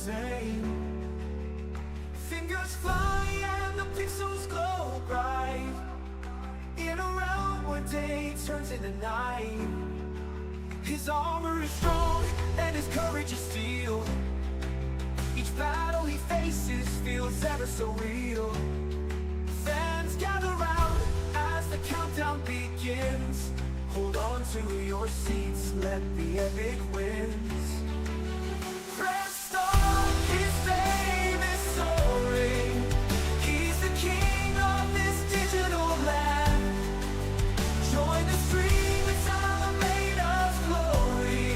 same. Fingers fly and the pixels glow bright, in a realm where day turns into night. His armor is strong and his courage is steel. Each battle he faces feels ever so real. Fans gather round as the countdown begins. Hold on to your seats, let the epic wins. Press start, his fame is soaring. He's the king of this digital land. Join the stream, it's Alameda's glory.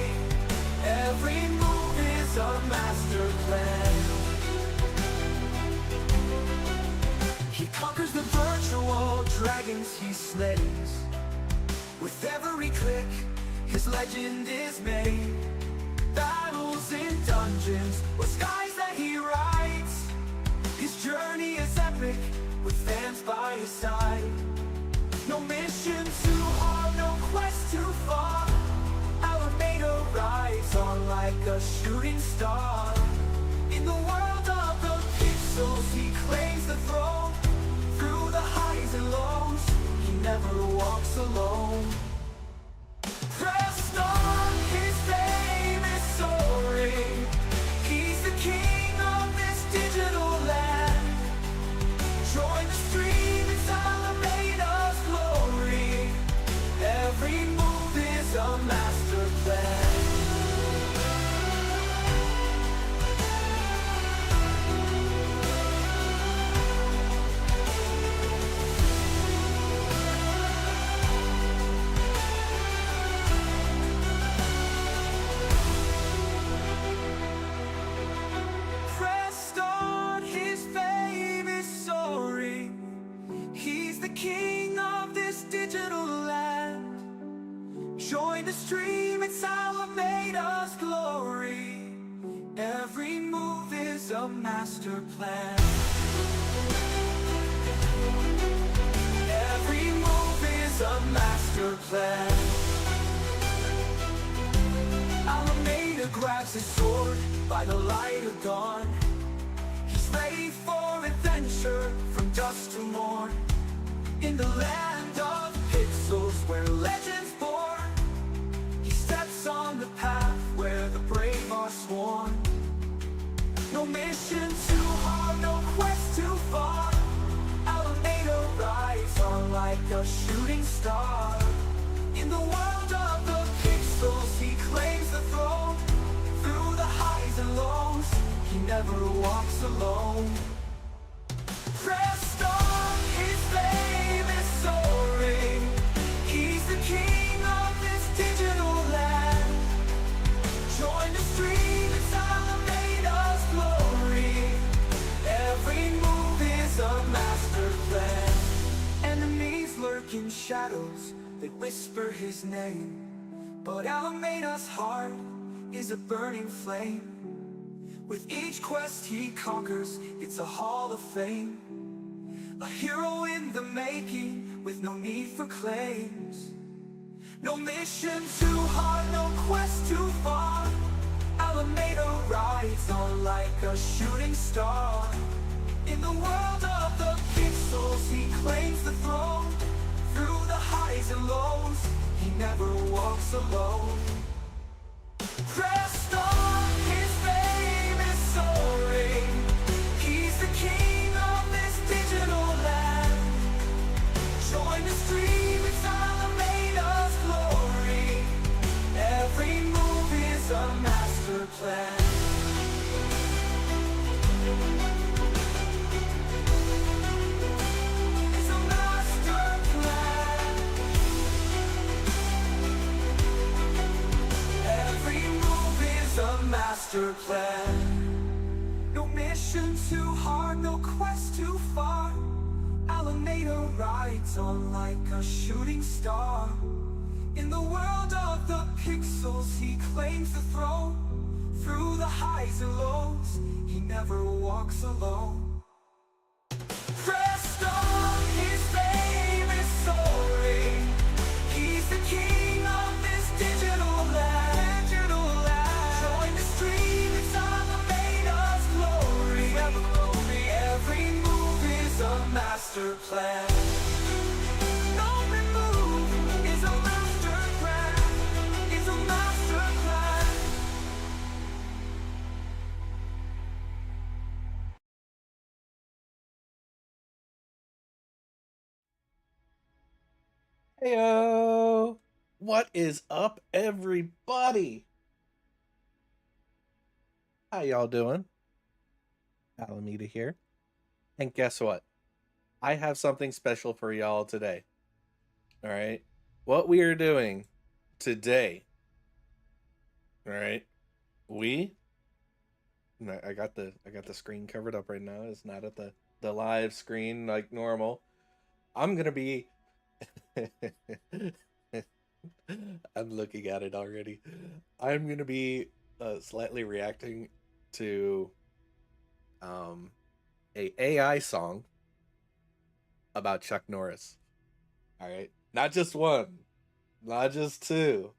Every move is a master plan. He conquers the virtual dragons he slays. With every click, his legend is made. Battles in dungeons or skies that he rides. His journey is epic, with fans by his side. No mission too hard, no quest too far. Alameda rides on like a shooting star. In the world of the pixels, he claims the throne. Through the highs and lows, he never walks alone. Pressed on, his fame is soaring. He's the king of this digital land. Join the stream, it's Alameda's glory. Every move is a master plan. King of this digital land. Join the stream, it's Alameda's glory. Every move is a master plan. Every move is a master plan. Alameda grabs his sword by the light of dawn. He's ready for adventure from dusk to morn. In the land of pixels where legends born, he steps on the path where the brave are sworn. No mission too hard, no quest too far. Alameda rides on like a shooting star. In the world of the pixels, he claims the throne. Through the highs and lows, he never walks alone. Pressed on, his fame is soaring. He's the king of this digital land. Join the stream, it's Alameda's glory. Every move is a master plan. Enemies lurk in shadows, they whisper his name. But Alameda's heart is a burning flame. With each quest he conquers, it's a hall of fame. A hero in the making, with no need for claims. No mission too hard, no quest too far. Alameda rides on like a shooting star. In the world of the pixels, he claims the throne. Through the highs and lows, he never walks alone. Pressed on, his fame is soaring. He's the king of this digital land. Join the stream, it's Alameda's glory. Every move is a master plan. It's a master plan. Every move is a master plan. No mission too hard, no quest too far. Alameda rides on like a shooting star. In the world of the pixels, he claims the throne. Through the highs and lows, he never walks alone. Pressed on, his fame is soaring. He's the king of this digital land. Join the stream, it's Alameda master plan. Every move is a master plan. Is a master plan. Heyo! What is up, everybody? How y'all doing? Alameda here. And guess what? I have something special for y'all today. All right? What we are doing today, all right? We I got the screen covered up right now. It's not at the live screen like normal. I'm going to be I'm looking at it already. I'm going to be slightly reacting to a AI song about Chuck Norris. All right, not just one, not just two,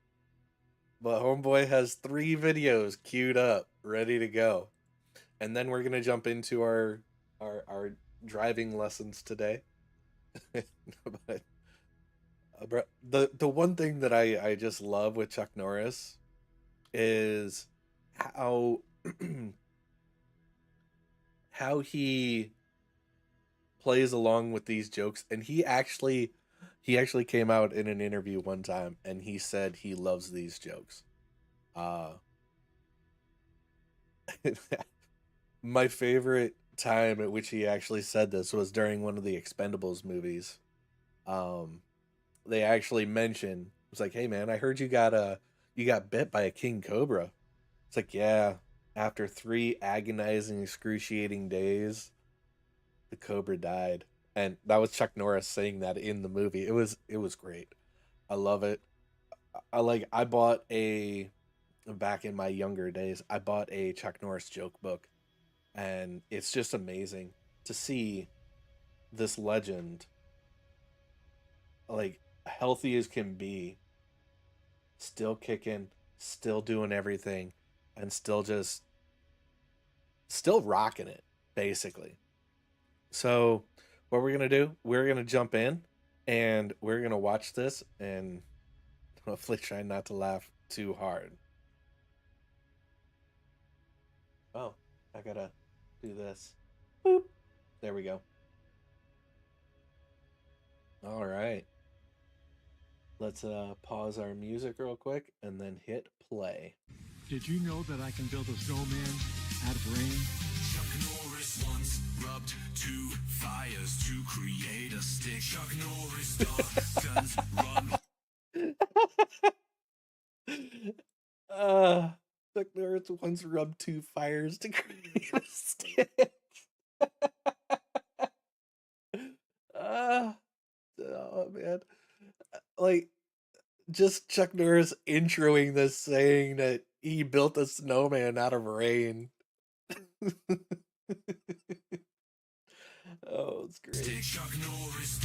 but Homeboy has 3 videos queued up, ready to go, and then we're gonna jump into our driving lessons today. But the one thing that I just love with Chuck Norris is how how he plays along with these jokes, and he actually came out in an interview one time and he said he loves these jokes. uh my favorite time at which he actually said this was during one of the Expendables movies. um they actually mentioned, it's like, hey man, I heard you got bit by a king cobra. It's like, yeah, after 3 agonizing excruciating days the cobra died. And that was Chuck Norris saying that in the movie. It was great. I love it. I bought a back in my younger days, I bought a Chuck Norris joke book, and it's just amazing to see this legend, like, healthy as can be, still kicking, still doing everything, and still rocking it, basically. So, what we're gonna do? We're gonna jump in, and we're gonna watch this, and hopefully try not to laugh too hard. Oh, I gotta do this. Boop. There we go. All right. Let's pause our music real quick and then hit play. Did you know that I can build a snowman out of rain? Chuck Norris once rubbed 2 fires to create a stick. Chuck Norris guns run. Chuck Norris once rubbed 2 fires to create a stick. uh, oh man, like, just Chuck Norris introing this saying that he built a snowman out of rain. Oh, it's great. Chuck Norris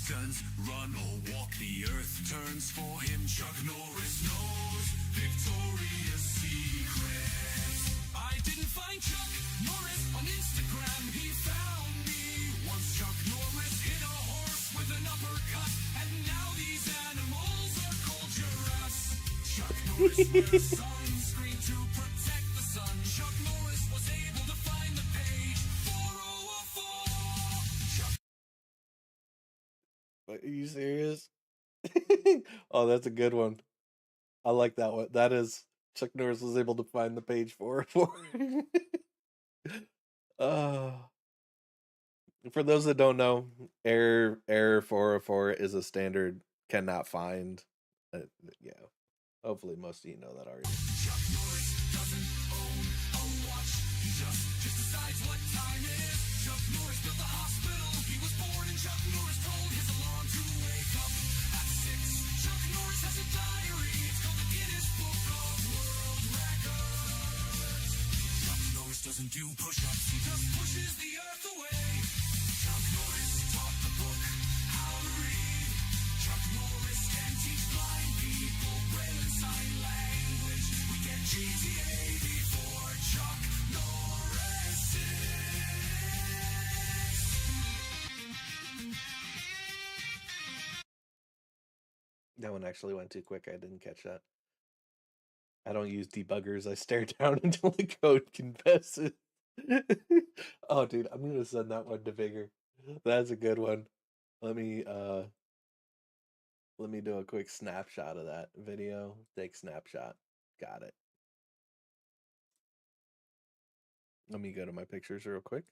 guns run or walk the earth turns for him. Chuck Norris knows Victoria's Secret. I didn't find Chuck Norris on Instagram. He found me once. Chuck Norris hit a horse with an uppercut, and now these animals are called giraffes. Chuck Norris wears sunscreen to protect the sun. Chuck Norris was able to find the page 4004. Are you serious? Oh, that's a good one. I like that one. That is, Chuck Norris was able to find the page 404. uh, for those that don't know, error 404 is a standard cannot find. Yeah, hopefully most of you know that already. Chuck Norris doesn't own a watch. He just decides what time it is. Chuck Norris built a hospital. He was born, and Chuck Norris told his alarm to wake up at 6. Chuck Norris has a diary. It's called the Guinness Book of World Records. Chuck Norris doesn't do push-ups. He just pushes the earth away. Chuck Norris taught the book how to read. Chuck Norris can teach blind people braille and sign language. We get GTA before Chuck Norris is. That one actually went too quick. I didn't catch that. I don't use debuggers. I stare down until the code confesses. Oh, dude, I'm gonna send that one to Vigor. That's a good one. Let me do a quick snapshot of that video. Take snapshot. Got it. Let me go to my pictures real quick.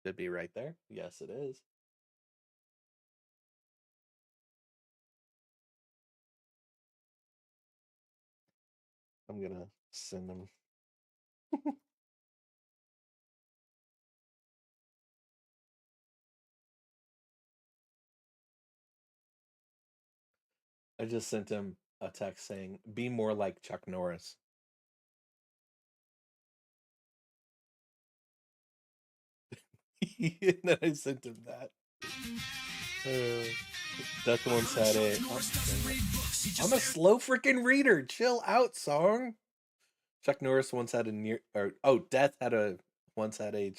Should be right there. Yes, it is. I'm gonna send them. I just sent him a text saying, "Be more like Chuck Norris." And then I sent him that. Duck once had a. Oh, dang it. I'm a slow freaking reader. Chill out, song. Chuck Norris once had a near, or Death had a once had a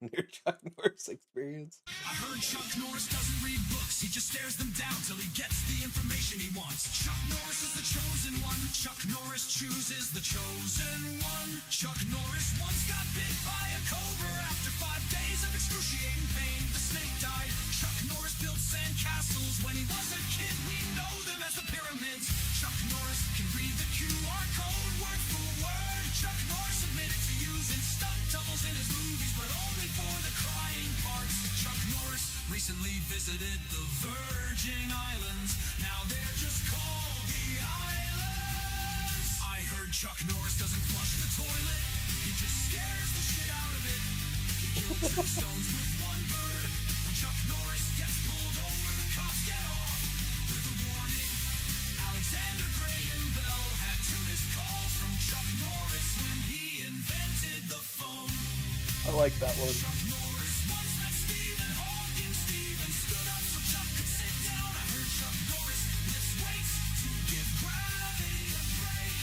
near Chuck Norris experience. I heard Chuck Norris doesn't read books, he just stares them down till he gets the information he wants. Chuck Norris is the chosen one, Chuck Norris chooses the chosen one. Chuck Norris once got bit by a cobra. After 5 days of excruciating pain, the snake died. Chuck Norris built sandcastles when he was a kid, we know them as the pyramids. Chuck Norris can read the QR code word for word. Chuck Norris admitted to using stunt doubles in his movies, but only for the crying parts. Chuck Norris recently visited the Virgin Islands. Now they're just called the Islands. I heard Chuck Norris doesn't flush the toilet, he just scares the shit out of it. He killed 2 stones with 1 bird. When Chuck Norris gets pulled over, the cops get off with a warning. Alexander Graham Bell had 2 missed calls from Chuck Norris when he invented the phone. I like that one. Chuck Norris once met Stephen Hawking. Stephen stood up so Chuck could sit down. I heard Chuck Norris lifts weights to give gravity a break.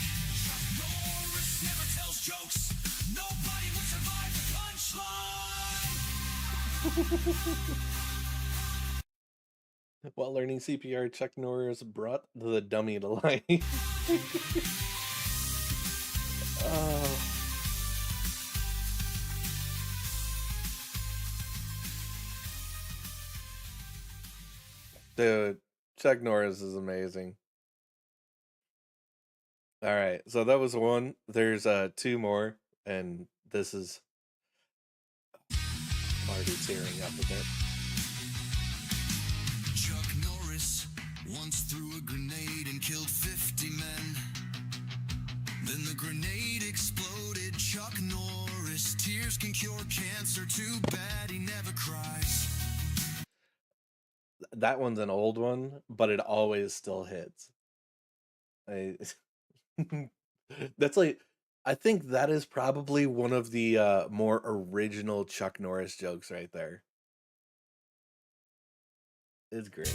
Chuck Norris never tells jokes. Nobody would survive the punchline. While learning CPR, Chuck Norris brought the dummy to life. Oh. Dude, Chuck Norris is amazing. All right, so that was one. There's 2 more, and this is I'm already tearing up a bit. Chuck Norris once threw a grenade and killed 50 men. Then the grenade exploded. Chuck Norris, tears can cure cancer. Too bad he never cries. That one's an old one, but it always still hits. That's like, I think that is probably one of the more original Chuck Norris jokes right there. It's great.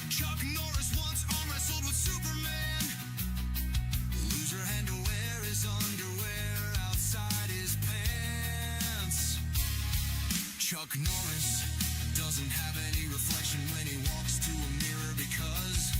Chuck Norris once arm wrestled with Superman. Loser had to wear his underwear outside his pants. Chuck Norris doesn't have any reflection when he walks to a mirror because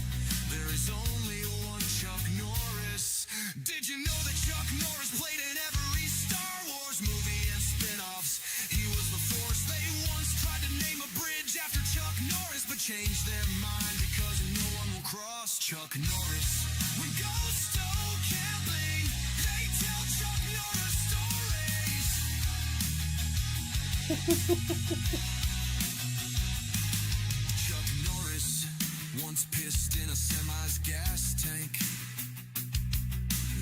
there is only one Chuck Norris. Did you know that Chuck Norris played in every Star Wars movie and spin-offs? He was the Force. They once tried to name a bridge after Chuck Norris, but changed their mind because no one will cross Chuck Norris. When ghosts go camping, they tell Chuck Norris stories. Chuck Norris once pissed in a semi's gas tank.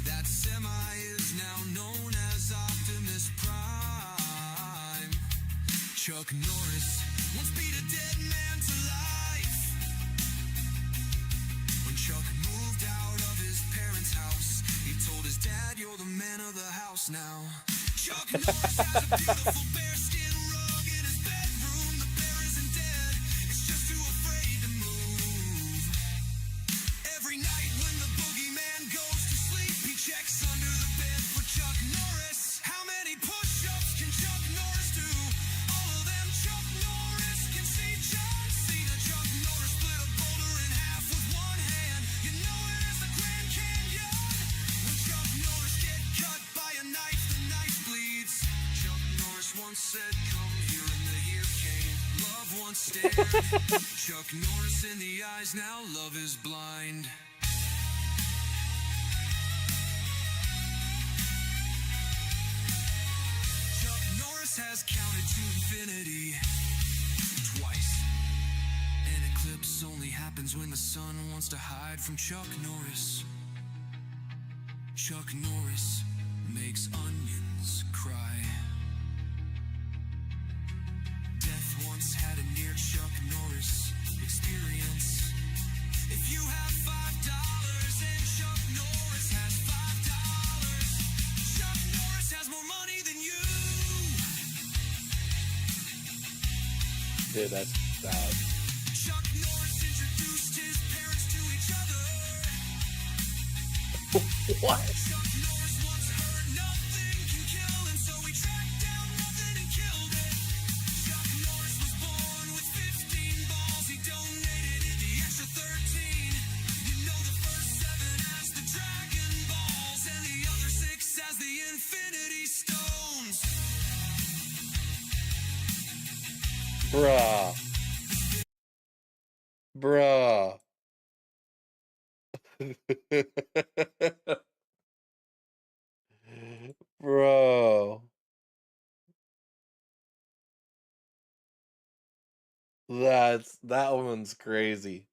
That semi is now known as Optimus Prime. Chuck Norris once beat a dead man to life. When Chuck moved out of his parents' house, he told his dad, "You're the man of the house now." Chuck Norris has a beautiful bearskin rug in his bedroom. The bear isn't dead, it's just too afraid to move. Every night when the boogeyman goes to sleep, he checks under the bed for Chuck Norris. How many push-ups can Chuck Norris do? All of them Chuck Norris can see. John Cena. Chuck Norris split a boulder in half with 1 hand. once stared. Chuck Norris in the eyes, now love is blind. Chuck Norris has counted to infinity twice. An eclipse only happens when the sun wants to hide from Chuck Norris. Chuck Norris makes onions cry. Death once had a near Chuck Norris experience. If you have $5 and Chuck Norris has $5, Chuck Norris has more money than you. Dude, that's bad. Chuck Norris introduced his parents to each other. What? Chuck Norris once heard nothing can kill, and so he tracked down nothing and killed it. Chuck Norris was born with 15 balls. He donated the extra 13. You know the first 7 as the Dragon Balls, and the other 6 as the Infinity Stones. Bruh. Bruh. Bro. That one's crazy.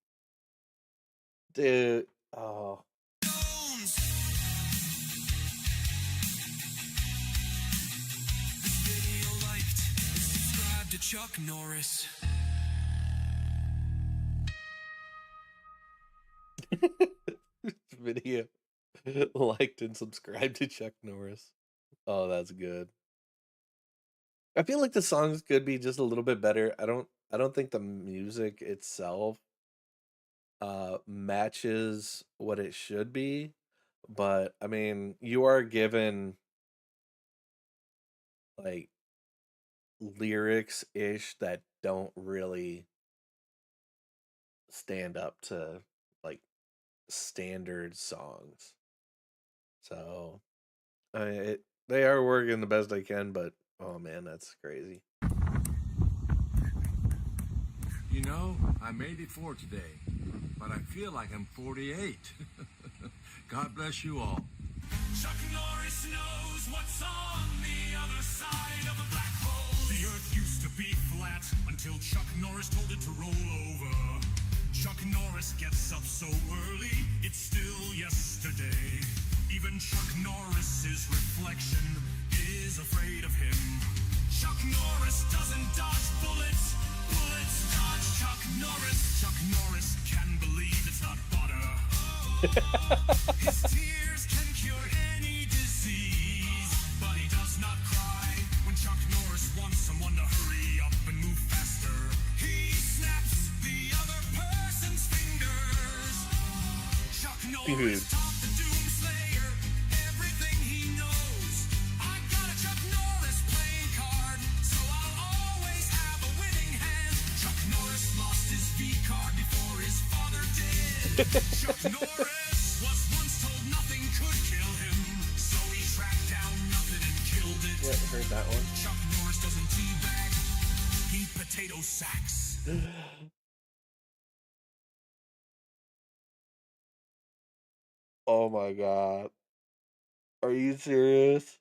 Dude. Oh. Stones. This video liked and subscribe to Chuck Norris. Video liked and subscribed to Chuck Norris. Oh, that's good. I feel like the songs could be just a little bit better. I don't think the music itself matches what it should be, but I mean, you are given like lyrics ish that don't really stand up to like standard songs. So they are working the best they can, but oh man, that's crazy. You know, I made it for today, but I feel like I'm 48. God bless you all. Chuck Norris knows what's on the other side of a black hole. The earth used to be flat until Chuck Norris told it to roll over. Chuck Norris gets up so early, it's still yesterday. Even Chuck Norris's reflection is afraid of him. Chuck Norris doesn't dodge bullets, bullets dodge Chuck Norris. Chuck Norris can believe it's not butter. His tears can cure any disease, but he does not cry when Chuck Norris wants someone to hurry up and move faster. He snaps the other person's fingers. Chuck Norris taught the Doomslayer everything he knows. I got a Chuck Norris playing card, so I'll always have a winning hand. Chuck Norris lost his V card before his father did. Chuck Norris was once told nothing could kill him, so he tracked down nothing and killed it. Yeah, heard that one. Chuck Norris doesn't teabag, he potato sacks. Oh my god. Are you serious?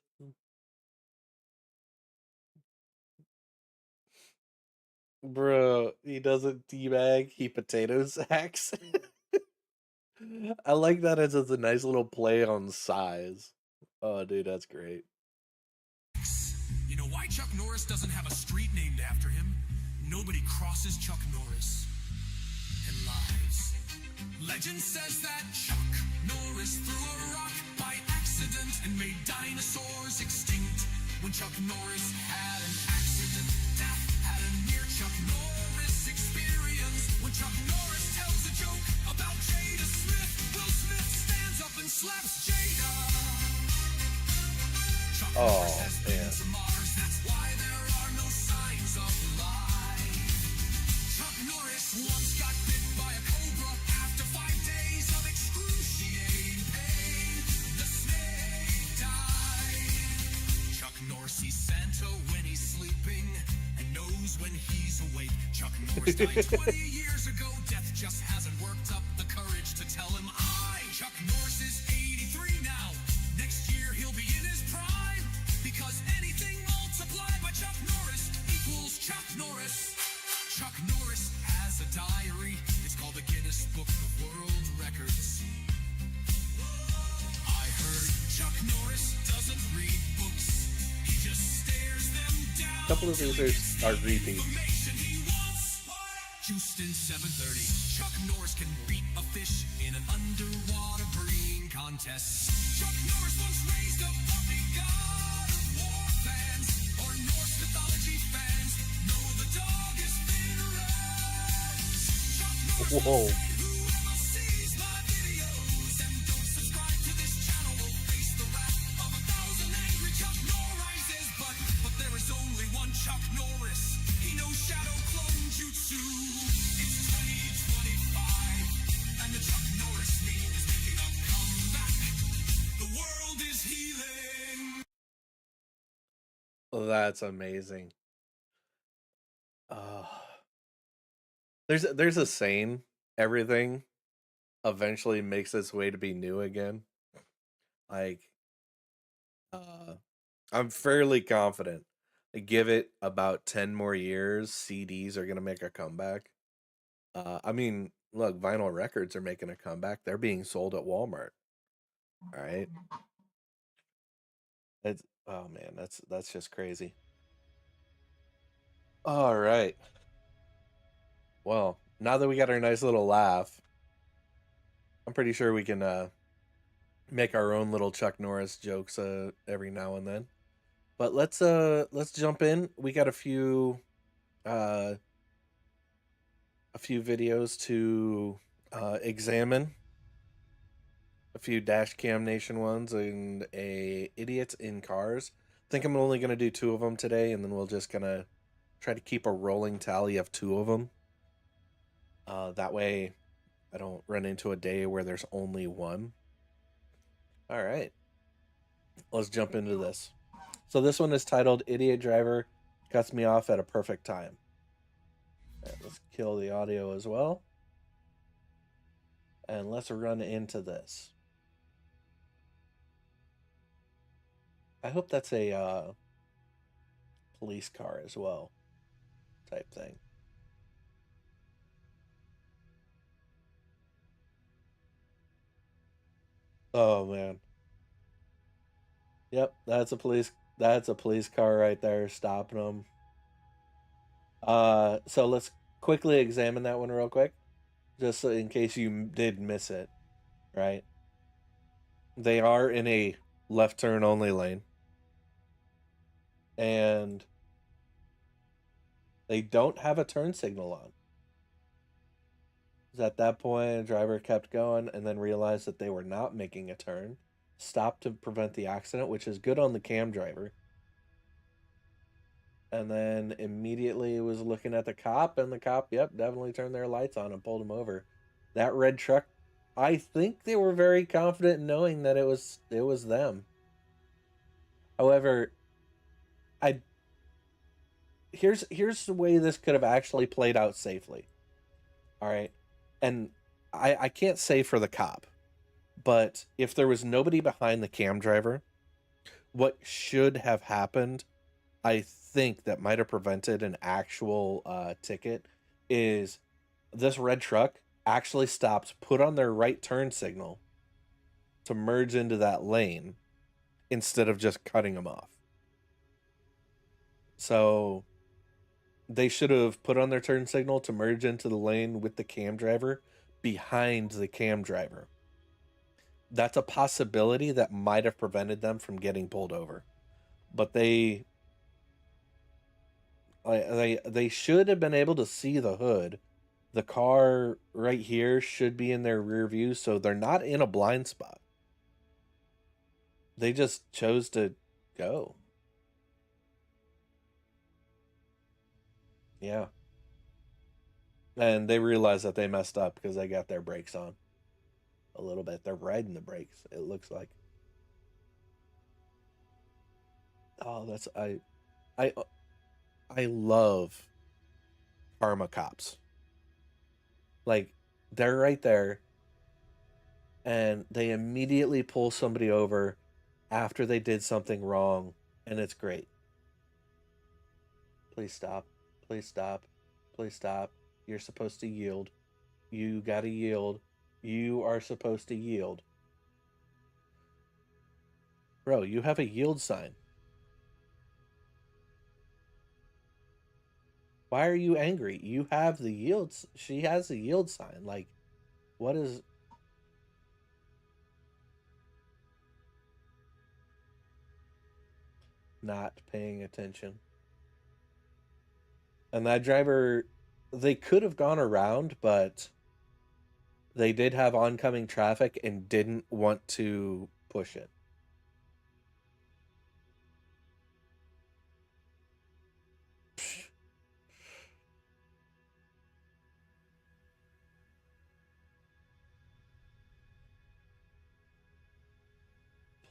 Bro, he doesn't teabag, he potato sacks. I like that as a nice little play on size. Oh, dude, that's great. You know why Chuck Norris doesn't have a street named after him? Nobody crosses Chuck Norris and lives. Legend says that Chuck Norris threw a rock by accident and made dinosaurs extinct. When Chuck Norris had an accident, Death had a near Chuck Norris experience. When Chuck Norris tells a joke about Jada Smith, Will Smith stands up and slaps Jada. Chuck Norris has been to Mars, that's why there are no signs of life. Chuck Norris once got bit by a cobra after 5 days of excruciating pain. The snake died. Chuck Norris sees Santa when he's sleeping and knows when he's awake. Chuck Norris died 20 years ago. Death just hasn't worked up the courage to tell him Chuck Norris is 83 now. Next year he'll be in his prime. Because anything multiplied by Chuck Norris equals Chuck Norris. Chuck Norris has a diary. It's called the Guinness Book of World Records. I heard Chuck Norris doesn't read books. He just stares them down. A couple of these are repeats. Information he wants. Houston 7:30. Chuck Norris can beat a fish in an underwater breeding contest. Chuck Norris once raised a puppy. God of War fans or Norse mythology fans know the dog is Fenris. Chuck Norris Whoa. will say, whoever sees my videos and don't subscribe to this channel will face the wrath of 1,000 angry Chuck Norrises. But there is only one Chuck Norris. He knows shadow clone jutsu. It's 2025 and the Chuck Norris meme is making a comeback. The world is healing. That's amazing. There's a saying, everything eventually makes its way to be new again. Like, I'm fairly confident. Give it about 10 more years, CDs are gonna make a comeback. I mean, look, vinyl records are making a comeback. They're being sold at Walmart. All right. It's oh man, that's just crazy. All right. Well, now that we got our nice little laugh, I'm pretty sure we can make our own little Chuck Norris jokes every now and then. But let's jump in. We got a few videos to examine. A few Dash Cam Nation ones and a Idiots in Cars. I think I'm only going to do 2 of them today, and then we'll just gonna try to keep a rolling tally of 2 of them. That way I don't run into a day where there's only one. All right. Let's jump into this. So this one is titled Idiot Driver Cuts Me Off at a Perfect Time. All right, let's kill the audio as well. And let's run into this. I hope that's a police car as well, type thing. Oh man. Yep, that's a police car right there stopping them. So let's quickly examine that one real quick, just so in case you did miss it, right? They are in a left turn only lane. And they don't have a turn signal on. At that point, the driver kept going and then realized that they were not making a turn. Stopped to prevent the accident, which is good on the cam driver. And then immediately was looking at the cop, and the cop, yep, definitely turned their lights on and pulled him over. That red truck, I think they were very confident in knowing that it was them. However, here's the way this could have actually played out safely. All right. And I can't say for the cop, but if there was nobody behind the cam driver, what should have happened, I think that might have prevented an actual ticket, is this red truck actually stopped, put on their right turn signal to merge into that lane instead of just cutting them off. So they should have put on their turn signal to merge into the lane with the cam driver behind the cam driver. That's a possibility that might have prevented them from getting pulled over. But they should have been able to see the hood. The car right here should be in their rear view, so they're not in a blind spot. They just chose to go. Yeah. And they realized that they messed up because they got their brakes on a little bit. They're riding the brakes, it looks like. Oh, that's I love karma cops. Like, they're right there, and they immediately pull somebody over after they did something wrong, and it's great. Please stop. Please stop. Please stop. You're supposed to yield. You gotta yield. You are supposed to yield. Bro, you have a yield sign. Why are you angry? You have the yield. She has the yield sign. Like, what is. Not paying attention. And that driver, they could have gone around, but they did have oncoming traffic and didn't want to push it.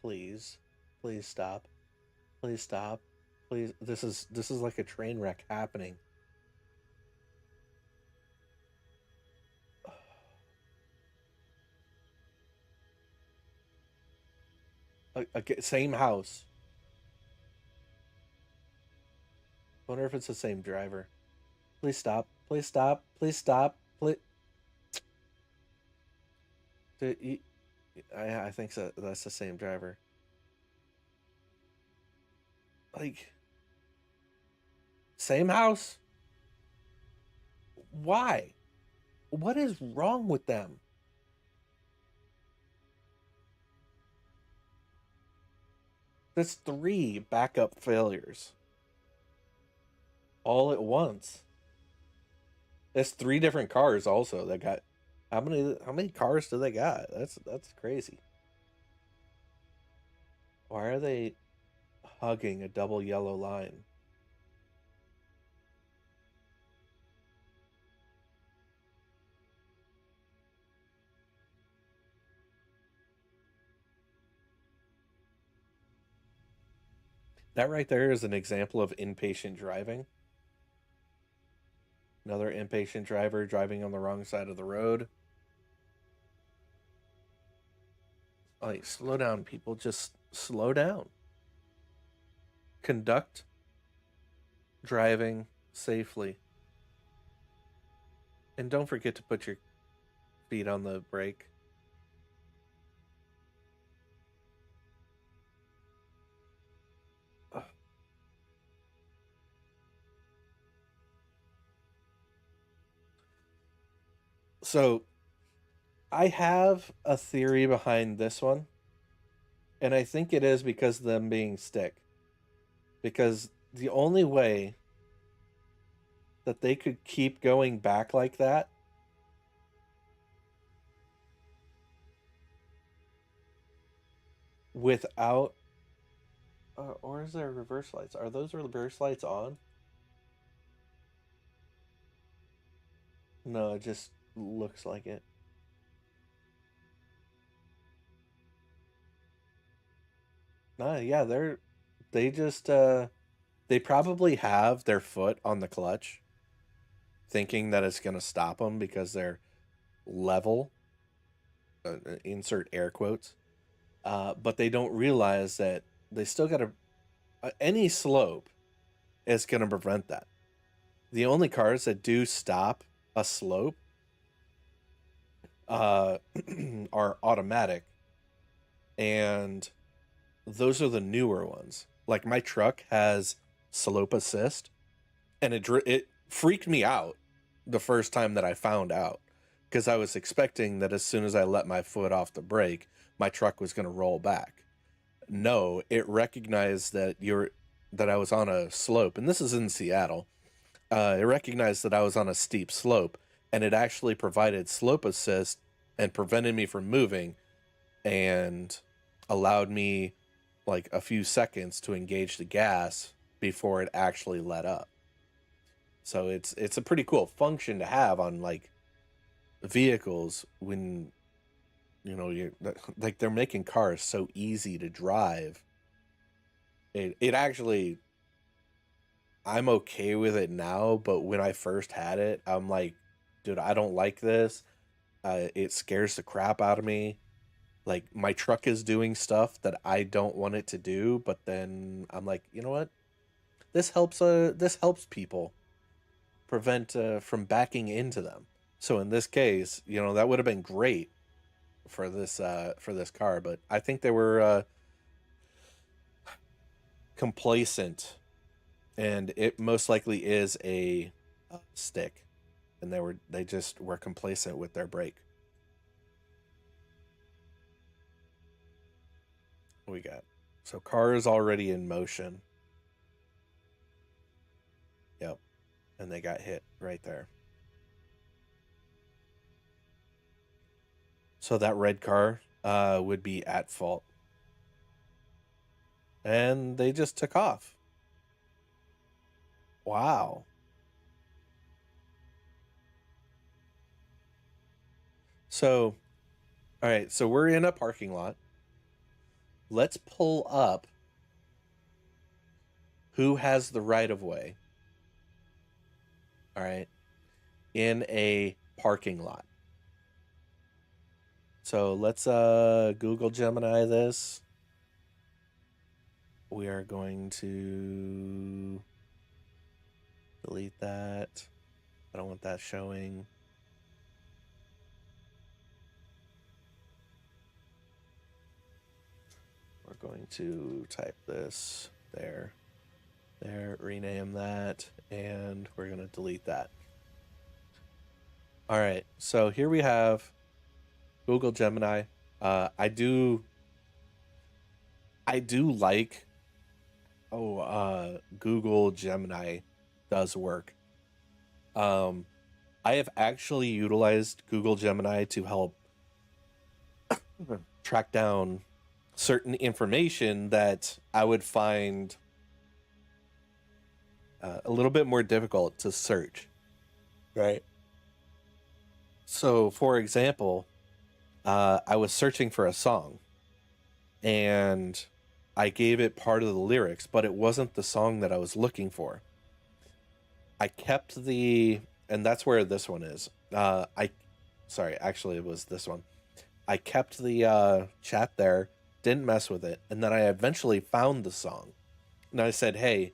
Please, please stop. Please stop. Please, this is like a train wreck happening. Same house. Wonder if it's the same driver. Please stop. Please stop. Please stop. Please. I think so. That's the same driver. Like, same house. Why? What is wrong with them? That's 3 backup failures all at once. That's 3 different cars also that got. How many cars do they got? That's crazy. Why are they hugging a double yellow line? That right there is an example of impatient driving. Another impatient driver driving on the wrong side of the road. Like, slow down, people. Just slow down. Conduct driving safely. And don't forget to put your feet on the brake. Ugh. So, I have a theory behind this one, and I think it is because of them being stick. Because the only way that they could keep going back like that without or is there reverse lights? Are those reverse lights on? No, it just looks like it. Nah, yeah, they just they probably have their foot on the clutch thinking that it's going to stop them because they're level, insert air quotes. But they don't realize that they still got to any slope is going to prevent that. The only cars that do stop a slope are automatic, and those are the newer ones. Like, my truck has slope assist, and it freaked me out the first time that I found out, because I was expecting that as soon as I let my foot off the brake, my truck was going to roll back. No, it recognized that I was on a slope, and this is in Seattle. It recognized that I was on a steep slope, and it actually provided slope assist and prevented me from moving, and allowed me like a few seconds to engage the gas before it actually let up. So it's a pretty cool function to have on like vehicles when you're like, they're making cars so easy to drive. It actually I'm okay with it now, but when I first had it, I'm like, dude, I don't like this. It scares the crap out of me. Like my truck is doing stuff that I don't want it to do, but then I'm like, you know what? This helps people prevent from backing into them. So in this case, you know, that would have been great for this car, but I think they were complacent, and it most likely is a stick, and they just were complacent with their brake. What we got? So car is already in motion. Yep, and they got hit right there. So that red car would be at fault, and they just took off. Wow. So, all right, so we're in a parking lot. Let's pull up who has the right of way. All right, in a parking lot. So let's Google Gemini this. We are going to delete that. I don't want that showing. We're going to type this there, rename that, and we're going to delete that. All right, so here we have Google Gemini. I do like Google Gemini does work. I have actually utilized Google Gemini to help track down certain information that I would find a little bit more difficult to search, right? So, for example, I was searching for a song, and I gave it part of the lyrics, but it wasn't the song that I was looking for. I kept and that's where this one is. Sorry, actually, it was this one. I kept the chat there, didn't mess with it, and then I eventually found the song. And I said, hey,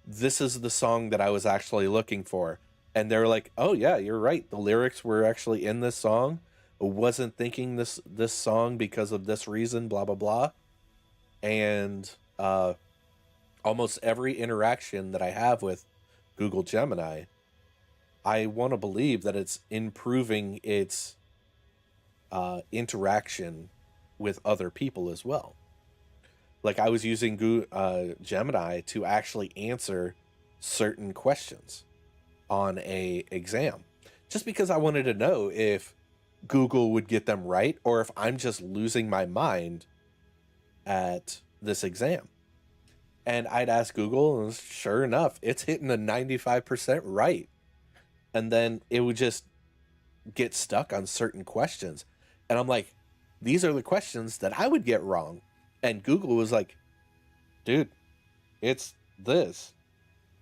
this is the song that I was actually looking for. And they were like, oh, yeah, you're right. The lyrics were actually in this song. I wasn't thinking this song because of this reason, blah, blah, blah. And almost every interaction that I have with Google Gemini, I want to believe that it's improving its interaction with other people as well. Like I was using Gemini to actually answer certain questions on a exam, just because I wanted to know if Google would get them right or if I'm just losing my mind at this exam. And I'd ask Google, and sure enough, it's hitting a 95% right. And then it would just get stuck on certain questions. And I'm like, these are the questions that I would get wrong. And Google was like, dude, it's this.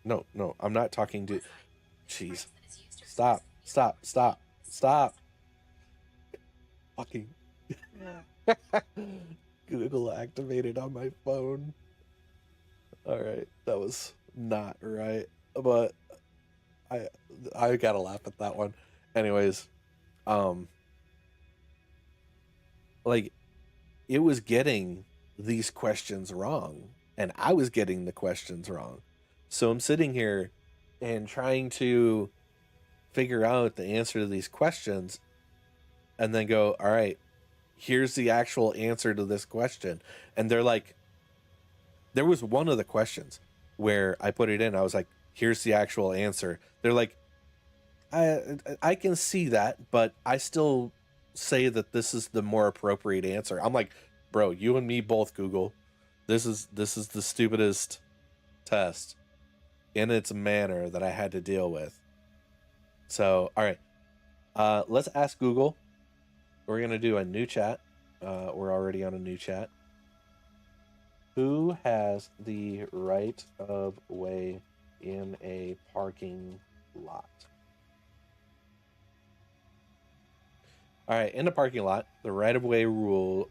No, I'm not talking to... Jeez. Stop. Fucking... Google activated on my phone. Alright, that was not right. But I gotta laugh at that one. Anyways, like, it was getting these questions wrong, and I was getting the questions wrong. So I'm sitting here and trying to figure out the answer to these questions, and then go, all right, here's the actual answer to this question. And they're like, there was one of the questions where I put it in, I was like, here's the actual answer. They're like, I can see that, but I still say that this is the more appropriate answer. I'm like, bro, you and me both, Google. This is the stupidest test in its manner that I had to deal with. So, all right, let's ask Google. We're gonna do a new chat. We're already on a new chat. Who has the right of way in a parking lot. All right, in a parking lot, the right-of-way rule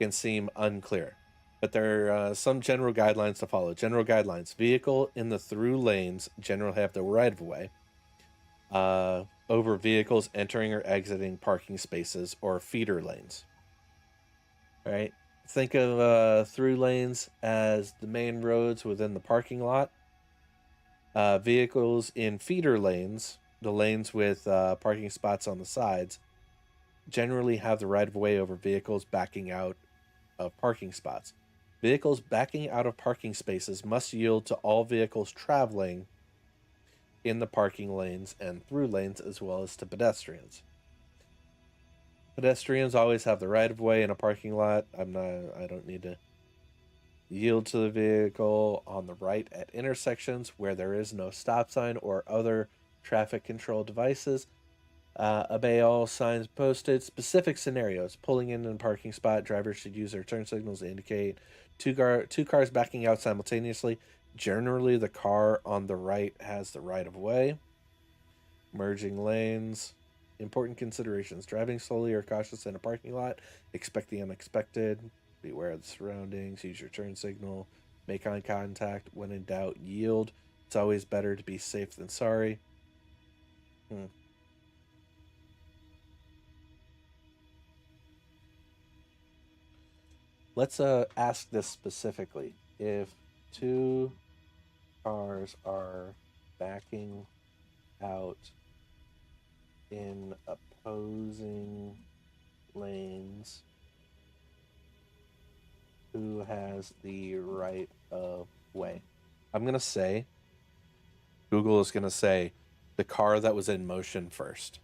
can seem unclear, but there are some general guidelines to follow. General guidelines: vehicle in the through lanes generally have the right-of-way over vehicles entering or exiting parking spaces or feeder lanes. All right, think of through lanes as the main roads within the parking lot. Vehicles in feeder lanes, the lanes with parking spots on the sides, generally have the right of way over vehicles backing out of parking spots. Vehicles backing out of parking spaces must yield to all vehicles traveling in the parking lanes and through lanes, as well as to pedestrians. Pedestrians always have the right of way in a parking lot. I don't need to yield to the vehicle on the right at intersections where there is no stop sign or other traffic control devices. Obey all signs posted. Specific scenarios: pulling in a parking spot, drivers should use their turn signals to indicate two cars backing out simultaneously. Generally, the car on the right has the right of way. Merging lanes. Important considerations: driving slowly or cautious in a parking lot. Expect the unexpected. Beware of the surroundings. Use your turn signal. Make eye contact. When in doubt, yield. It's always better to be safe than sorry. Let's ask this specifically. If two cars are backing out in opposing lanes, who has the right of way? I'm going to say, Google is going to say, the car that was in motion first.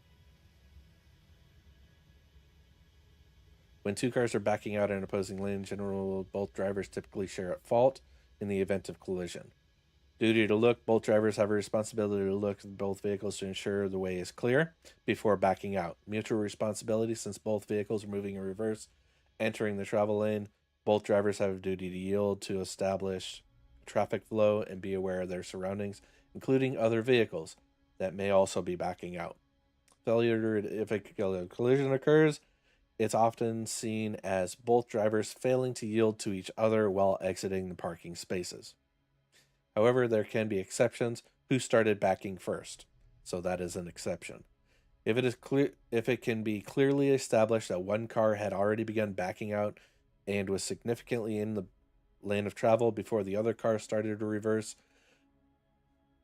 When two cars are backing out in an opposing lane, in general, both drivers typically share at fault in the event of collision. Duty to look: both drivers have a responsibility to look at both vehicles to ensure the way is clear before backing out. Mutual responsibility: since both vehicles are moving in reverse, entering the travel lane, both drivers have a duty to yield to establish traffic flow and be aware of their surroundings, including other vehicles that may also be backing out. Failure: if a collision occurs, it's often seen as both drivers failing to yield to each other while exiting the parking spaces. However, there can be exceptions. Who started backing first? So that is an exception. If it can be clearly established that one car had already begun backing out and was significantly in the lane of travel before the other car started to reverse,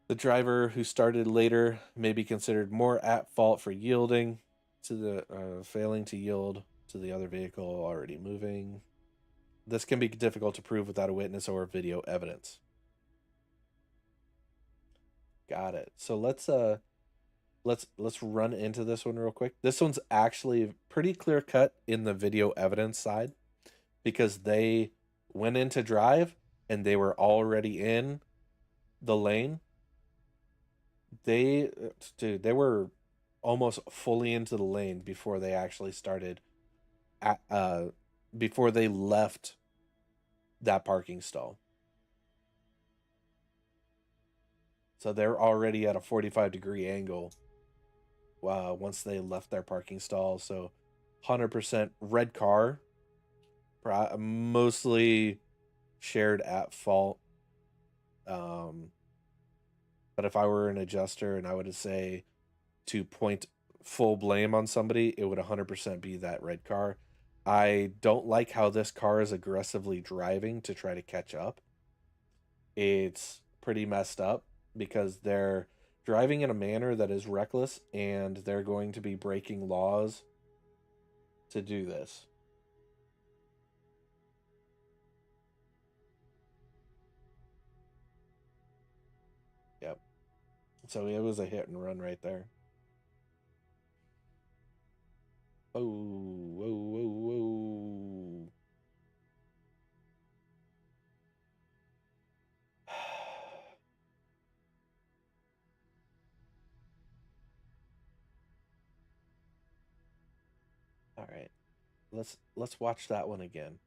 the driver who started later may be considered more at fault for yielding to the failing to yield to the other vehicle already moving. This can be difficult to prove without a witness or video evidence. Got it. So let's run into this one real quick. This one's actually pretty clear cut in the video evidence side, because they went into drive and they were already in the lane. They were almost fully into the lane before they actually started before they left that parking stall. So they're already at a 45-degree angle once they left their parking stall. So 100% red car, mostly shared at fault. But if I were an adjuster and I would say to point full blame on somebody, it would 100% be that red car. I don't like how this car is aggressively driving to try to catch up. It's pretty messed up because they're driving in a manner that is reckless, and they're going to be breaking laws to do this. Yep. So it was a hit and run right there. Oh, whoa, whoa, whoa. All right. Let's watch that one again.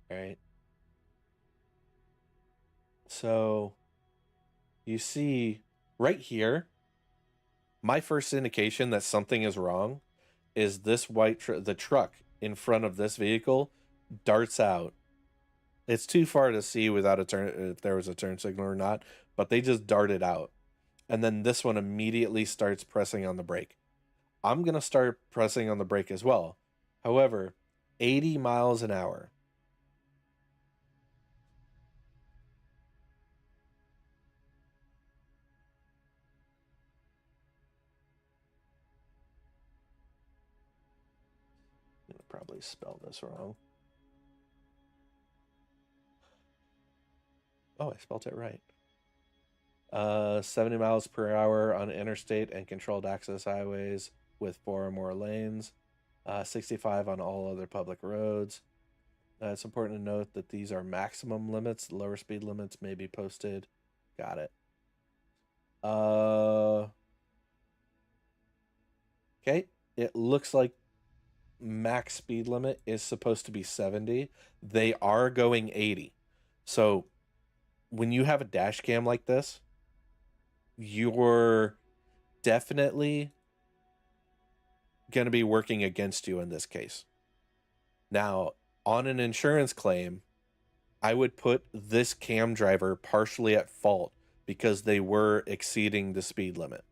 All right. So you see right here, my first indication that something is wrong is this the truck in front of this vehicle darts out. It's too far to see without a turn, if there was a turn signal or not, but they just darted out. And then this one immediately starts pressing on the brake. I'm going to start pressing on the brake as well. However, 80 miles an hour. I'm going to probably spell this wrong. Oh, I spelled it right. 70 miles per hour on interstate and controlled access highways with 4 or more lanes. 65 on all other public roads. It's important to note that these are maximum limits. Lower speed limits may be posted. Got it. Okay. It looks like max speed limit is supposed to be 70. They are going 80. So when you have a dash cam like this, you're definitely going to be working against you in this case. Now, on an insurance claim, I would put this cam driver partially at fault because they were exceeding the speed limit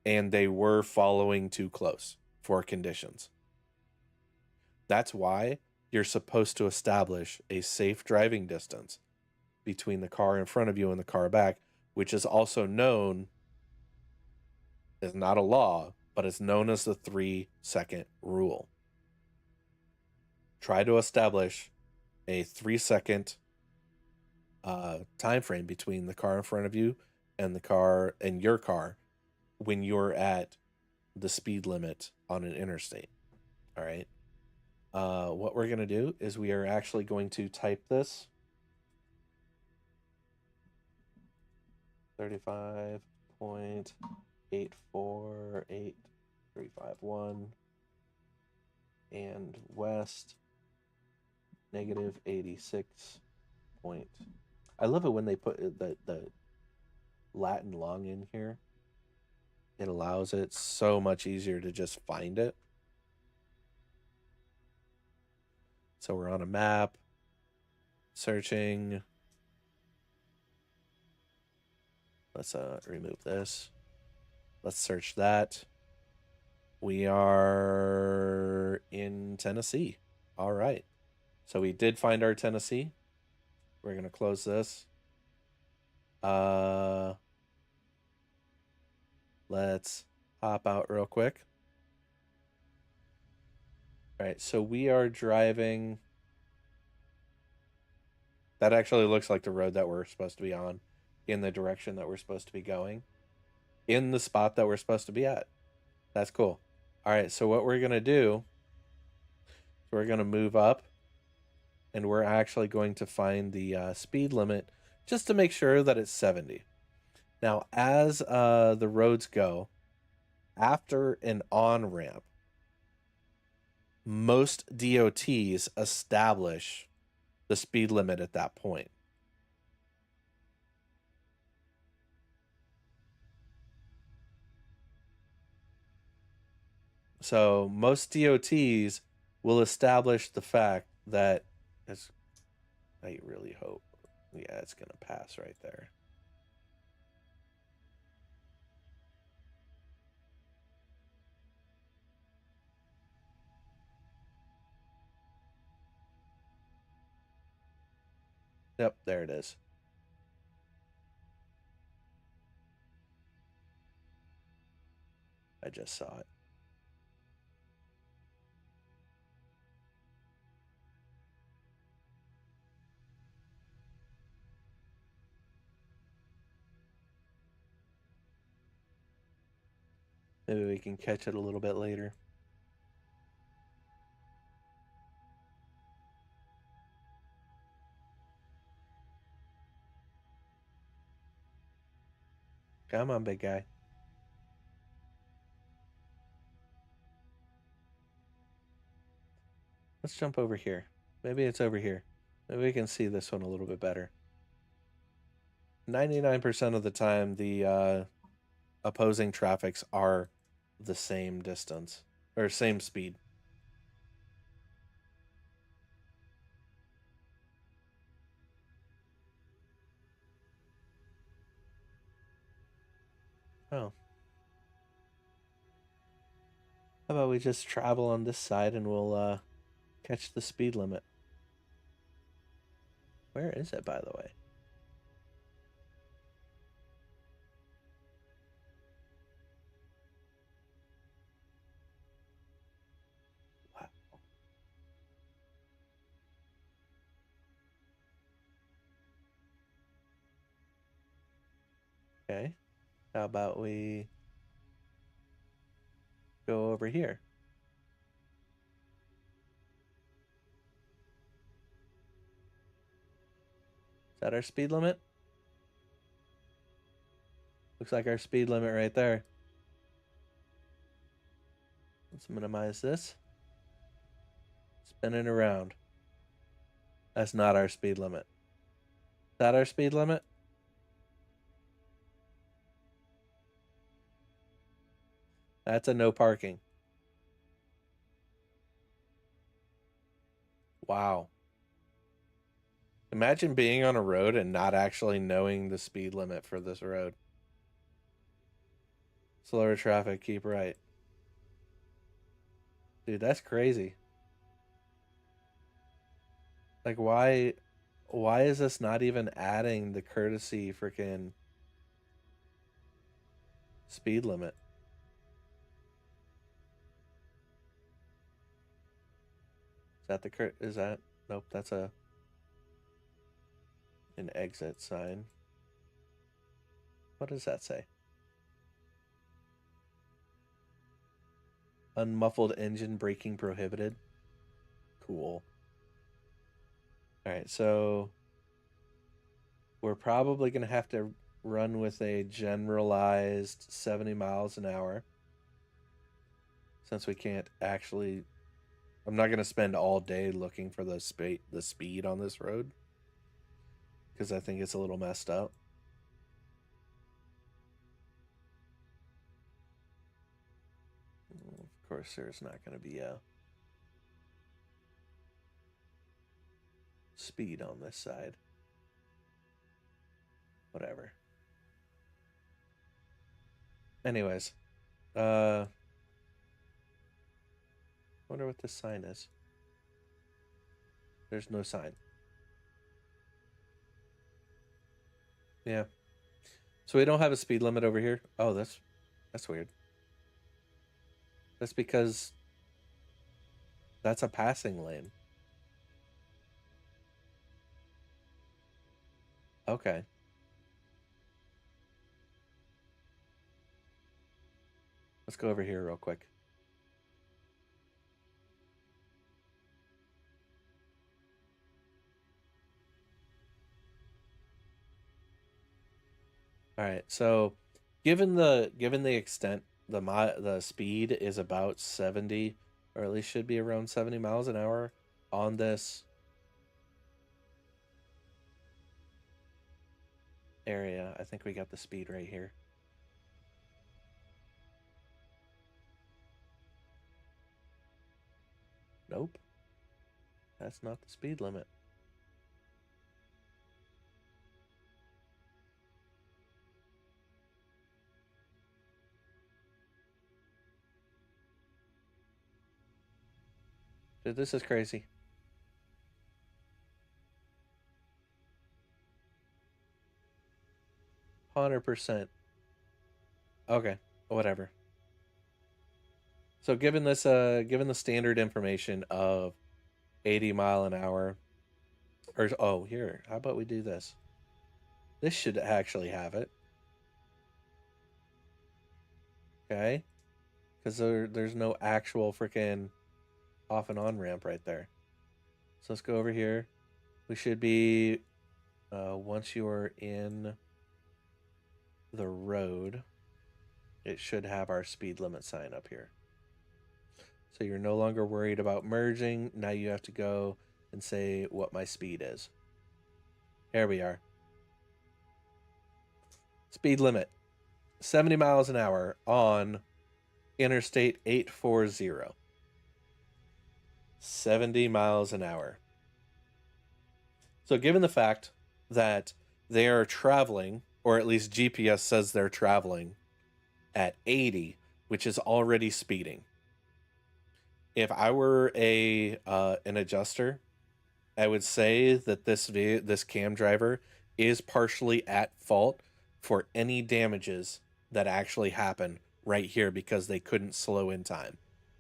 and they were following too close for conditions. That's why you're supposed to establish a safe driving distance between the car in front of you and the car back, which is also known as not a law, but it's known as the 3-second rule. Try to establish a 3-second time frame between the car in front of you and the car and your car when you're at the speed limit on an interstate. All right. What we're going to do is we are actually going to type this 35.848351 and west negative 86 point. I love it when they put the Latin long in here. It allows it so much easier to just find it. So we're on a map, searching. Let's remove this. Let's search that. We are in Tennessee. All right. So we did find our Tennessee. We're going to close this. Let's hop out real quick. All right, so we are driving. That actually looks like the road that we're supposed to be on, in the direction that we're supposed to be going, in the spot that we're supposed to be at. That's cool. All right, so what we're going to do is we're going to move up, and we're actually going to find the speed limit just to make sure that it's 70. Now, as the roads go, after an on-ramp, most DOTs establish the speed limit at that point. So most DOTs will establish the fact that I really hope. Yeah, it's going to pass right there. Yep, there it is. I just saw it. Maybe we can catch it a little bit later. Come on, big guy. Let's jump over here. Maybe it's over here. Maybe we can see this one a little bit better. 99% of the time, the opposing traffics are the same distance or same speed. Oh. How about we just travel on this side and we'll catch the speed limit? Where is it, by the way? Wow. Okay. How about we go over here? Is that our speed limit? Looks like our speed limit right there. Let's minimize this. Spinning around. That's not our speed limit. Is that our speed limit? That's a no parking. Wow. Imagine being on a road and not actually knowing the speed limit for this road. Slower traffic, keep right. Dude, that's crazy. Like, why is this not even adding the courtesy freaking speed limit? Is that is that? Nope, that's an exit sign. What does that say? Unmuffled engine braking prohibited. Cool. All right, so we're probably going to have to run with a generalized 70 miles an hour since we can't actually. I'm not going to spend all day looking for the speed on this road because I think it's a little messed up. Of course, there's not going to be a speed on this side. Whatever. Anyways, wonder what this sign is. There's no sign. Yeah. So we don't have a speed limit over here. Oh, that's weird. That's because that's a passing lane. Okay. Let's go over here real quick. All right. So, given the extent, the speed is about 70, or at least should be around 70 miles an hour on this area. I think we got the speed right here. Nope. That's not the speed limit. Dude, this is crazy. %. Okay, whatever. So given this given the standard information of 80 mile an hour, or oh, here, how about we do this? This should actually have it. Okay? Cuz there's no actual freaking off and on ramp right there. So let's go over here. We should be once you are in the road, it should have our speed limit sign up here. So you're no longer worried about merging. Now you have to go and say what my speed is. Here we are. Speed limit 70 miles an hour on Interstate 840. 70 miles an hour. So, given the fact that they are traveling, or at least GPS says they're traveling at 80, which is already speeding. If I were an adjuster, I would say that this cam driver is partially at fault for any damages that actually happen right here because they couldn't slow in time.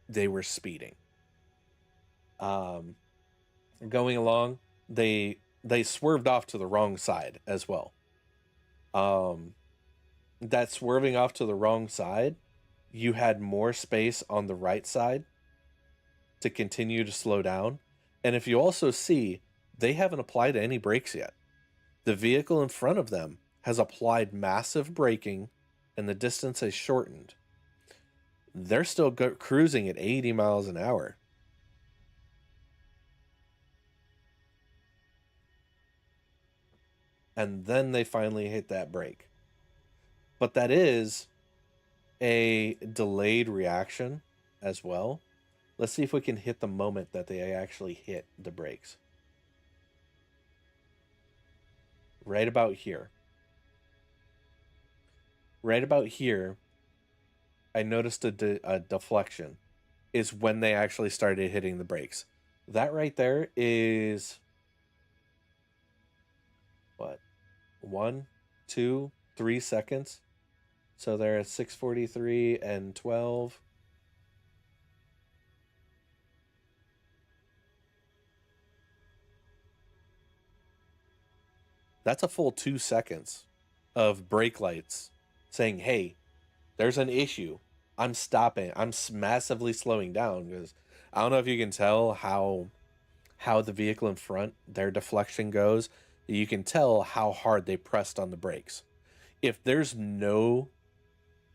They were speeding. Going along, they swerved off to the wrong side as well. That swerving off to the wrong side, you had more space on the right side to continue to slow down. And if you also see, they haven't applied any brakes yet. The vehicle in front of them has applied massive braking and the distance has shortened. They're still cruising at 80 miles an hour. And then they finally hit that brake. But that is a delayed reaction as well. Let's see if we can hit the moment that they actually hit the brakes. Right about here. Right about here, I noticed a deflection is when they actually started hitting the brakes. That right there is what? 1, 2, 3 seconds. So they're at 6:43 and 12. That's a full 2 seconds of brake lights saying, hey, there's an issue. I'm stopping. I'm massively slowing down because I don't know if you can tell how the vehicle in front, their deflection goes. You can tell how hard they pressed on the brakes. If there's no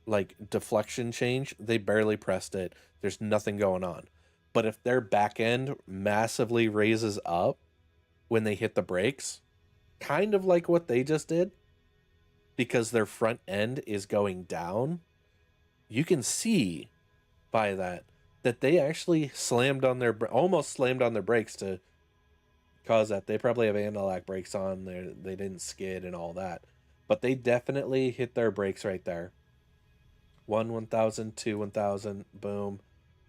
like deflection change, they barely pressed it. There's nothing going on. But if their back end massively raises up when they hit the brakes, kind of like what they just did, because their front end is going down, you can see by that they actually almost slammed on their brakes to cause that. They probably have anti-lock brakes on there. They didn't skid and all that, but they definitely hit their brakes right there. 1,000, 2, 1,000, boom.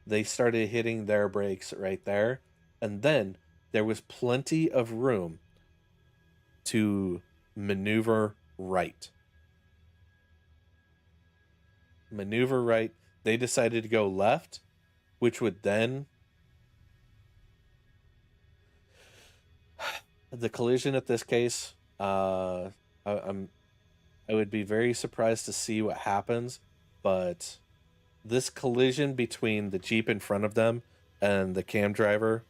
They started hitting their brakes right there, and then there was plenty of room to maneuver right. Maneuver right. They decided to go left, which would then the collision at this case. I would be very surprised to see what happens, but this collision between the Jeep in front of them and the cam driver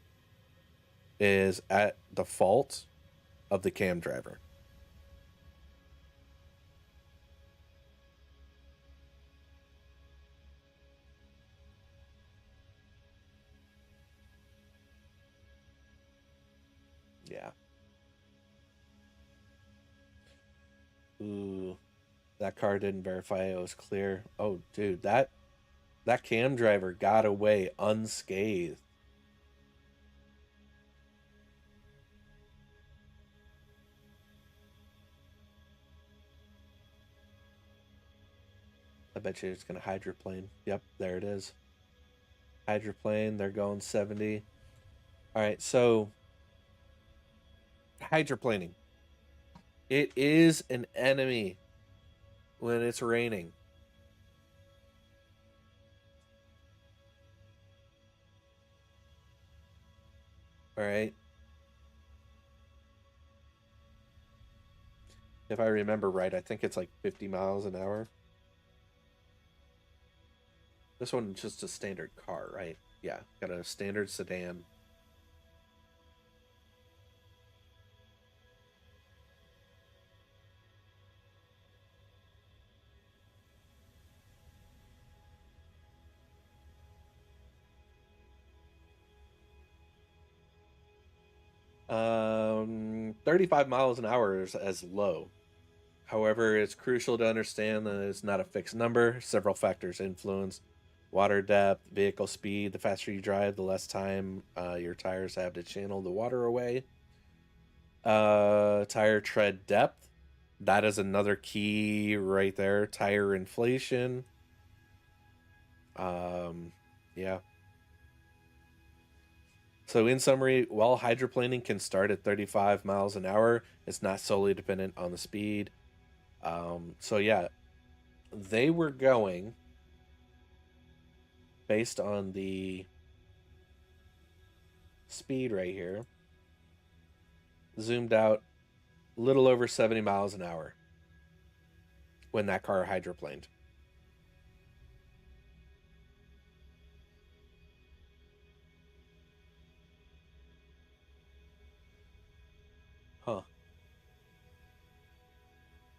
is at the fault of the cam driver. Yeah. Ooh, that car didn't verify it was clear. Oh, dude, that cam driver got away unscathed. I bet you it's going to hydroplane. Yep, there it is. Hydroplane, they're going 70. All right, so hydroplaning. It is an enemy when it's raining. All right. If I remember right, I think it's like 50 miles an hour. This one's just a standard car, right? Yeah, got a standard sedan. Um, 35 miles an hour is as low. However, it's crucial to understand that it's not a fixed number. Several factors influence water depth, vehicle speed. The faster you drive, the less time your tires have to channel the water away. Tire tread depth. That is another key right there. Tire inflation. Yeah. So in summary, while hydroplaning can start at 35 miles an hour, it's not solely dependent on the speed. So yeah, they were going based on the speed right here, zoomed out, a little over 70 miles an hour when that car hydroplaned. Huh.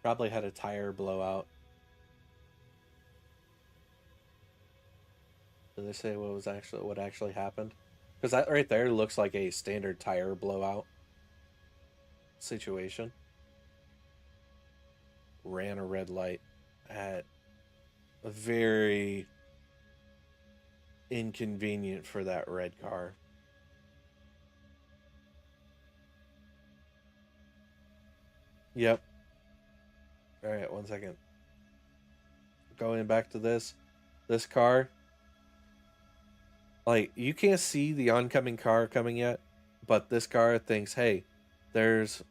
Probably had a tire blowout. Did they say what actually happened? Because that right there looks like a standard tire blowout situation. Ran a red light at very inconvenient for that red car. Yep. All right, 1 second. Going back to this car. Like, you can't see the oncoming car coming yet, but this car thinks, hey, there's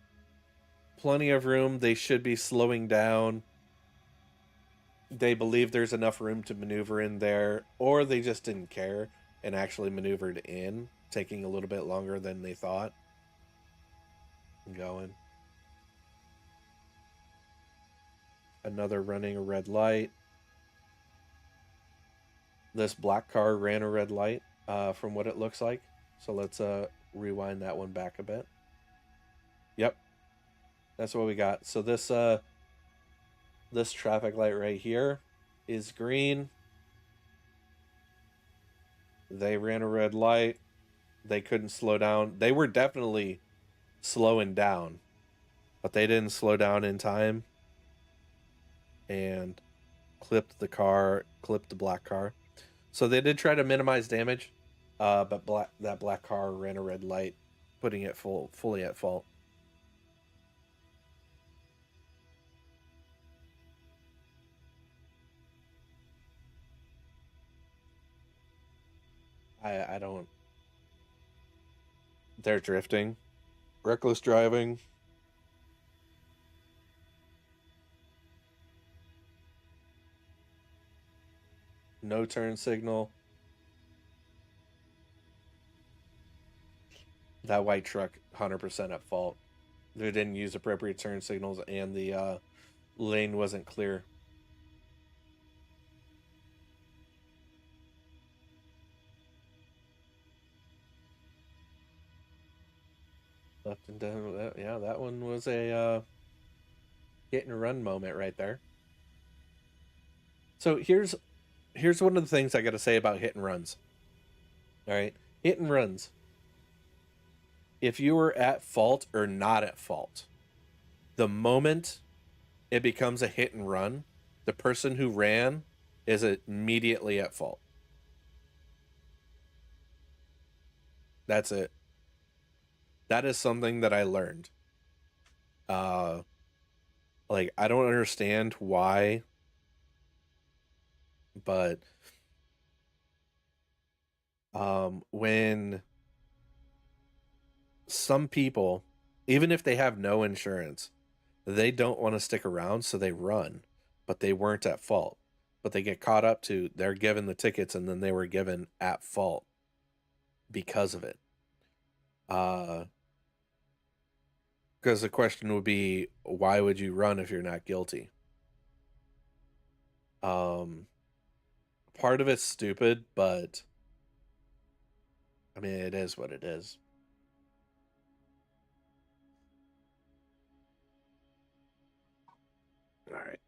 plenty of room. They should be slowing down. They believe there's enough room to maneuver in there, or they just didn't care and actually maneuvered in, taking a little bit longer than they thought. Going. Another running a red light. This black car ran a red light from what it looks like. So let's rewind that one back a bit. Yep. That's what we got. So this traffic light right here is green. They ran a red light. They couldn't slow down. They were definitely slowing down, but they didn't slow down in time and clipped the black car. So they did try to minimize damage, but that black car ran a red light, putting it fully at fault. I don't. They're drifting, reckless driving. No turn signal. That white truck 100% at fault. They didn't use appropriate turn signals and the lane wasn't clear. Left and down. Yeah, that one was a hit and run moment right there. So here's one of the things I got to say about hit and runs. All right, hit and runs. If you were at fault or not at fault, the moment it becomes a hit and run, the person who ran is immediately at fault. That's it. That is something that I learned. Like, I don't understand why, but when some people, even if they have no insurance, they don't want to stick around, so they run, but they weren't at fault. But they get caught up to, they're given the tickets and then they were given at fault because of it. Because the question would be, why would you run if you're not guilty? Part of it's stupid, but I mean, it is what it is. All right.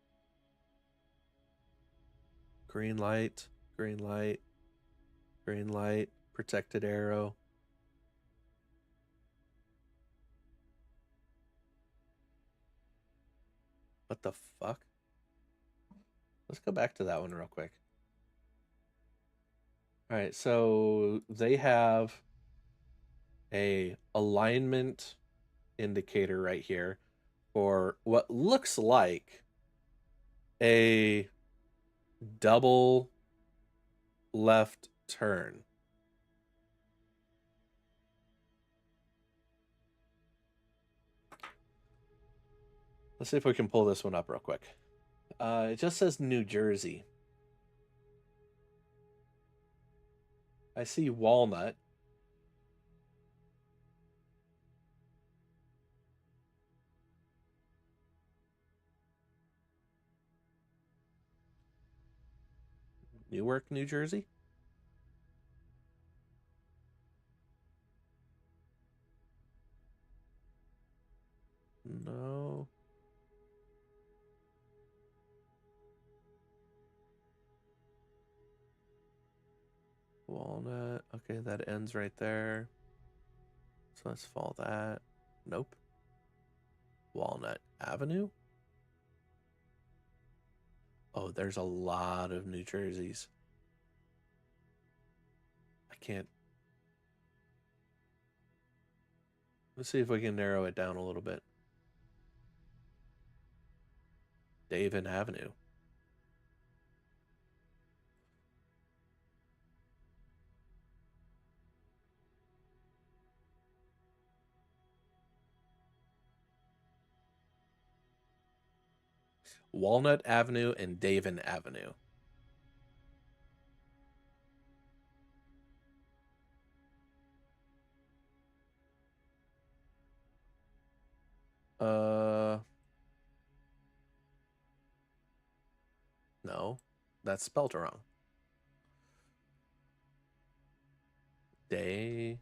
Green light, green light, green light, protected arrow. What What the fuck? Let's go back to that one real quick. All right, so they have a alignment indicator right here for what looks like a double left turn. Let's see if we can pull this one up real quick. It just says New Jersey. I see Walnut. Newark, New Jersey? No. Walnut. Okay, that ends right there. So let's follow that. Nope. Walnut Avenue? Oh, there's a lot of New Jerseys. I can't. Let's see if we can narrow it down a little bit. Davin Avenue. Walnut Avenue and Davin Avenue. No, that's spelled wrong. Daven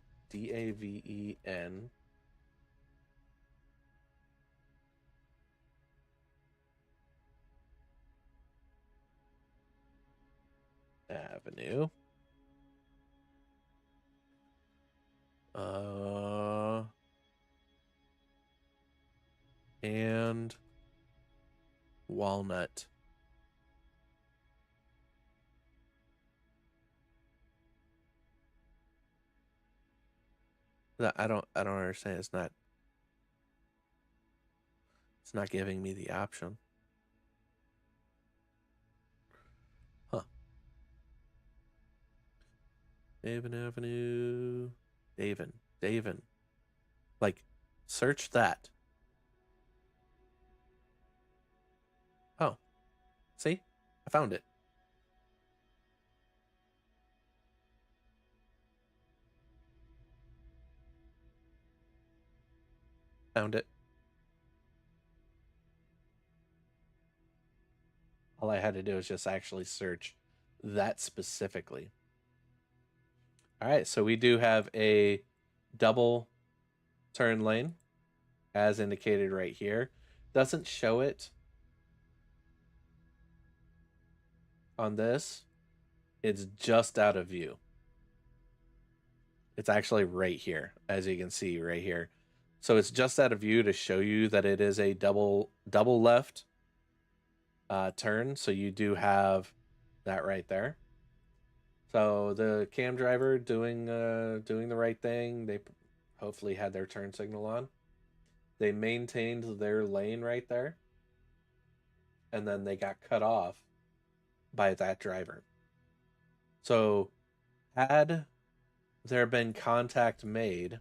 Avenue. And Walnut. I don't understand. It's not giving me the option. Huh. Davin Avenue. Davin. Like, search that. Oh. See? I found it. Found it. All I had to do is just actually search that specifically. All right, so we do have a double turn lane as indicated right here. Doesn't show it on this. It's just out of view. It's actually right here, as you can see right here. So it's just out of view to show you that it is a double left turn. So you do have that right there. So the cam driver doing the right thing. They hopefully had their turn signal on. They maintained their lane right there. And then they got cut off by that driver. So had there been contact made,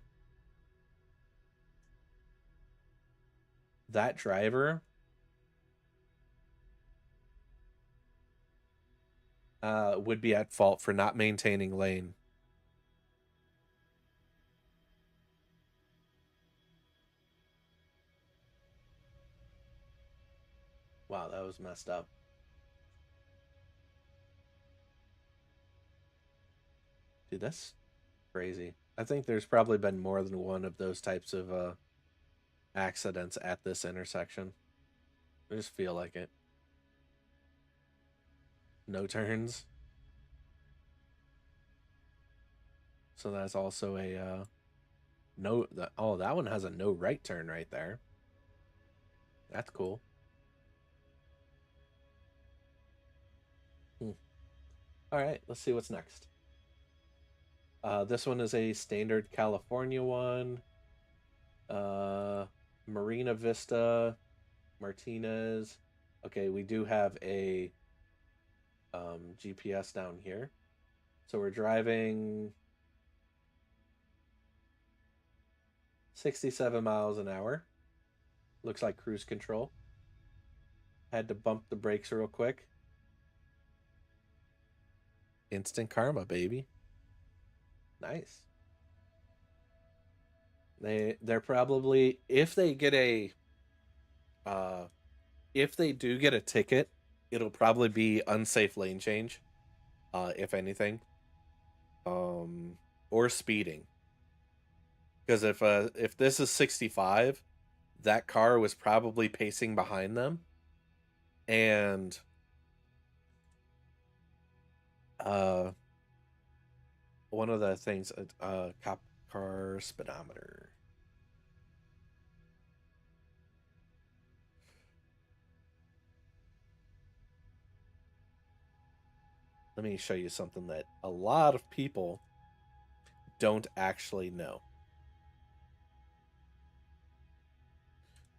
that driver would be at fault for not maintaining lane. Wow, that was messed up. Dude, that's crazy. I think there's probably been more than one of those types of accidents at this intersection. I just feel like it. No turns. So that's also a no. That one has a no right turn right there. That's cool. All right, let's see what's next. This one is a standard California one. Marina Vista, Martinez. Okay, we do have a GPS down here. So we're driving 67 miles an hour. Looks like cruise control. Had to bump the brakes real quick. Instant karma, baby. Nice. They're probably, if they get a if they do get a ticket, it'll probably be unsafe lane change, if anything. Or speeding. Because if this is 65, that car was probably pacing behind them, and one of the things, cop car speedometer. Let me show you something that a lot of people don't actually know.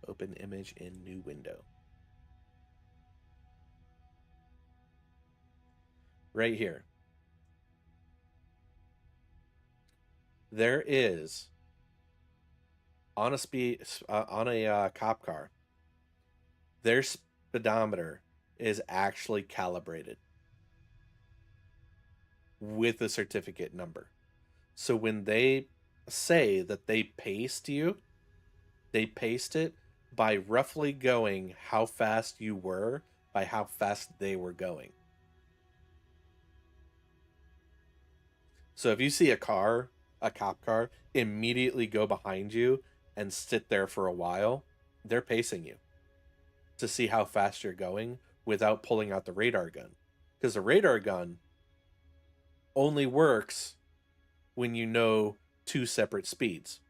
Open image in new window. Right here. There is on a cop car, their speedometer is actually calibrated with a certificate number. So when they say that they paced you, they paced it by roughly going how fast you were by how fast they were going. So if you see a cop car, immediately go behind you and sit there for a while, they're pacing you to see how fast you're going without pulling out the radar gun. Because the radar gun only works when you know two separate speeds.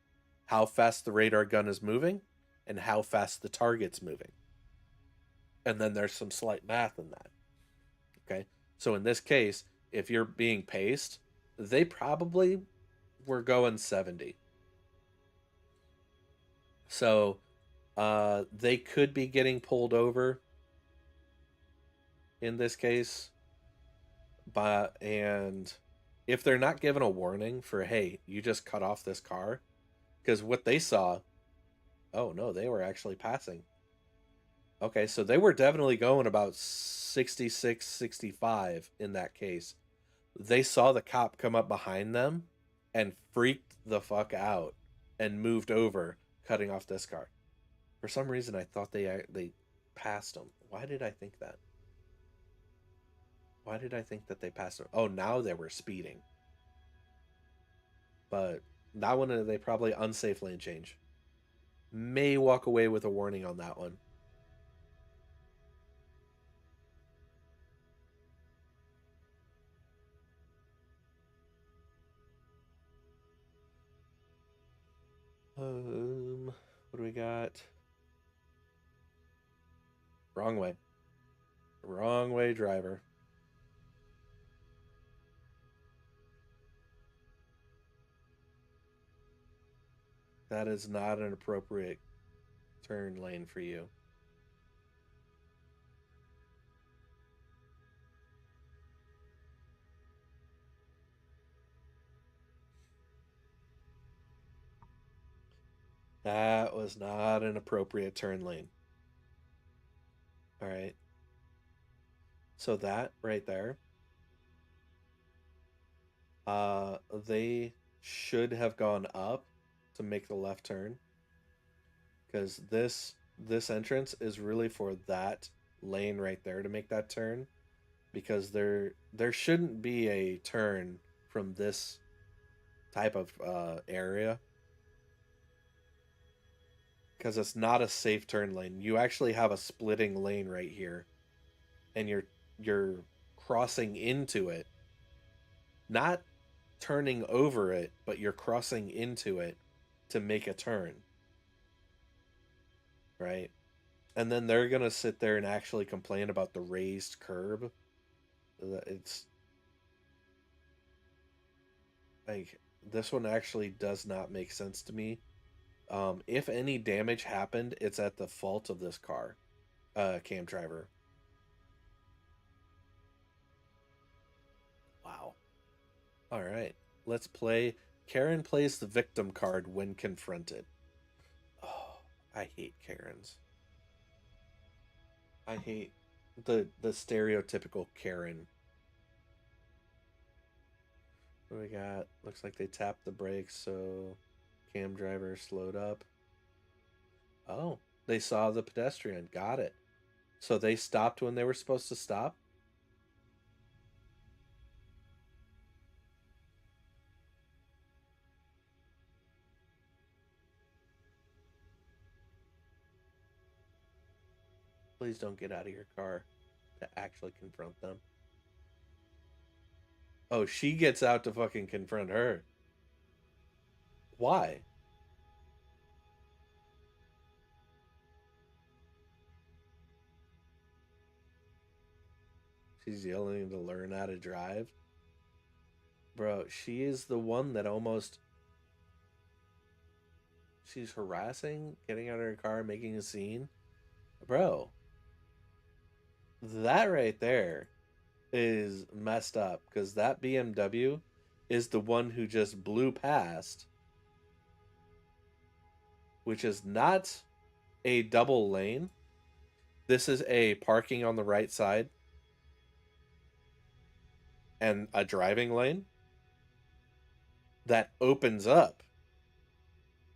How fast the radar gun is moving and how fast the target's moving. And then there's some slight math in that. Okay? So in this case, if you're being paced, they probably were going 70. So they could be getting pulled over in this case. And if they're not given a warning for, hey, you just cut off this car, because what they saw, oh no, they were actually passing. Okay, so they were definitely going about 66, 65 in that case. They saw the cop come up behind them and freaked the fuck out and moved over, cutting off this car. For some reason, I thought they passed them. Why did I think that? Why did I think that they passed them? Oh, now they were speeding. But that one, they probably unsafe lane change. May walk away with a warning on that one. What do we got? Wrong way. Wrong way, driver. That is not an appropriate turn lane for you. That was not an appropriate turn lane. All right. So that right there, they should have gone up to make the left turn, because this entrance is really for that lane right there to make that turn, because there shouldn't be a turn from this type of area, because it's not a safe turn lane. You actually have a splitting lane right here, and you're crossing into it, not turning over it, but you're crossing into it to make a turn, right? And then they're gonna sit there and actually complain about the raised curb. It's Like, this one actually does not make sense to me. If any damage happened, it's at the fault of this car, cam driver. Wow. All right, let's play. Karen plays the victim card when confronted. Oh, I hate Karens. I hate the stereotypical Karen. What do we got? Looks like they tapped the brakes, so cam driver slowed up. Oh, they saw the pedestrian. Got it. So they stopped when they were supposed to stop? Please don't get out of your car to actually confront them. Oh, she gets out to fucking confront her. Why? She's yelling to learn how to drive. Bro, she is the one that almost... She's harassing, getting out of her car, making a scene. Bro, that right there is messed up, because that BMW is the one who just blew past, which is not a double lane. This is a parking on the right side and a driving lane that opens up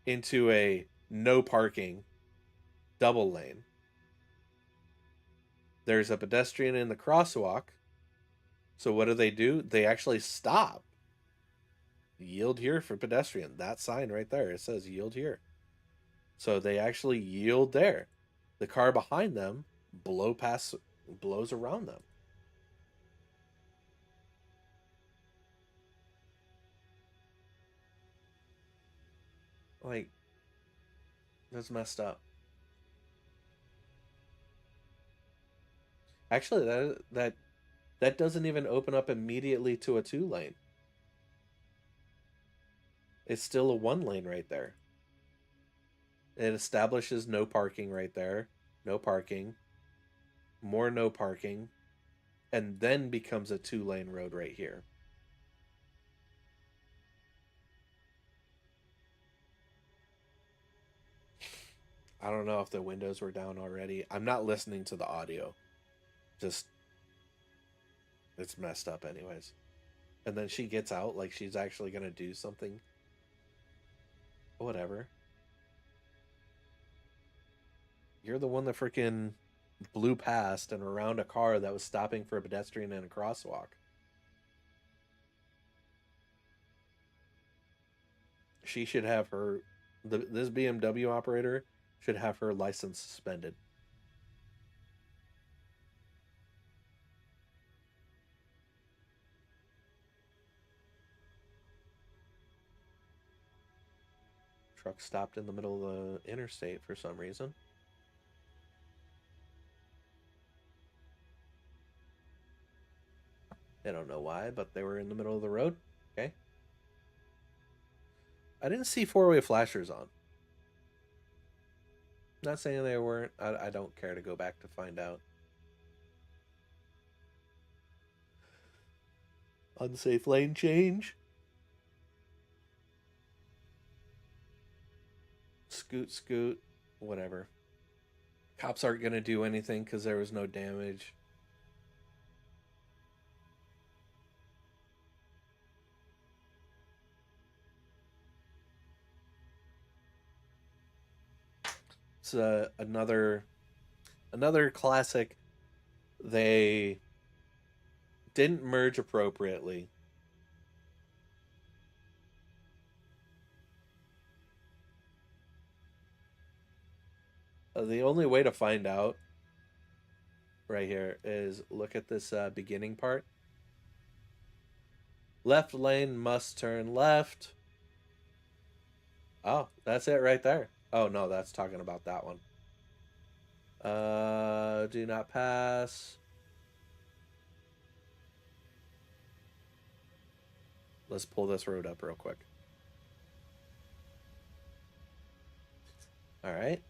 into a no parking double lane. There's a pedestrian in the crosswalk. So what do? They actually stop. Yield here for pedestrian. That sign right there, it says yield here. So they actually yield there. The car behind them blows around them. Like, that's messed up. Actually, that doesn't even open up immediately to a 2-lane. It's still a 1-lane right there. It establishes no parking right there. No parking. More no parking. And then becomes a 2-lane road right here. I don't know if the windows were down already. I'm not listening to the audio. Just, it's messed up anyways. And then she gets out like she's actually going to do something. Whatever. You're the one that freaking blew past and around a car that was stopping for a pedestrian in a crosswalk. She should have her... This BMW operator should have her license suspended. Truck stopped in the middle of the interstate for some reason. I don't know why, but they were in the middle of the road. Okay. I didn't see four-way flashers on. Not saying they weren't. I don't care to go back to find out. Unsafe lane change. Scoot. Whatever. Cops aren't going to do anything because there was no damage. It's another classic. They didn't merge appropriately. The only way to find out right here is look at this beginning part. Left lane must turn left. Oh, that's it right there. Oh, no, that's talking about that one. Do not pass. Let's pull this road up real quick. All right.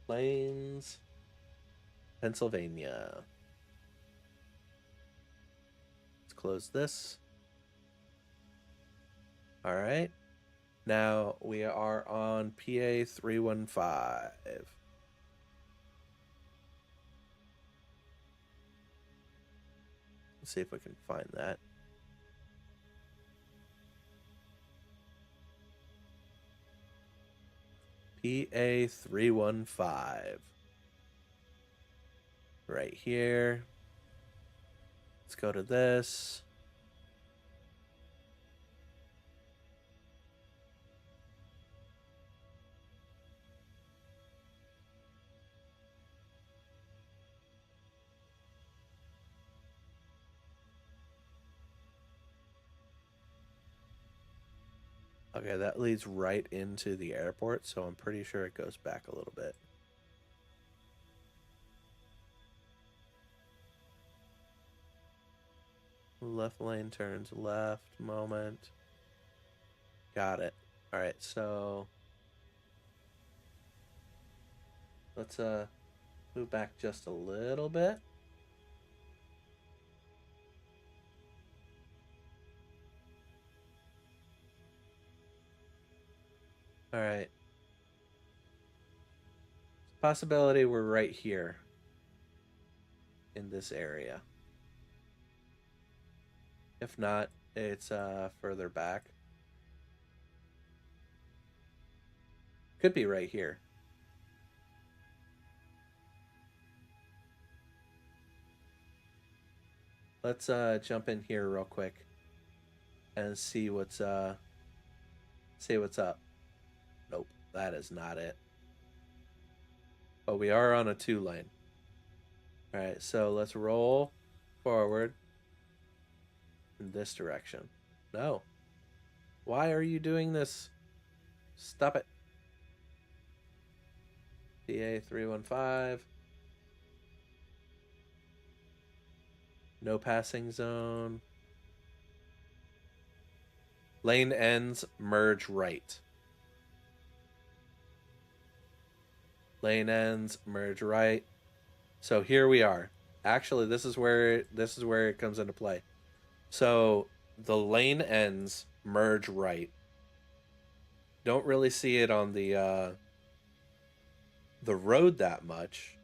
Plains, Pennsylvania. Let's close this. All right. Now we are on PA 315. Let's see if we can find that. PA 315. Right here. Let's go to this. Okay, that leads right into the airport, so I'm pretty sure it goes back a little bit. Left lane turns left, moment. Got it. All right, so let's move back just a little bit. All right. Possibility we're right here in this area. If not, it's further back. Could be right here. Let's jump in here real quick and see what's up. Nope, that is not it. But we are on a 2-lane. All right, so let's roll forward in this direction. No. Why are you doing this? Stop it. PA 315. No passing zone. Lane ends, merge right. Lane ends, merge right. So here we are. Actually, this is where it comes into play. So the lane ends, merge right. Don't really see it on the road that much,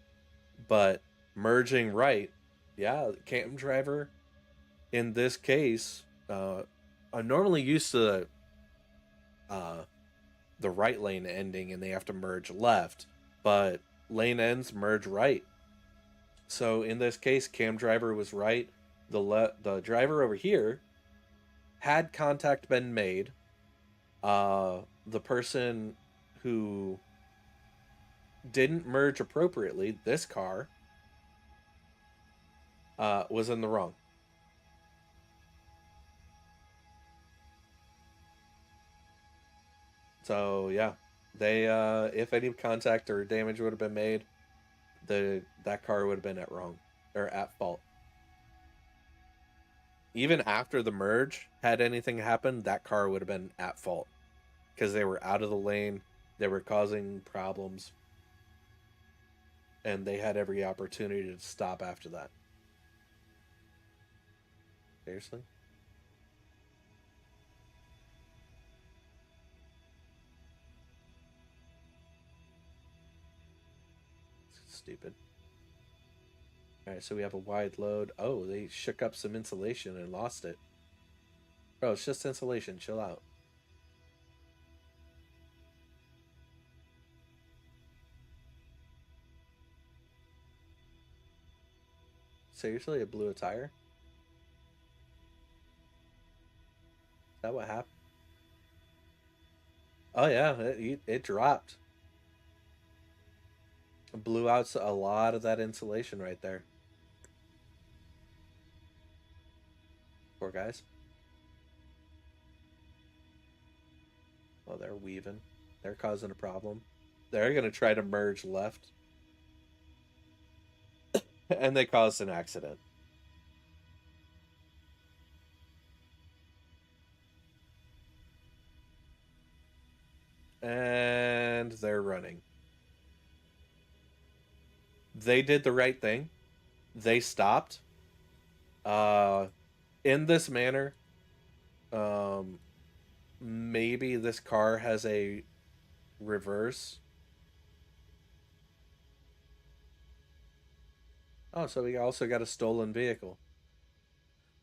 but merging right, yeah, cam driver in this case, I'm normally used to the right lane ending and they have to merge left, but lane ends merge right. So in this case, cam driver was right. The driver over here, had contact been made, the person who didn't merge appropriately, this car, was in the wrong. So yeah, they if any contact or damage would have been made, that car would have been at wrong or at fault. Even after the merge, had anything happened, that car would have been at fault because they were out of the lane, they were causing problems, and they had every opportunity to stop after that. Seriously? Stupid. Alright, so we have a wide load. Oh, they shook up some insulation and lost it. Bro, it's just insulation. Chill out. Seriously, it blew a tire? Is that what happened? Oh yeah, it dropped. It blew out a lot of that insulation right there. Poor guys. Well, they're weaving. They're causing a problem. They're going to try to merge left. And they caused an accident. And they're running. They did the right thing. They stopped. In this manner, maybe this car has a reverse. Oh, so we also got a stolen vehicle.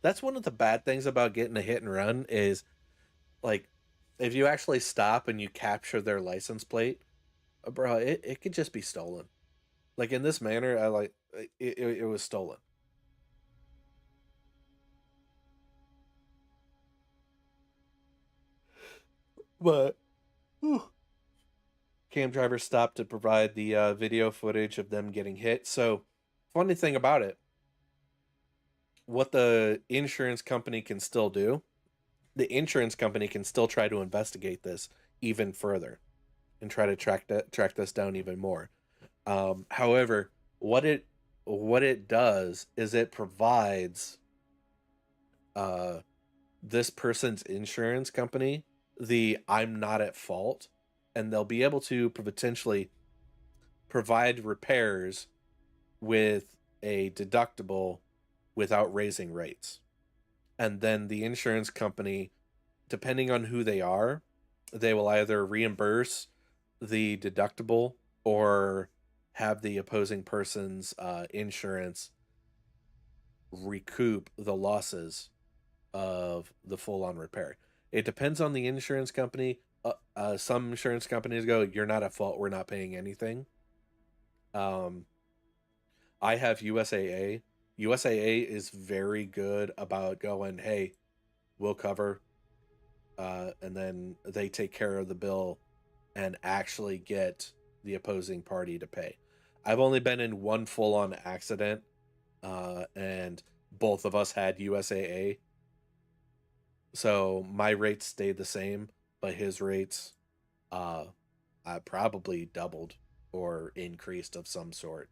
That's one of the bad things about getting a hit and run is, like, if you actually stop and you capture their license plate, bro, it could just be stolen. Like in this manner, I like it was stolen. But whew, cam driver stopped to provide the video footage of them getting hit. So, funny thing about it, what the insurance company can still do, the insurance company can still try to investigate this even further and try to track this down even more. However, what it does is it provides uh this person's insurance company the I'm not at fault, and they'll be able to potentially provide repairs with a deductible without raising rates. And then the insurance company, depending on who they are, they will either reimburse the deductible or have the opposing person's insurance recoup the losses of the full-on repair. It depends on the insurance company. Some insurance companies go, "You're not at fault. We're not paying anything." Um, I have USAA. USAA is very good about going, "Hey, we'll cover," and then they take care of the bill and actually get the opposing party to pay. I've only been in one full-on accident, and both of us had USAA. So my rates stayed the same, but his rates uh probably doubled or increased of some sort.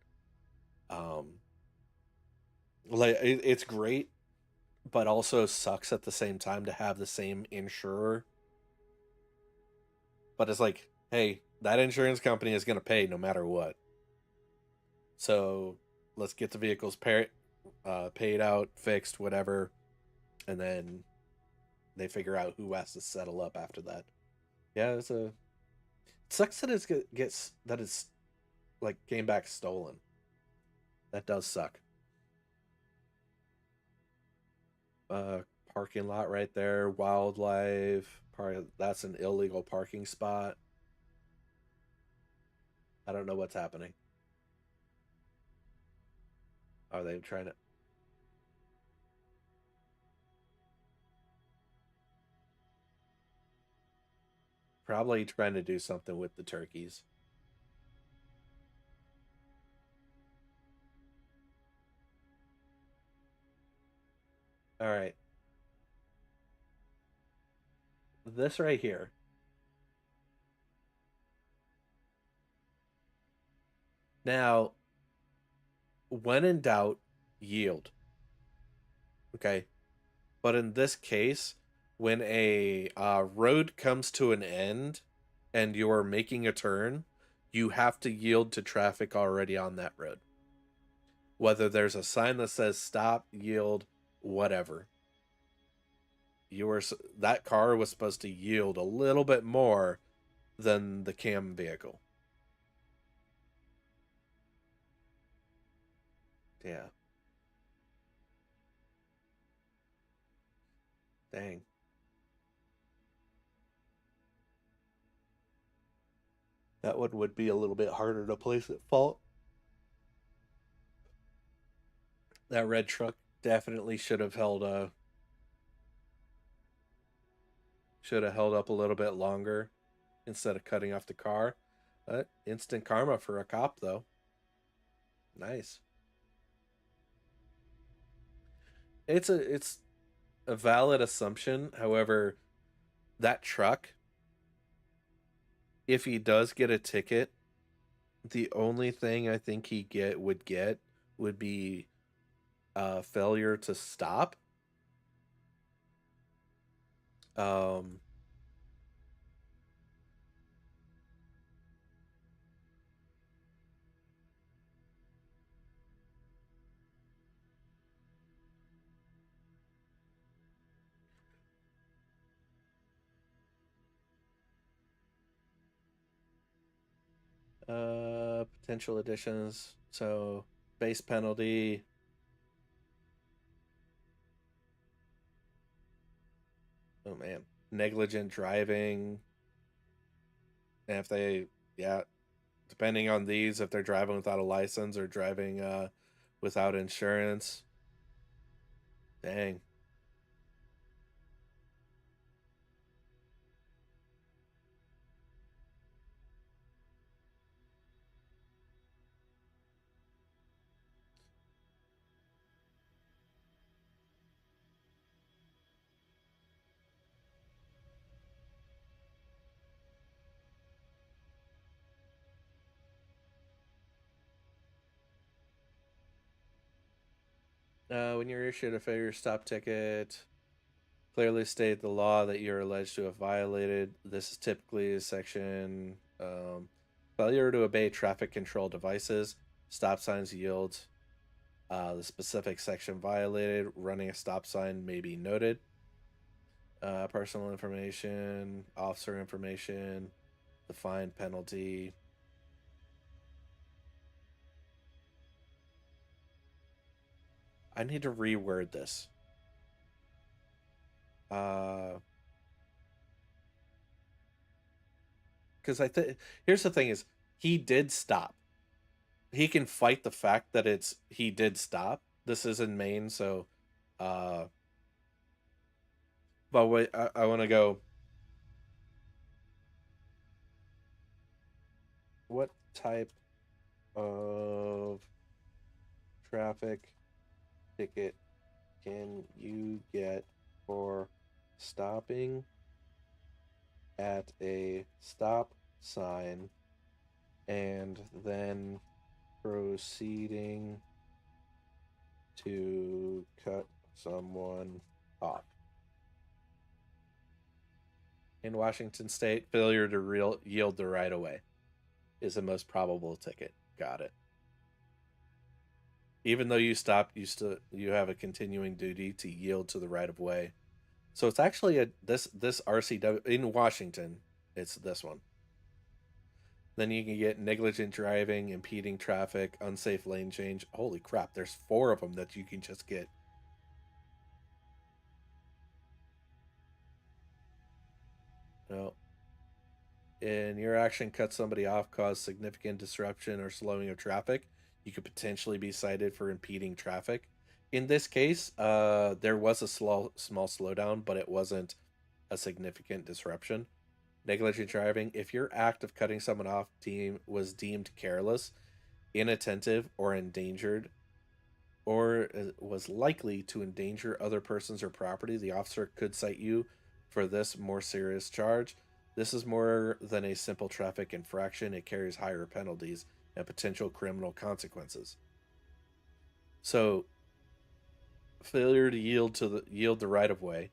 Um like it's great, but also sucks at the same time to have the same insurer. But it's like, hey, that insurance company is going to pay no matter what. So let's get the vehicles paid out, fixed, whatever, and then they figure out who has to settle up after that. Yeah, it sucks that gets that it's like came back stolen. That does suck. Uh, Parking lot right there, wildlife. That's an illegal parking spot. I don't know what's happening. Are they trying to? Probably trying to do something with the turkeys. All right. This right here. Now, when in doubt, yield. Okay. But in this case, when a road comes to an end and you're making a turn, you have to yield to traffic already on that road. Whether there's a sign that says stop, yield, whatever. That car was supposed to yield a little bit more than the cam vehicle. Yeah. Dang. That one would be a little bit harder to place at fault. That red truck definitely should have held up a little bit longer instead of cutting off the car. Instant karma for a cop though. Nice. It's a valid assumption. However, that truck, if he does get a ticket, the only thing I think would be failure to stop. Um Potential additions. So base penalty. Oh man, negligent driving. And if they, yeah, depending on these, if they're driving without a license or driving without insurance. Dang. When you're issued a failure stop ticket, clearly state the law that you're alleged to have violated. This is typically a section failure to obey traffic control devices, stop signs yield. The specific section violated, running a stop sign may be noted. Personal information, officer information, the fine penalty. I need to reword this. Because I think here's the thing: is he did stop. He can fight the fact that he did stop. This is in Maine, so, but wait, I want to go. What type of traffic ticket can you get for stopping at a stop sign and then proceeding to cut someone off? In Washington State, failure to yield the right of way is the most probable ticket. Got it. Even though you stopped, you have a continuing duty to yield to the right of way. So it's actually this RCW in Washington. It's this one. Then you can get negligent driving, impeding traffic, unsafe lane change. Holy crap! There's 4 of them that you can just get. No. And your action cuts somebody off, cause significant disruption or slowing of traffic, you could potentially be cited for impeding traffic. In this case, there was a small slowdown, but it wasn't a significant disruption. Negligent driving: if your act of cutting someone off was deemed careless, inattentive, or endangered, or was likely to endanger other persons or property, the officer could cite you for this more serious charge. This is more than a simple traffic infraction. It carries higher penalties and potential criminal consequences. So, failure to yield the right of way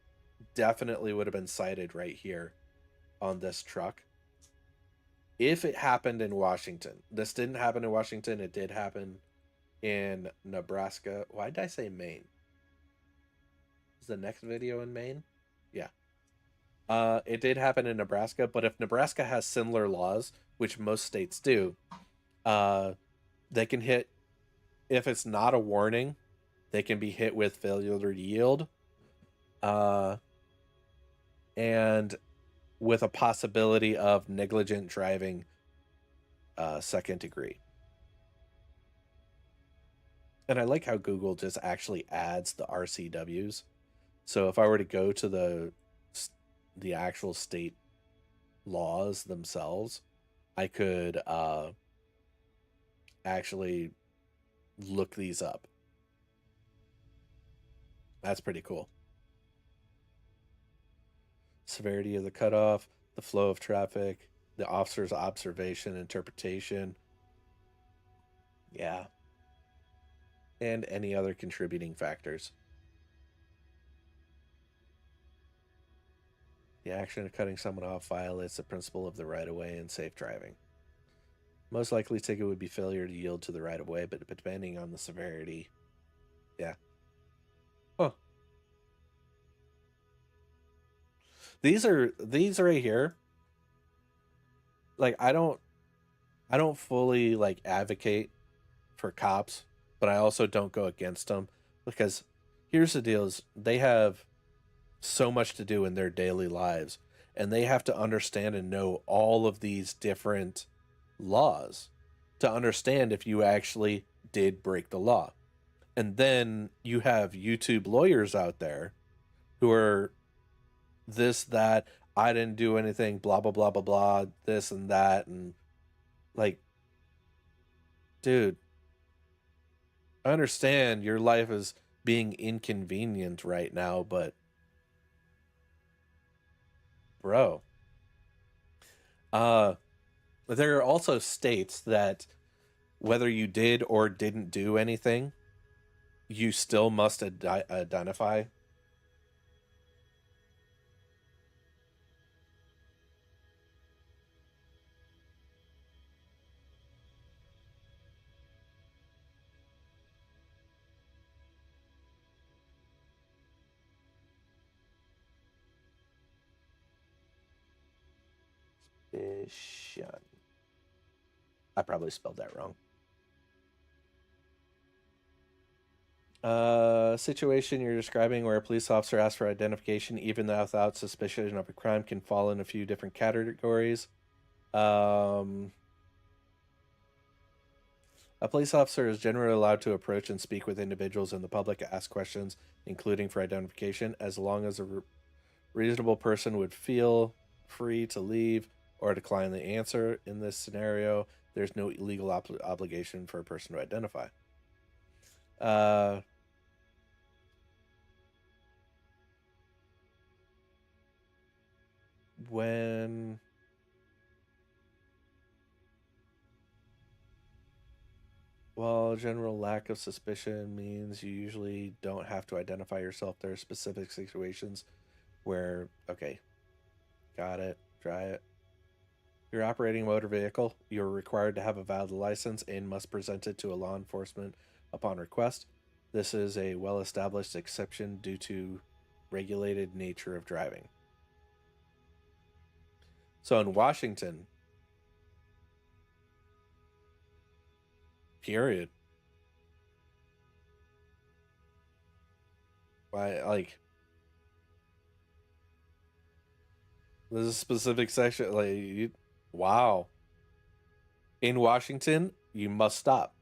definitely would have been cited right here on this truck. If it happened in Washington, this didn't happen in Washington. It did happen in Nebraska. Why did I say Maine? Is the next video in Maine? Yeah. It did happen in Nebraska, but if Nebraska has similar laws, which most states do, they can hit, if it's not a warning, they can be hit with failure to yield, and with a possibility of negligent driving, second degree. And I like how Google just actually adds the RCWs. So if I were to go to the actual state laws themselves, I could actually look these up. That's pretty cool. Severity of the cutoff, the flow of traffic, the officer's observation, interpretation. Yeah. And any other contributing factors. The action of cutting someone off violates the principle of the right-of-way and safe driving. Most likely ticket would be failure to yield to the right-of-way, but depending on the severity. Yeah. Huh. These right here. Like, I don't I don't fully like advocate for cops, but I also don't go against them because here's the deal: is they have so much to do in their daily lives, and they have to understand and know all of these different laws to understand if you actually did break the law. And then you have YouTube lawyers out there who are this, that, I didn't do anything, blah, blah, blah, blah, blah, this and that. And like, dude, I understand your life is being inconvenient right now, but bro, uh, there are also states that whether you did or didn't do anything, you still must identify. Suspicion. I probably spelled that wrong. Situation you're describing where a police officer asks for identification even without suspicion of a crime can fall in a few different categories. A police officer is generally allowed to approach and speak with individuals in the public, ask questions, including for identification, as long as a reasonable person would feel free to leave or decline the answer. In this scenario, there's no legal obligation for a person to identify. When well, general lack of suspicion means you usually don't have to identify yourself. There are specific situations where, okay, got it, try it. You're operating a motor vehicle. You're required to have a valid license and must present it to a law enforcement upon request. This is a well established exception due to regulated nature of driving. So in Washington, period. Why, like, there's a specific section, like, wow. In Washington, you must stop.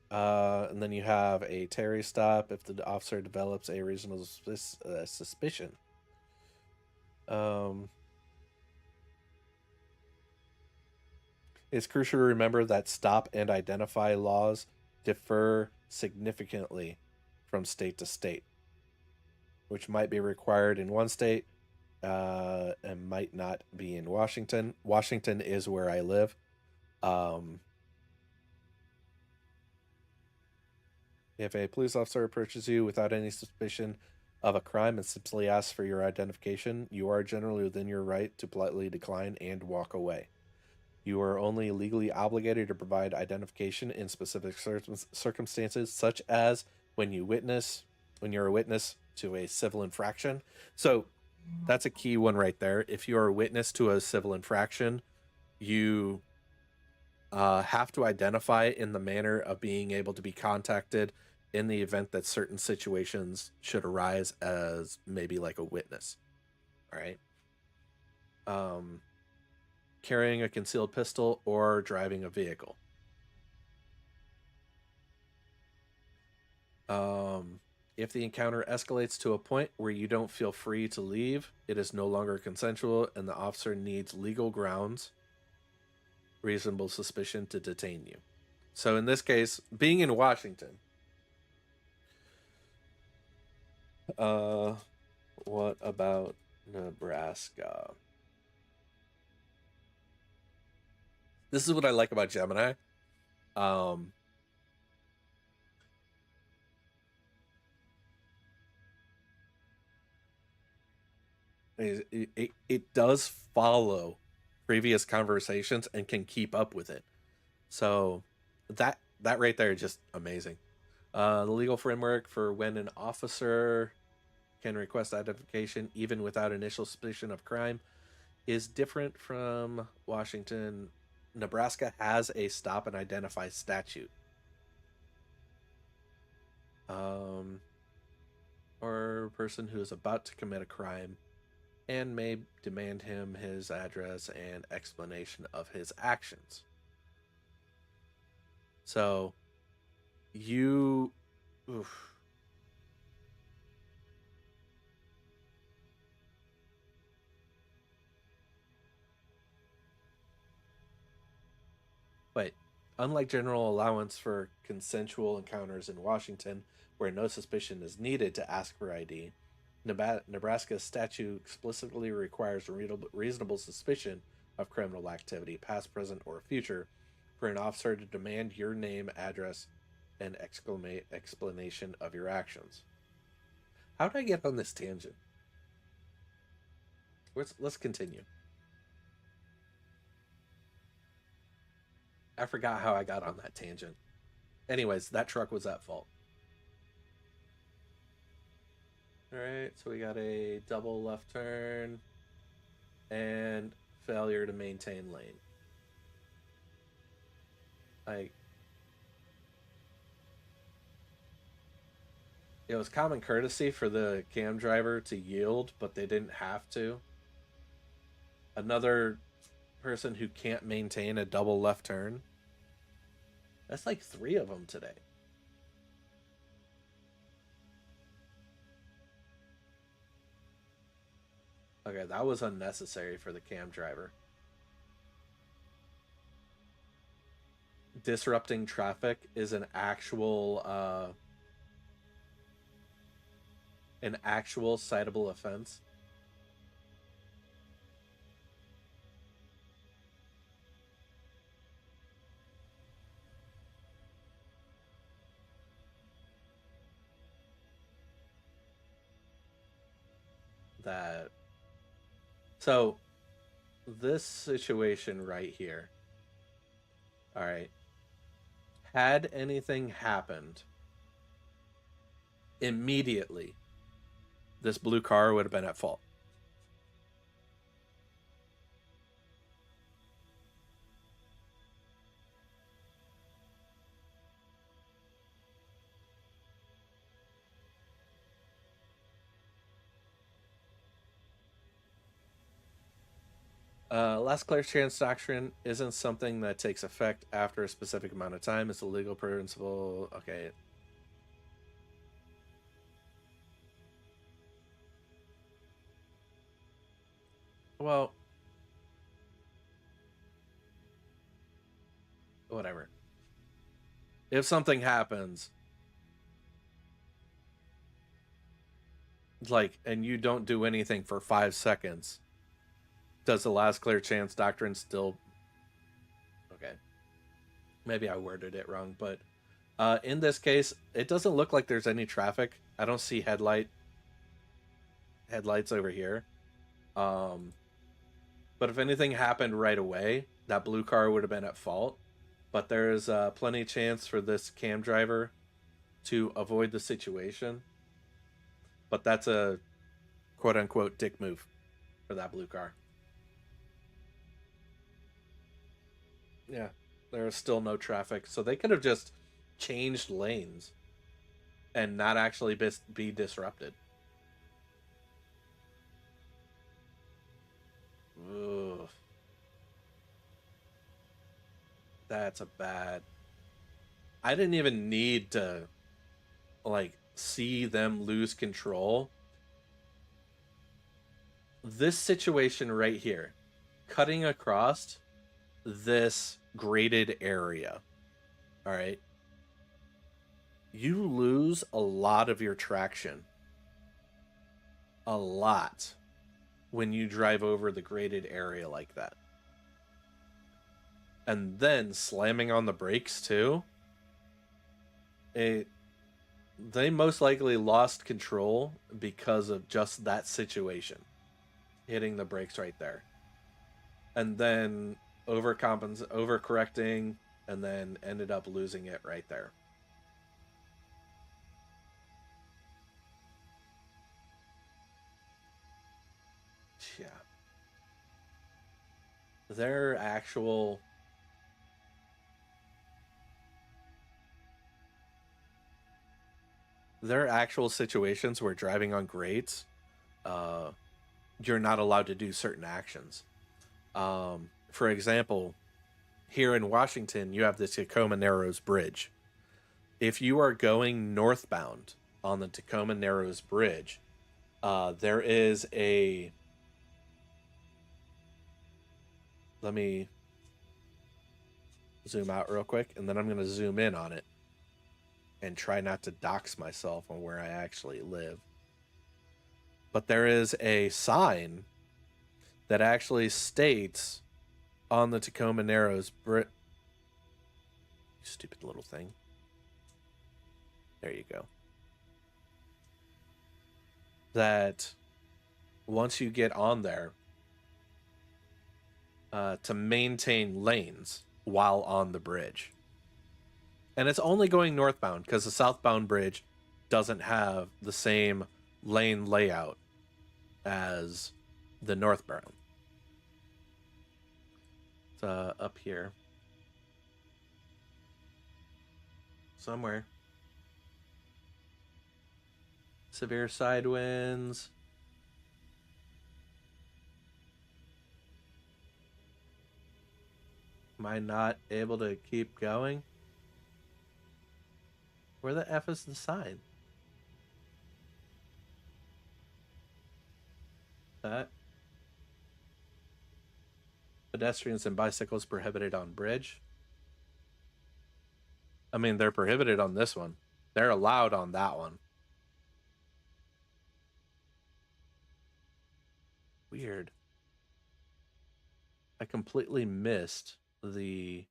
And then you have a Terry stop if the officer develops a reasonable suspicion. It's crucial to remember that stop and identify laws differ significantly from state to state, which might be required in one state and might not be in Washington. Washington is where I live. If a police officer approaches you without any suspicion of a crime and simply asks for your identification, you are generally within your right to politely decline and walk away. You are only legally obligated to provide identification in specific circumstances, such as when you're a witness to a civil infraction. So that's a key one right there. If you are a witness to a civil infraction, you have to identify in the manner of being able to be contacted in the event that certain situations should arise as maybe like a witness. All right. Carrying a concealed pistol or driving a vehicle. If the encounter escalates to a point where you don't feel free to leave, it is no longer consensual and the officer needs legal grounds, reasonable suspicion to detain you. So in this case, being in Washington, what about Nebraska? This is what I like about Gemini. It does follow previous conversations and can keep up with it. So that right there is just amazing. The legal framework for when an officer can request identification even without initial suspicion of crime is different from Washington Nebraska has a stop and identify statute. Or a person who is about to commit a crime and may demand him his address and explanation of his actions. So, you. Oof. But unlike general allowance for consensual encounters in Washington, where no suspicion is needed to ask for ID, Nebraska's statute explicitly requires reasonable suspicion of criminal activity, past, present, or future, for an officer to demand your name, address, and explanation of your actions. How did I get on this tangent? Let's continue. I forgot how I got on that tangent. Anyways, that truck was at fault. Alright, so we got a double left turn and failure to maintain lane. Like, it was common courtesy for the cam driver to yield, but they didn't have to. Another person who can't maintain a double left turn. That's like 3 of them today. Okay, that was unnecessary for the cam driver. Disrupting traffic is an actual citable offense. That. So, this situation right here. All right. Had anything happened immediately, this blue car would have been at fault. Last clear chance doctrine isn't something that takes effect after a specific amount of time. It's a legal principle. Okay. Well, whatever. If something happens, like, and you don't do anything for 5 seconds, does the last clear chance doctrine still... Okay. Maybe I worded it wrong, but in this case, it doesn't look like there's any traffic. I don't see headlights over here. But if anything happened right away, that blue car would have been at fault. But there's plenty of chance for this cam driver to avoid the situation. But that's a quote-unquote dick move for that blue car. Yeah, there is still no traffic. So they could have just changed lanes and not actually be disrupted. Ugh. That's a bad... I didn't even need to, like, see them lose control. This situation right here, cutting across this graded area, all right, you lose a lot of your traction. A lot. When you drive over the graded area like that. And then slamming on the brakes too. They most likely lost control because of just that situation. Hitting the brakes right there. And then overcorrecting, and then ended up losing it right there. Yeah. Their actual there are actual situations where driving on grades, you're not allowed to do certain actions. For example, here in Washington, you have the Tacoma Narrows Bridge. If you are going northbound on the Tacoma Narrows Bridge, there is a. Let me zoom out real quick, and then I'm going to zoom in on it and try not to dox myself on where I actually live. But there is a sign that actually states on the Tacoma Narrows Bridge. Stupid little thing. There you go. That once you get on there, to maintain lanes while on the bridge. And it's only going northbound because the southbound bridge doesn't have the same lane layout as the northbound. It's up here. Somewhere. Severe side winds. Am I not able to keep going? Where the F is the sign? That. Pedestrians and bicycles prohibited on bridge. I mean, they're prohibited on this one. They're allowed on that one. Weird. I completely missed the...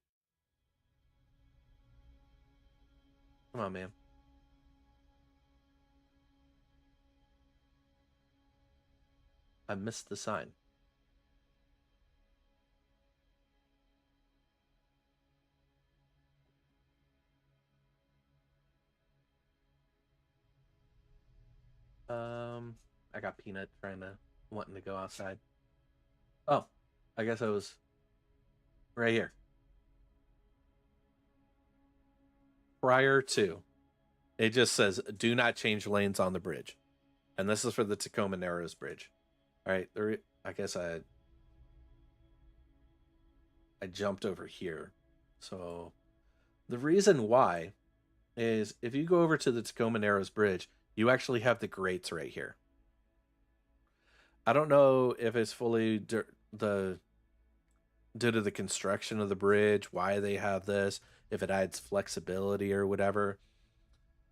Come on, man. I missed the sign. I got Peanut wanting to go outside. Oh, I guess I was right here. Prior to, it just says, do not change lanes on the bridge. And this is for the Tacoma Narrows Bridge. All right, I guess I jumped over here. So the reason why is if you go over to the Tacoma Narrows Bridge, you actually have the grates right here. I don't know if it's fully due to the construction of the bridge, why they have this, if it adds flexibility or whatever.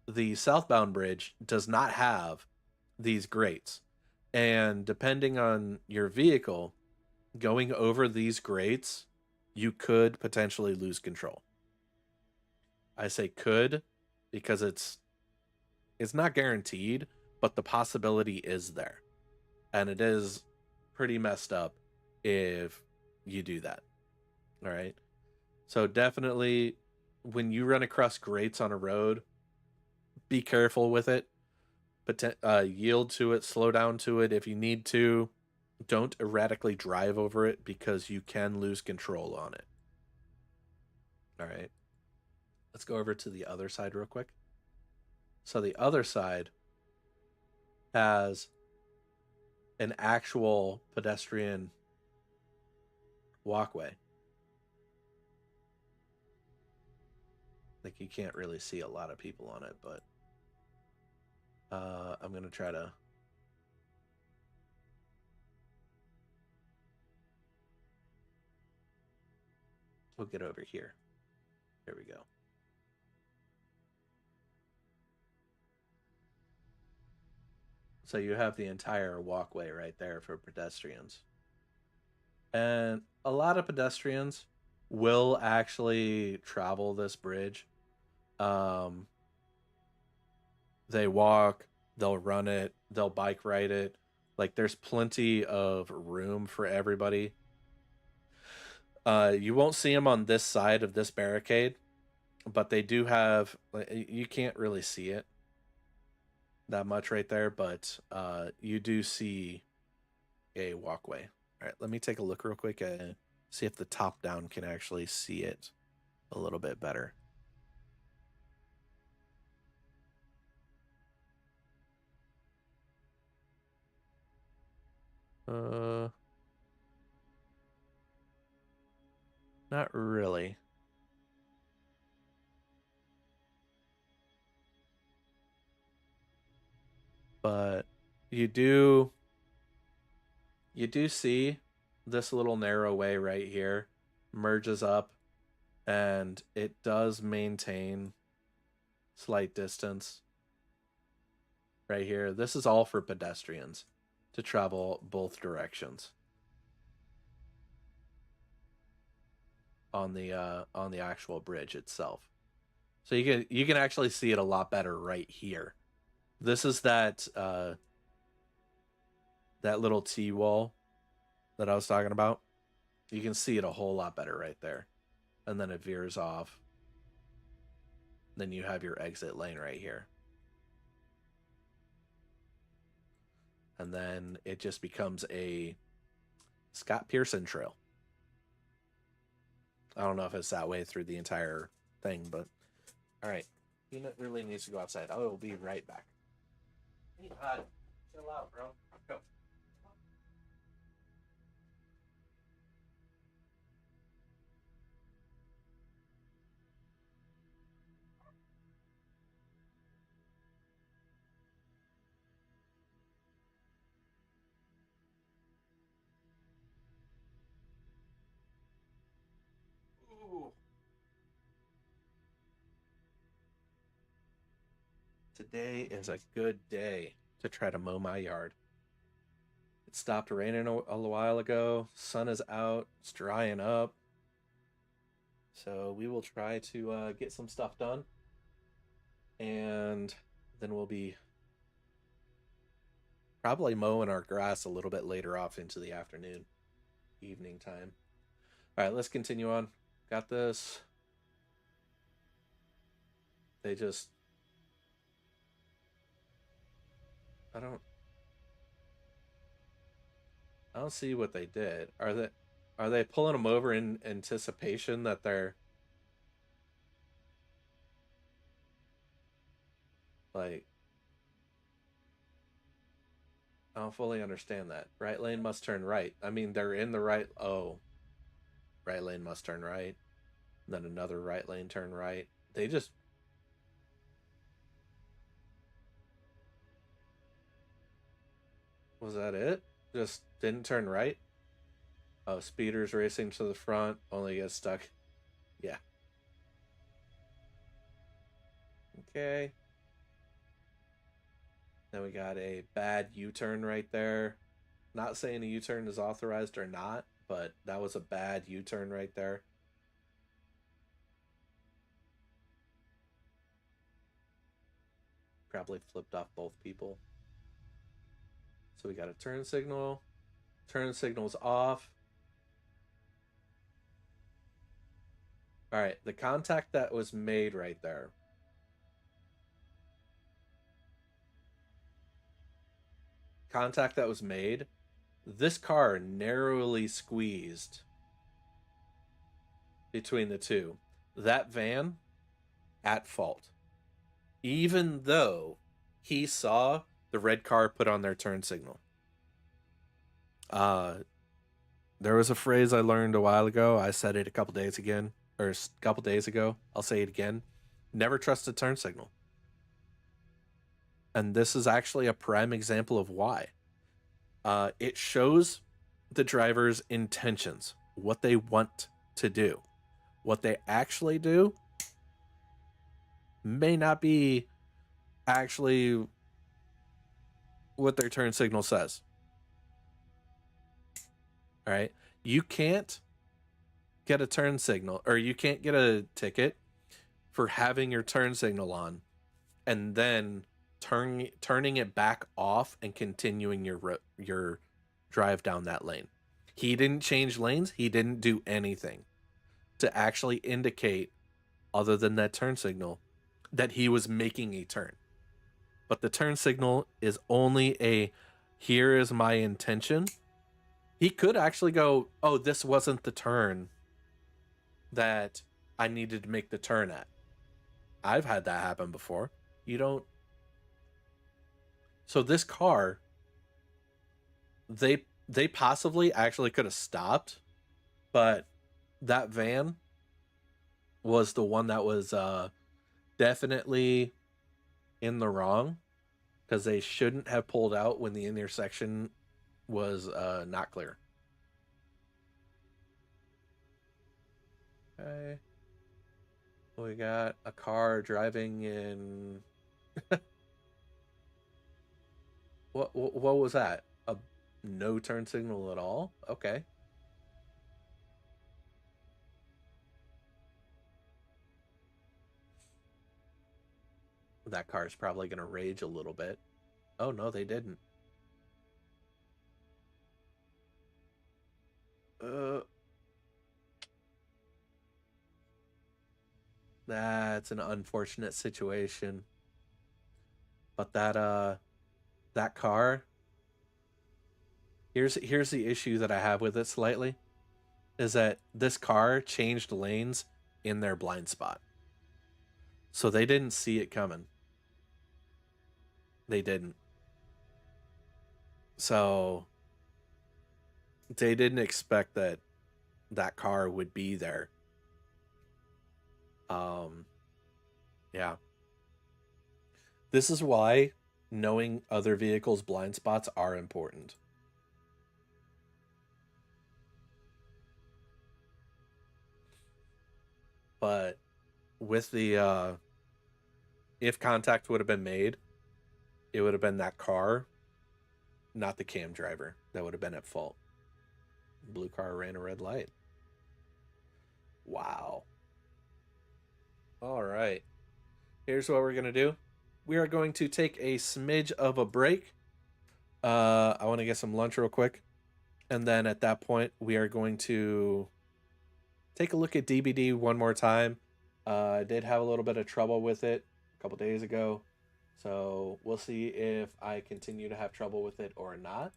The southbound bridge does not have these grates. And depending on your vehicle, going over these grates, you could potentially lose control. I say could because it's not guaranteed, but the possibility is there. And it is pretty messed up if you do that. All right. So definitely when you run across grates on a road, be careful with it. Yield to it, slow down to it if you need to. Don't erratically drive over it because you can lose control on it. All right. Let's go over to the other side real quick. So the other side has an actual pedestrian walkway. Like you can't really see a lot of people on it, but I'm gonna try to we'll get over here. There we go. So you have the entire walkway right there for pedestrians. And a lot of pedestrians will actually travel this bridge. They walk, they'll run it, they'll bike ride it. Like there's plenty of room for everybody. You won't see them on this side of this barricade, but they do have, you can't really see it that much right there, but you do see a walkway. All right, let me take a look real quick and see if the top down can actually see it a little bit better. Not really. But you do see this little narrow way right here merges up, and it does maintain slight distance right here. This is all for pedestrians to travel both directions on the actual bridge itself. So you can actually see it a lot better right here. This is that that little T wall that I was talking about. You can see it a whole lot better right there. And then it veers off. Then you have your exit lane right here. And then it just becomes a Scott Pearson trail. I don't know if it's that way through the entire thing, but all right. Peanut really needs to go outside. I will be right back. Peanut, chill out, bro. Go. Ooh. Today is a good day to try to mow my yard. It stopped raining a while ago. Sun is out. It's drying up. So we will try to get some stuff done. And then we'll be probably mowing our grass a little bit later off into the afternoon, evening time. All right, let's continue on. Got this. They just... I don't see what they did. Are they pulling them over in anticipation that they're like, I don't fully understand that. Right lane must turn right. I mean, they're in the right. Oh, right lane must turn right. Then another right lane turn right. They just... Was that it? Just didn't turn right? Oh, speeders racing to the front, only get stuck. Yeah. Okay. Then we got a bad U-turn right there. Not saying a U-turn is authorized or not, but that was a bad U-turn right there. Probably flipped off both people. So we got a turn signal. Turn signal's off. All right, the contact that was made right there. Contact that was made. This car narrowly squeezed between the two. That van at fault. Even though he saw the red car put on their turn signal. There was a phrase I learned a while ago. I said it a couple days ago. I'll say it again. Never trust a turn signal. And this is actually a prime example of why. It shows the driver's intentions, what they want to do. What they actually do may not be actually what their turn signal says. All right. You can't get a turn signal, or you can't get a ticket for having your turn signal on and then turning it back off and continuing your drive down that lane. He didn't change lanes. He didn't do anything to actually indicate, other than that turn signal, that he was making a turn. But the turn signal is only a, here is my intention. He could actually go, oh, this wasn't the turn that I needed to make the turn at. I've had that happen before. You don't... So this car, they they possibly actually could have stopped, but that van was the one that was definitely in the wrong, because they shouldn't have pulled out when the intersection was not clear. Okay. We got a car driving in. What was that? A no turn signal at all? Okay. That car is probably going to rage a little bit. Oh no, they didn't. That's an unfortunate situation. But that car, here's the issue that I have with it slightly, is that this car changed lanes in their blind spot. So they didn't see it coming. They didn't. So they didn't expect that that car would be there. Yeah. This is why knowing other vehicles' blind spots are important. But with the if contact would have been made, it would have been that car, not the cam driver, that would have been at fault. Blue car ran a red light. Wow. All right. Here's what we're going to do. We are going to take a smidge of a break. I want to get some lunch real quick. And then at that point, we are going to take a look at DBD one more time. I did have a little bit of trouble with it a couple days ago. So we'll see if I continue to have trouble with it or not.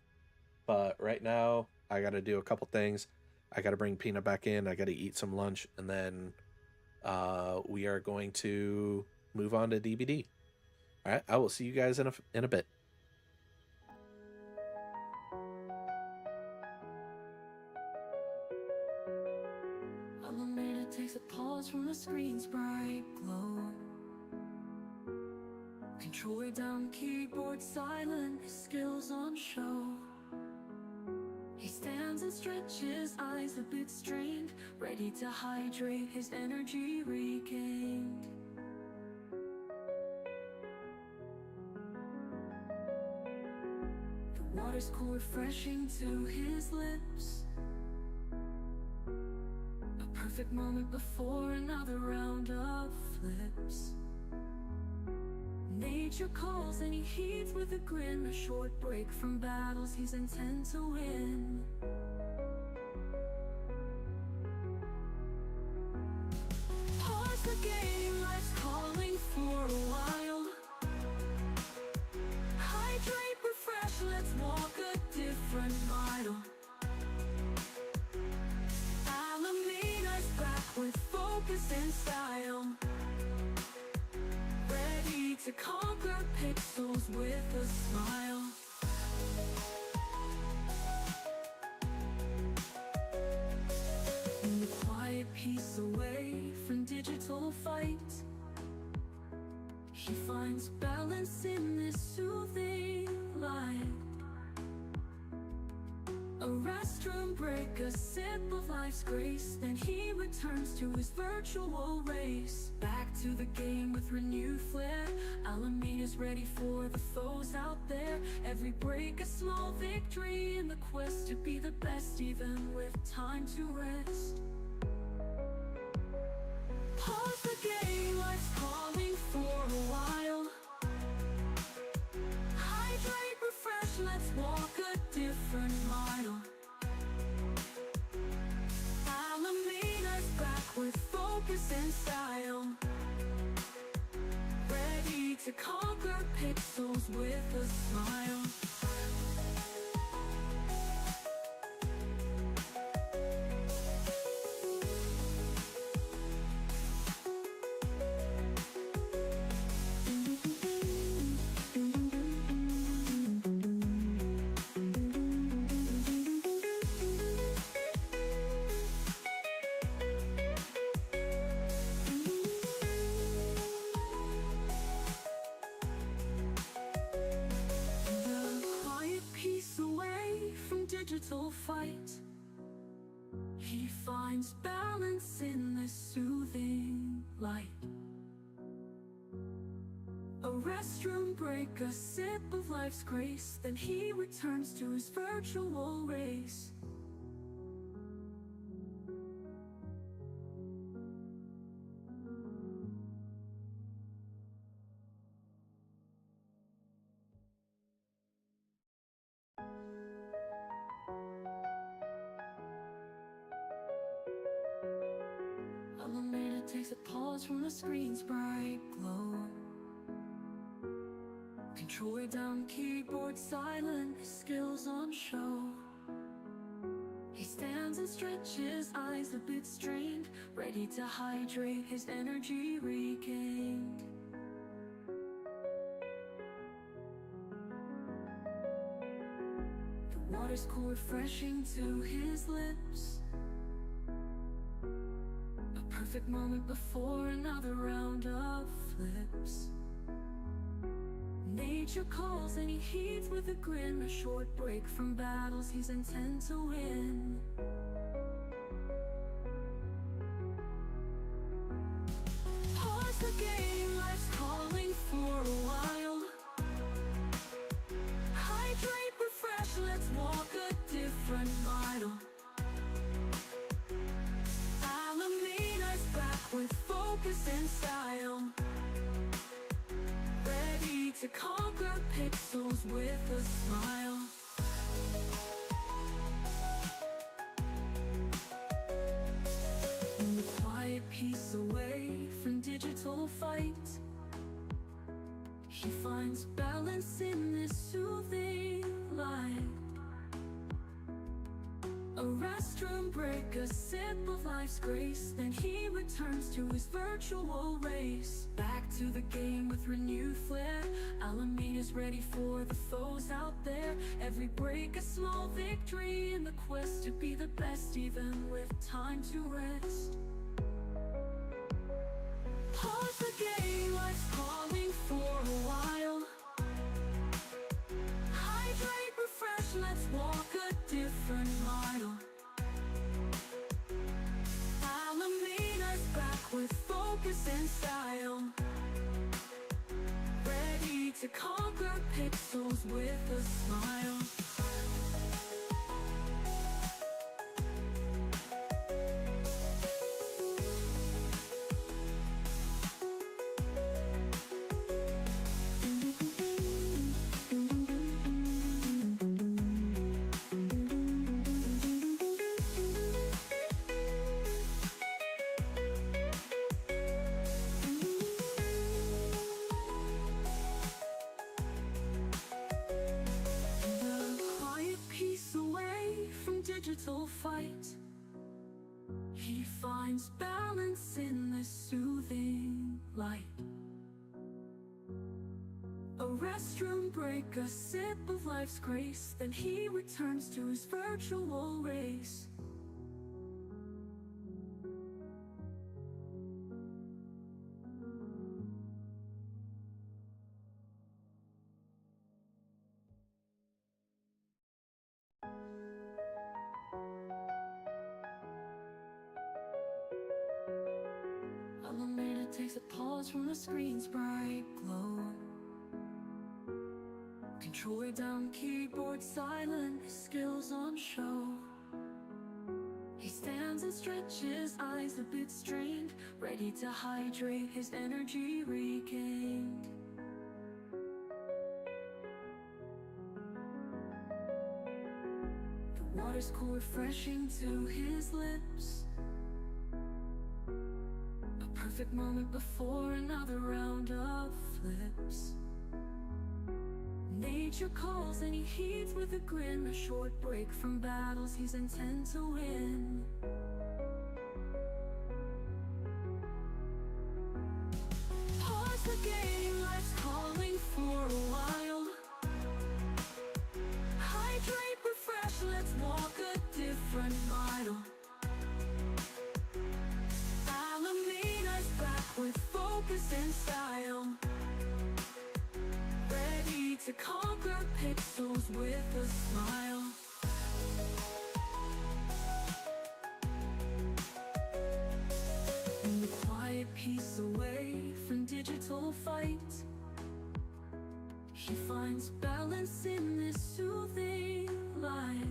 But right now, I got to do a couple things. I got to bring Peanut back in. I got to eat some lunch. And then we are going to move on to DBD. All right, I will see you guys in a bit. Alameda takes a pause from the screen's bright glow. Controller down, keyboard silent, his skills on show. He stands and stretches, eyes a bit strained, ready to hydrate, his energy regained. The water's cool, refreshing to his lips. A perfect moment before another round of flips. Nature calls and he heeds with a grin. A short break from battles he's intent to win. Pause the game, life's calling for a while. Hydrate, refresh, let's walk a different mile. Alameda's back with focus and style. Ready to conquer pixels with a smile. In the quiet peace away from digital fight, he finds balance in this soothing light. A restroom break, a sip of life's grace, then he returns to his virtual race. Back to the game with renewed flair. Alameda's ready for the foes out there. Every break a small victory in the quest to be the best, even with time to rest. Pause the game, life's calling for a while. Hydrate, refresh, let's walk a different mile. Alameda's back with focus and style. Ready to conquer pixels with a smile. digital fight. He finds balance in this soothing light. A restroom break, a sip of life's grace, then he returns to his virtual race. Alameda takes a pause from the screen's bright glow. Controller down, keyboard silent, his skills on show. He stands and stretches, eyes a bit strained, ready to hydrate, his energy regained. The water's cool, refreshing to his lips. A perfect moment before another round of flips. Nature calls and he heeds with a grin. A short break from battles he's intent to win. Pause the game, life's calling for a while. Hydrate, refresh, let's walk a different mile. Alameda's back with focus and style. To conquer pixels with a smile. In the quiet peace away from digital fight, he finds balance in this soothing light. A restroom break, a sip of life's grace, then he returns to his virtual race. Back to the game with renewed flair. Alameda's ready for the foes out there. Every break a small victory in the quest to be the best, even with time to rest. Pause the game, life's calling for a while. Hydrate, refresh, let's walk a different mile. Alameda's back with focus and style. Ready to conquer pixels with a smile. Digital fight, he finds balance in this soothing light. A restroom break, a sip of life's grace, then he returns to his virtual race. Alameda takes a pause from the screen's bright glow. Controller down, keyboard silent, his skills on show. He stands and stretches, eyes a bit strained, ready to hydrate, his energy regained. The water's cool, refreshing to his lips. Perfect moment before another round of flips. Nature calls and he heeds with a grin. A short break from battles he's intent to win. Pause the game, life's calling for a while. Hydrate, refresh, let's walk a different mile. With focus and style, ready to conquer pixels with a smile. piece away from digital fight. He finds balance in this soothing light.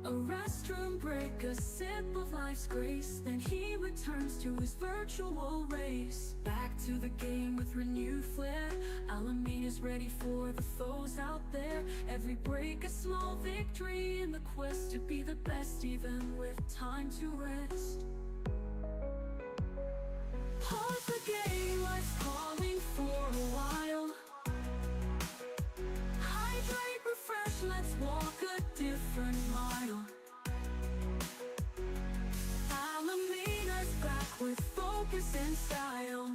A restroom break, a sip of life's grace, then he returns to his virtual race. Back to the game with renewed flair. Alamina's ready for the foes out there. Every break a small victory in the quest to be the best, even with time to rest. Pause the game, life's calling for a while. Hydrate, refresh, let's walk a different mile. Alamina's back with focus and style.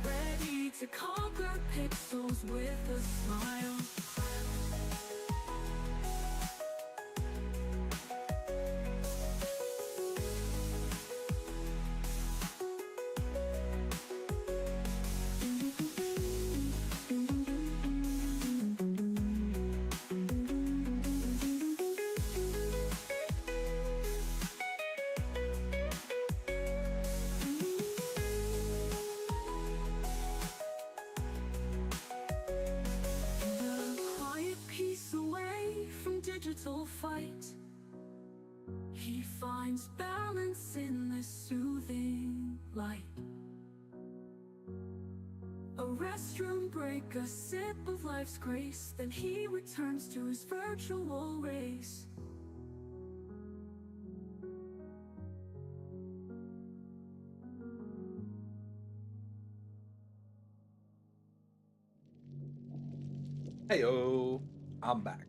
Ready to conquer pixels with a smile. Digital fight. He finds balance in this soothing light. A restroom break, a sip of life's grace, then he returns to his virtual race. Heyo, I'm back.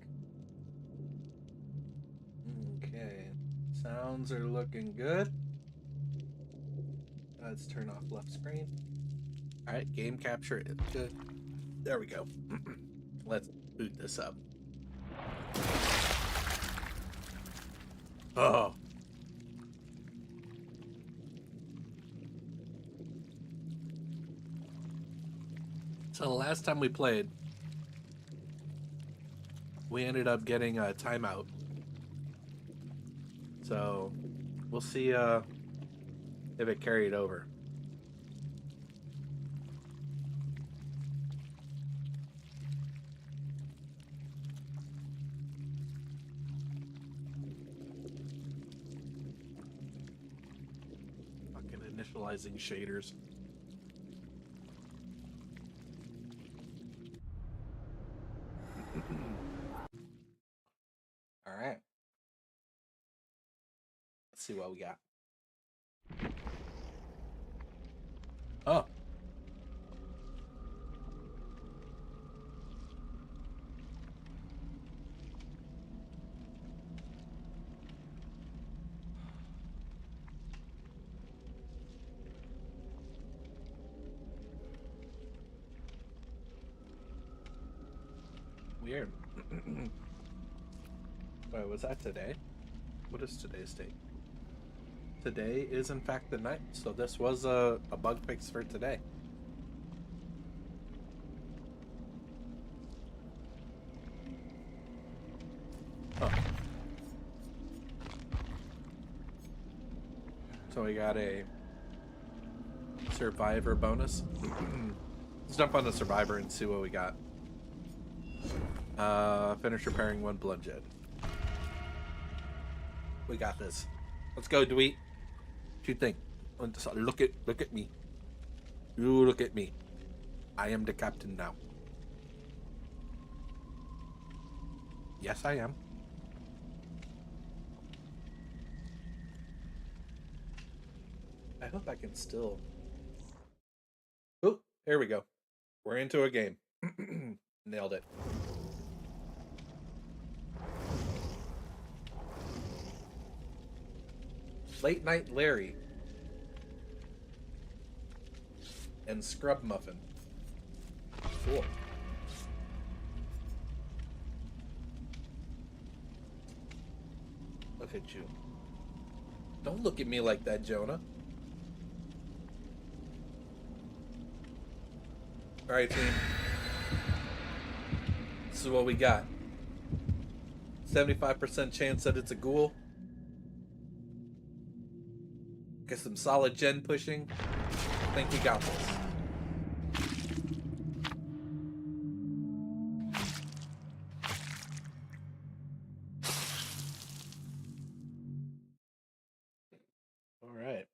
Okay, sounds are looking good. Let's turn off left screen. All right, game capture is good. There we go. Let's boot this up. Oh. So the last time we played, we ended up getting a timeout. So we'll see if it carried over. Fucking initializing shaders. All right. Let's see what we got. Oh. Weird. Wait, was that today? What is today's date? Today is in fact the 9th, so this was a bug fix for today. Oh. So we got a survivor bonus. Let's jump on the survivor and see what we got. Finish repairing one bloodshed. We got this. Let's go, Dweet. What you think? Look at me. You look at me. I am the captain now. Yes, I am. I hope I can still. Oh, here we go. We're into a game. Nailed it. Late Night Larry and Scrub Muffin. Cool. Look at you. Don't look at me like that, Jonah. Alright, team. This is what we got. 75% chance that it's a ghoul. Get some solid gen pushing. I think we got this. All right.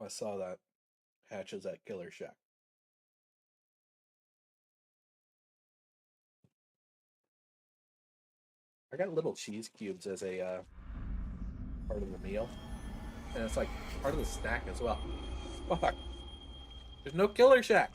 I saw that. Hatches at Killer Shack. I got little cheese cubes as a part of the meal. And it's like part of the snack as well. Fuck. There's no Killer Shack.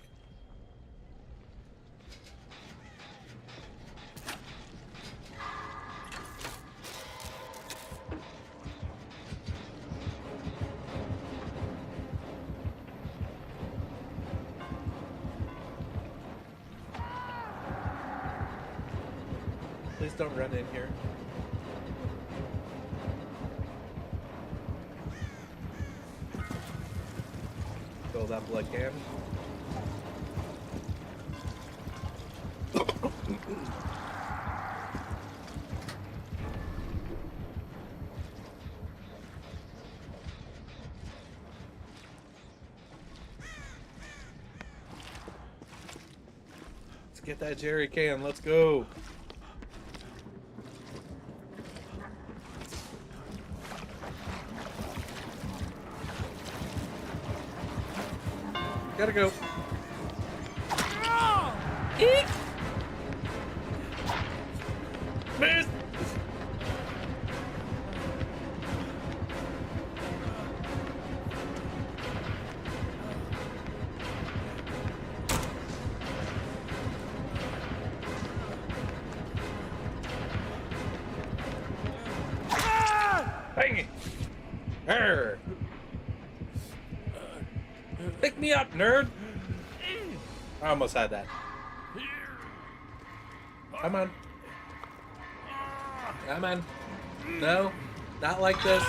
Please don't run in here. Fill that blood can. Let's get that jerry can. Let's go. Gotta go. Eek! Miss! Bang it! Arr! Pick me up, nerd! I almost had that. Come on. Come on. No, not like this.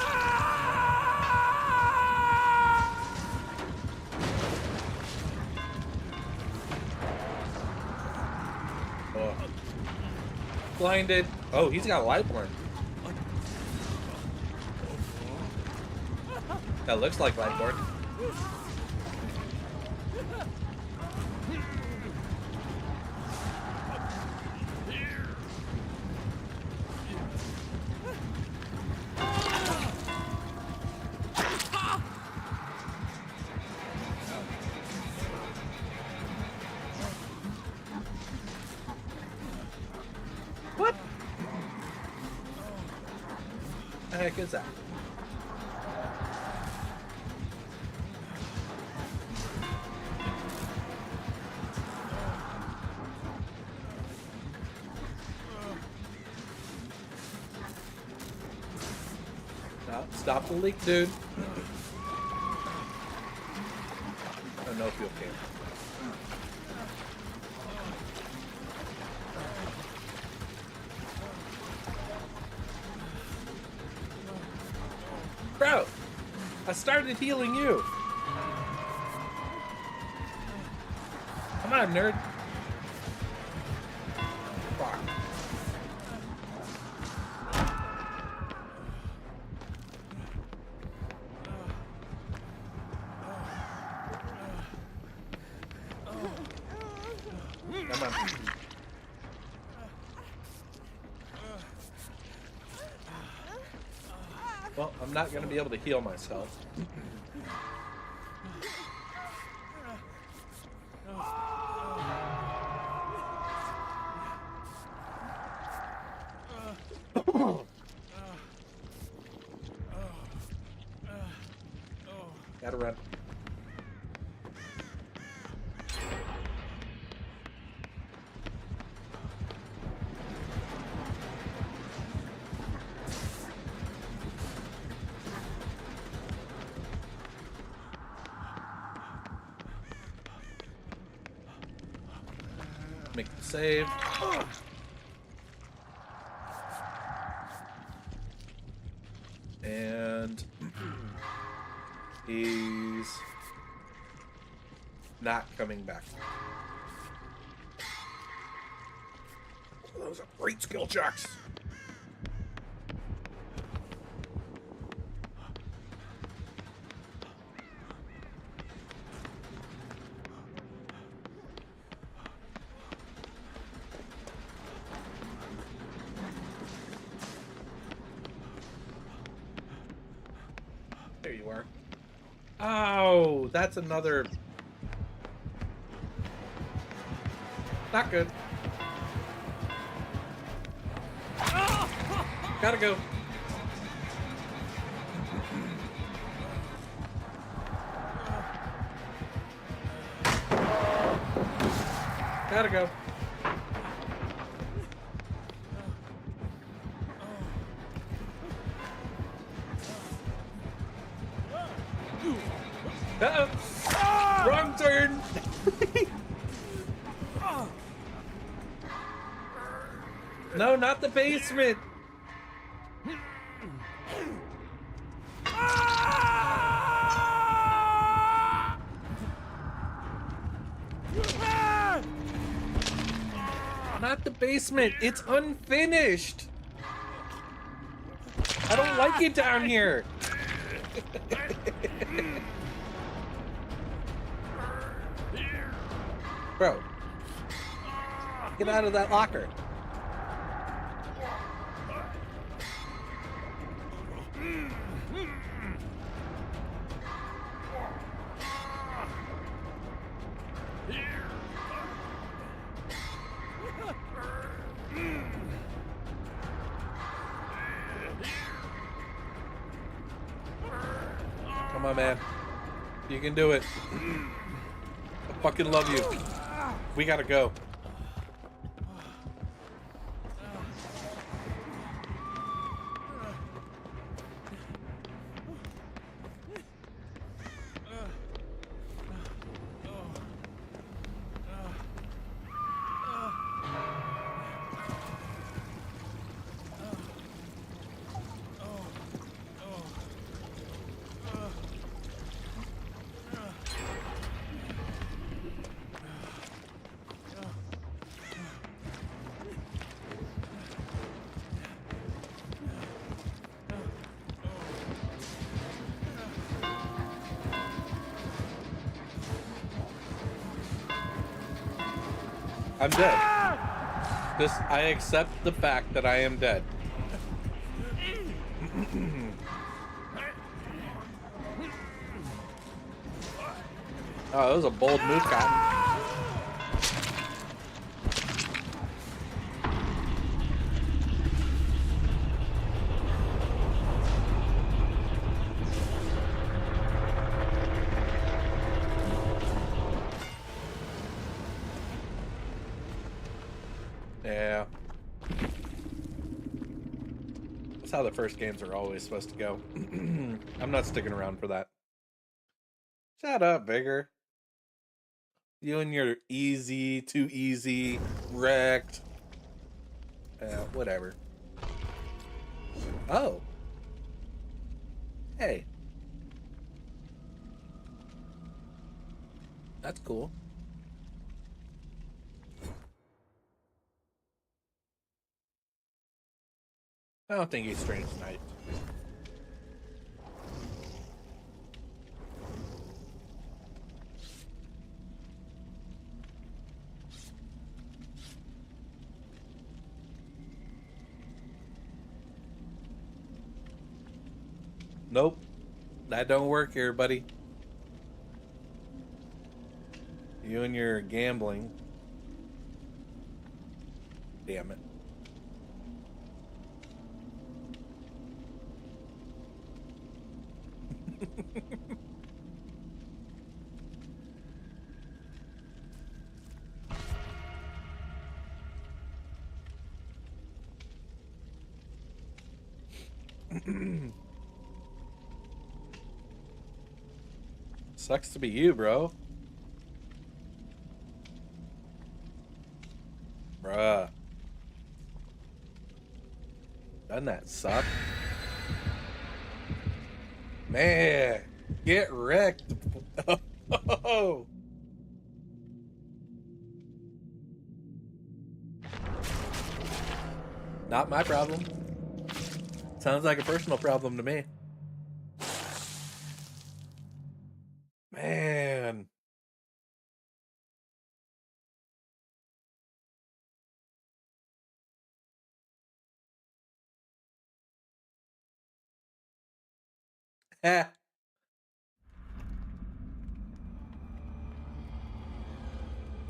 Oh. Blinded. Oh, he's got Lightborn. That looks like Lightborn. What the heck is that? No, stop the leak, dude. I don't know if you can. Bro, I started healing you. Come on, nerd. Fuck. Come on. Well, I'm not going to be able to heal myself. Gotta run. Make the save. And he's not coming back. Those are great skill checks. no, that's another. Not good. Gotta go. Gotta go. Uh-oh. Wrong turn. No, not the basement. Not the basement. It's unfinished. I don't like it down here. Bro, get out of that locker. Come on, man. You can do it. I fucking love you. We gotta go. I'm dead. I accept the fact that I am dead. Oh, that was a bold move, Cotton. Yeah. That's how the first games are always supposed to go. I'm not sticking around for that. Shut up, Vigor. You and your easy, too easy, wrecked. Whatever. Oh. Hey. That's cool. I don't think he's strange tonight. Nope. That don't work here, buddy. You and your gambling. Damn it. Sucks to be you, bro. Bruh. Doesn't that suck? Man, get wrecked. Oh. Not my problem. Sounds like a personal problem to me. Man.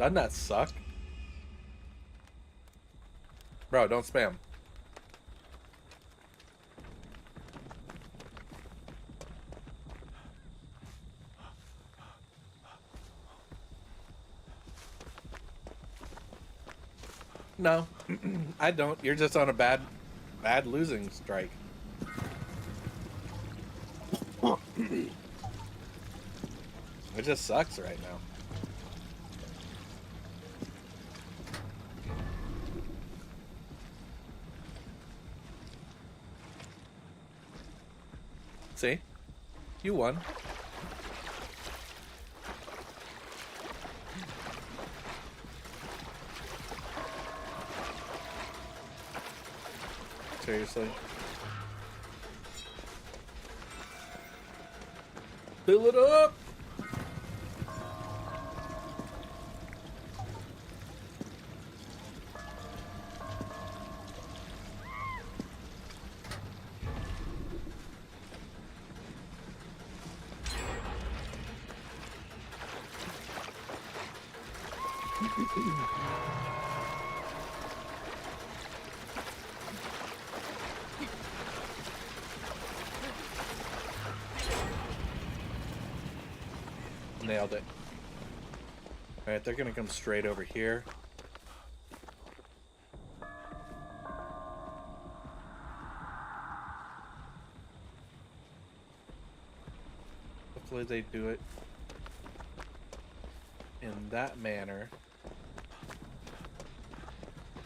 Doesn't that suck? Bro, don't spam. No, I don't. You're just on a bad losing strike. It just sucks right now. See? You won. Seriously. Fill it up! Nailed it. Alright, they're gonna come straight over here. Hopefully they do it in that manner.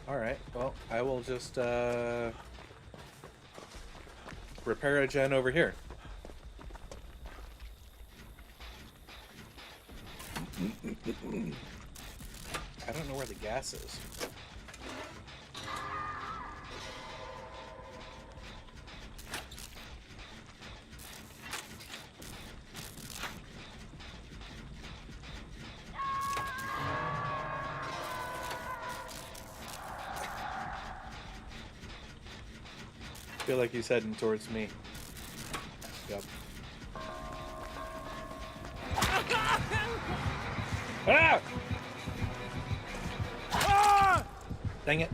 Alright, well, I will just repair a gen over here. I don't know where the gas is. I feel like he's heading towards me. Yep. Ah! Dang it.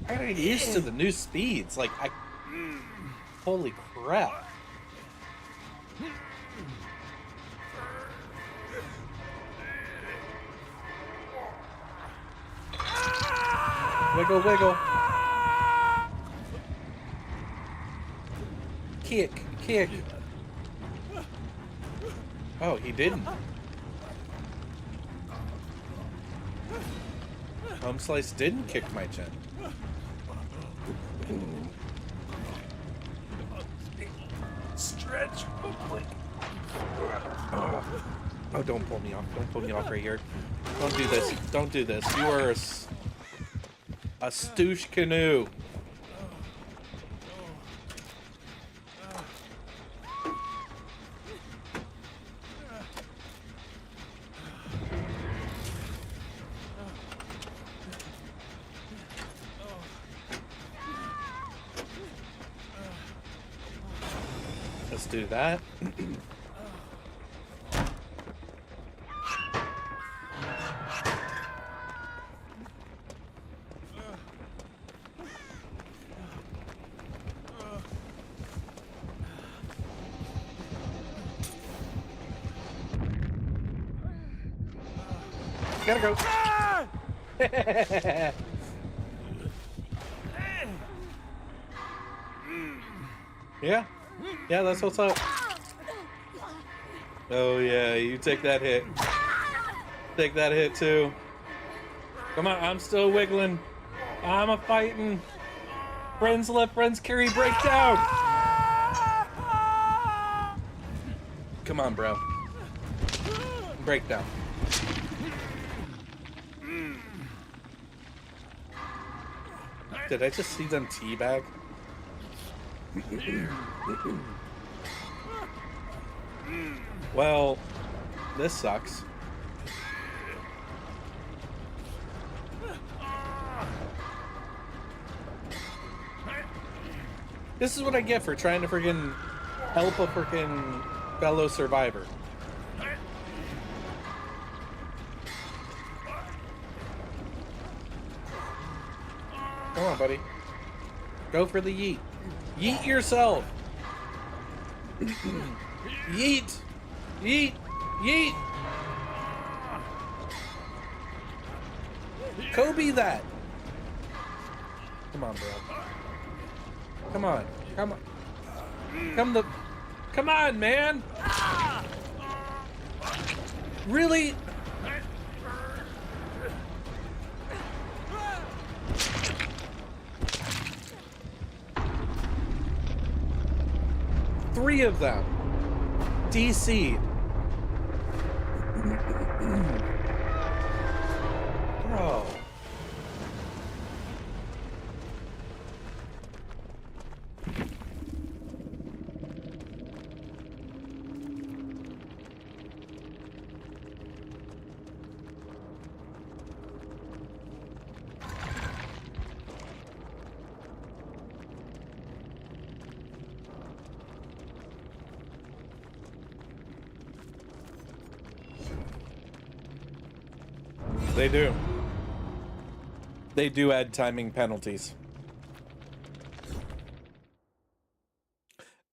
I gotta get used to the new speeds. Like, holy crap. Wiggle, wiggle. Kick, kick. Oh, he didn't. Home Slice didn't kick my chin. Stretch. Oh, don't pull me off. Don't pull me off right here. Don't do this. Don't do this. You are a stoosh canoe. Let's do that. Gotta go. Yeah. Yeah, that's what's up. Oh yeah, you take that hit. Take that hit too. Come on, I'm still wiggling. I'm a fighting. Friends let friends carry breakdown. Come on, bro. Breakdown. Did I just see them teabag? Well, this sucks. This is what I get for trying to freaking help a freaking fellow survivor. Come on, buddy. Go for the yeet. Yeet yourself. Yeet. Yeet. Yeet. Kobe that. Come on, bro. Come on. Come on. Come on, man. Really? Three of them. DC. Bro. They do. They do add timing penalties.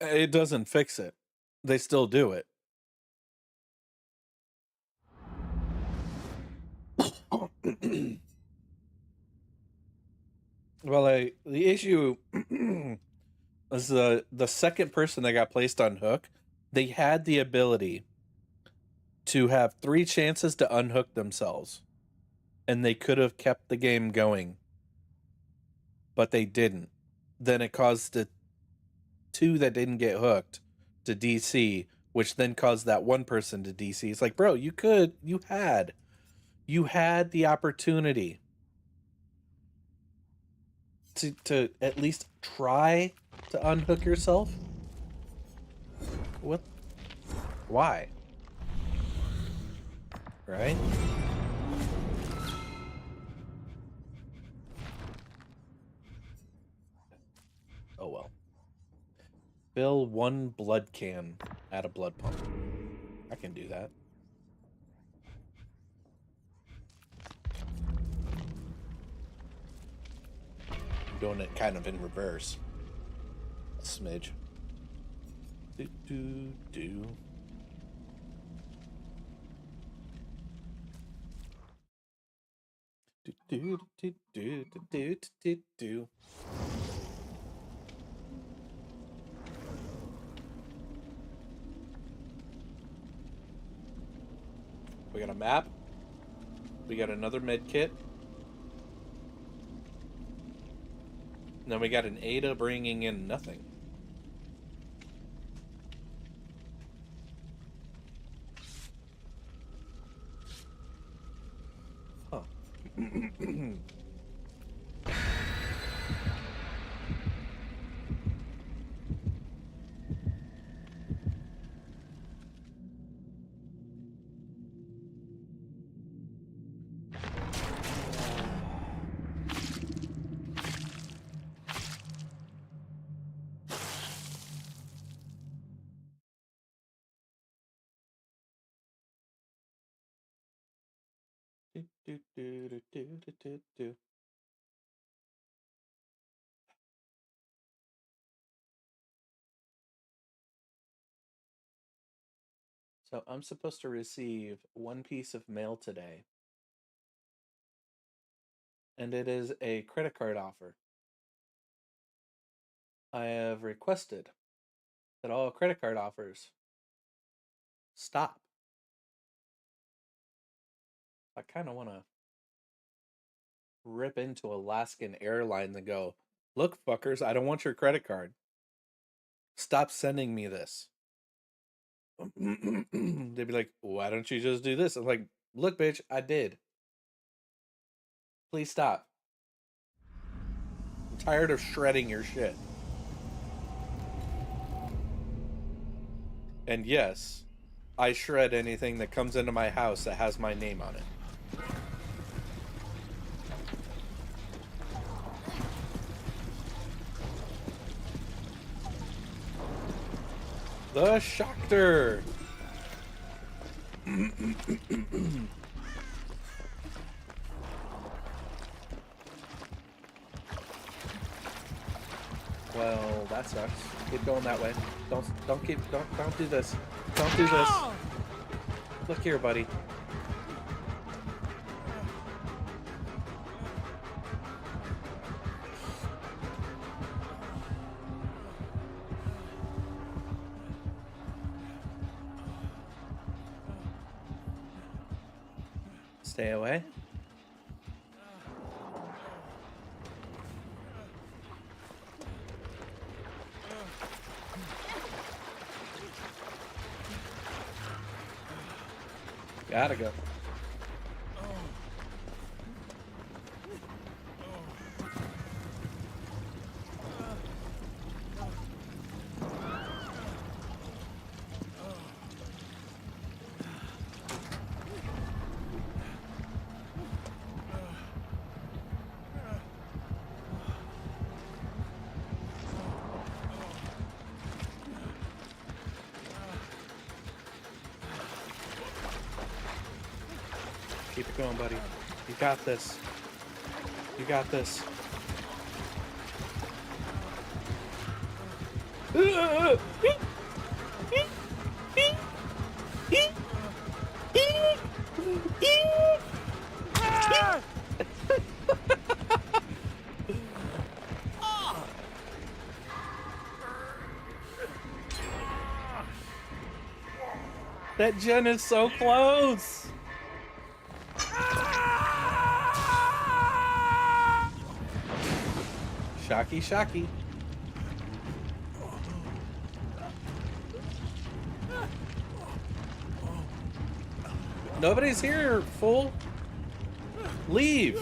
It doesn't fix it. They still do it. Well, the issue is the second person that got placed on hook, they had the ability to have 3 chances to unhook themselves. And they could have kept the game going. But they didn't. Then it caused the 2 that didn't get hooked to DC, which then caused that one person to DC. It's like, bro, you had the opportunity to at least try to unhook yourself. What? Why? Right? Oh well. Fill 1 blood can at a blood pump. I can do that. I'm doing it kind of in reverse. A smidge. Do. Do. We got a map. We got another med kit. And then we got an Ada bringing in nothing. Huh. Do. So I'm supposed to receive 1 piece of mail today. And it is a credit card offer. I have requested that all credit card offers stop. I kind of want to rip into Alaskan Airlines and go, look, fuckers, I don't want your credit card. Stop sending me this. They'd be like, why don't you just do this? I'm like, look, bitch, I did. Please stop. I'm tired of shredding your shit. And yes, I shred anything that comes into my house that has my name on it. The Schacter. Well, that sucks. Keep going that way. Don't do this. Don't do this. Look here, buddy. Stay away. Gotta go. Keep it going, buddy. You got this. You got this. That gen is so close. Shocky, shocky. Nobody's here, fool. Leave.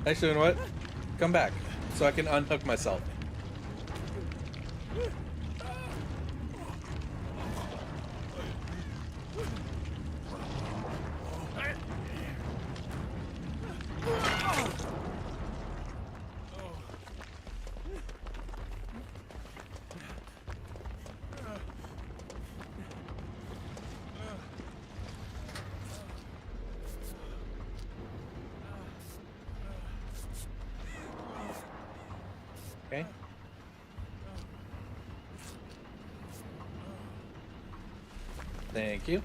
Actually, you know what? Come back so I can unhook myself. Okay. Thank you.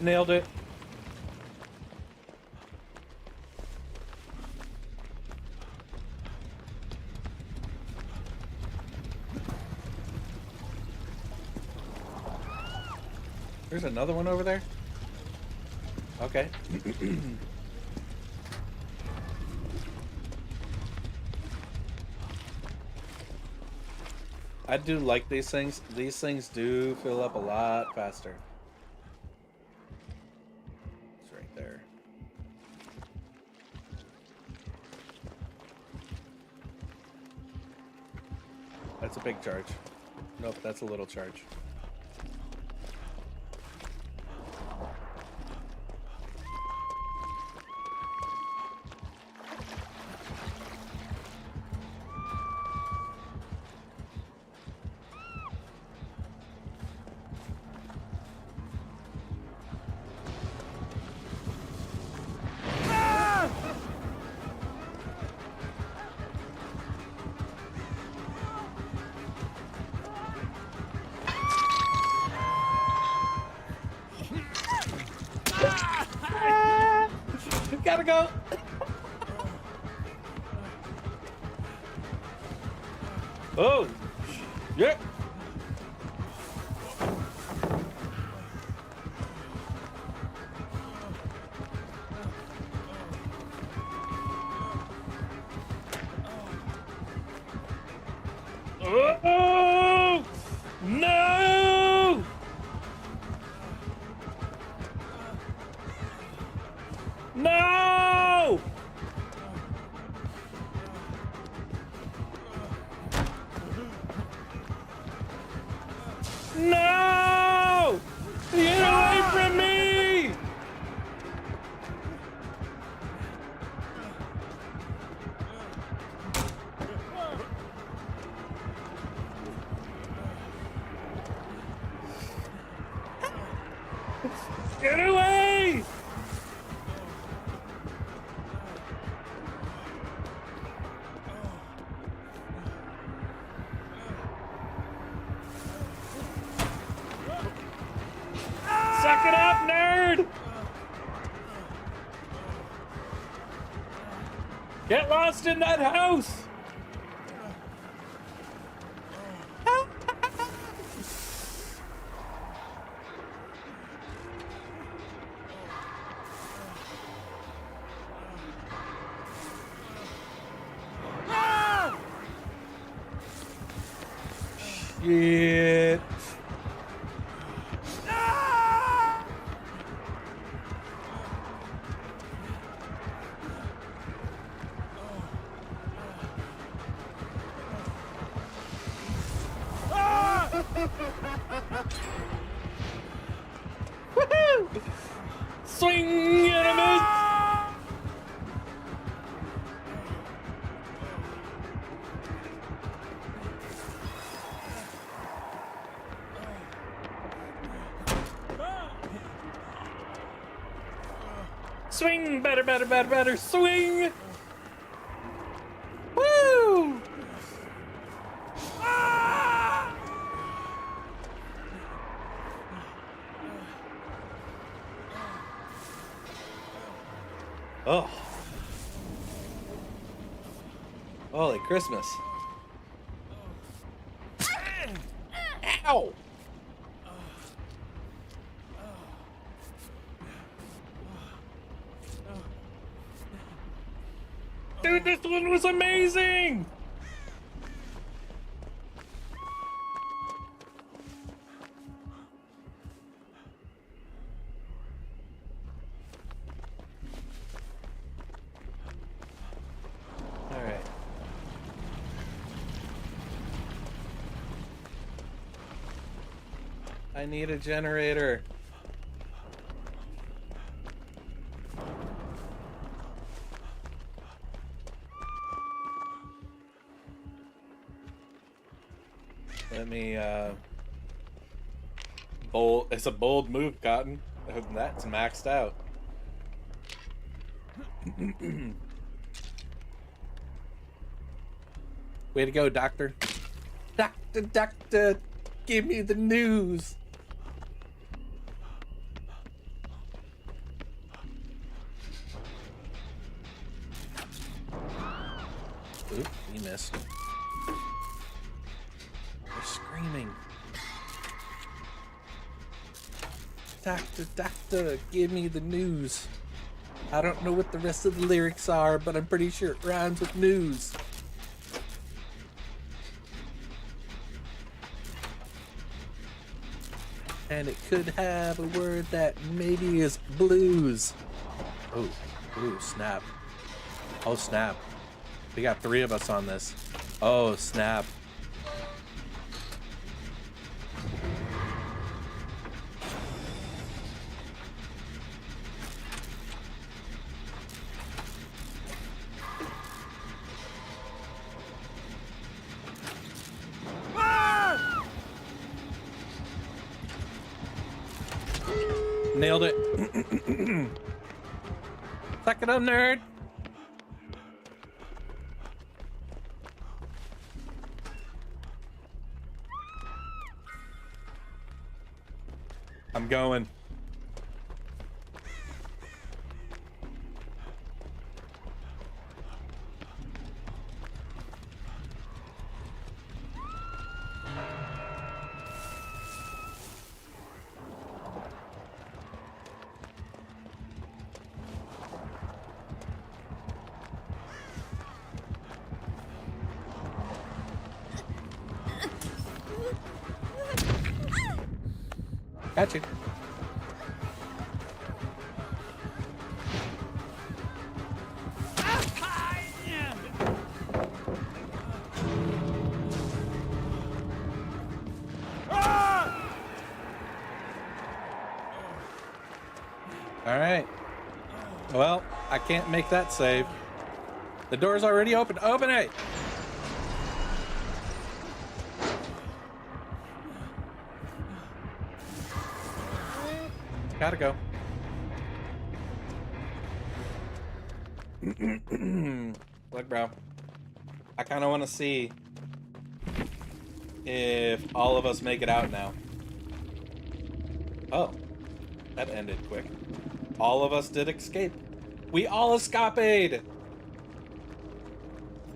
Nailed it. There's another one over there? Okay. I do like these things. These things do fill up a lot faster. It's right there. That's a big charge. Nope, that's a little charge. Gotta go. Oh, yeah. Oh no! No! Get away! Suck it up, nerd! Get lost in that house! Shit. Woohoo! Swing and a miss. Swing, better, swing! Woo! Oh. Holy Christmas. Ow! Dude, this one was amazing! All right. I need a generator. Let me, bold. It's a bold move, Cotton. That's maxed out. Way to go, Doctor. Doctor, give me the news. Oop, he missed. They're screaming. Doctor, give me the news. I don't know what the rest of the lyrics are, but I'm pretty sure it rhymes with news. And it could have a word that maybe is blues. Oh, snap. Oh, snap. We got 3 of us on this. Oh, snap. Nailed it. Suck it up, nerd. I'm going. Got you. All right. Well, I can't make that save. The door's already open. Open it. Gotta go. Look, bro. I kind of want to see if all of us make it out now. Oh, that ended quick. All of us did escape. We all escaped.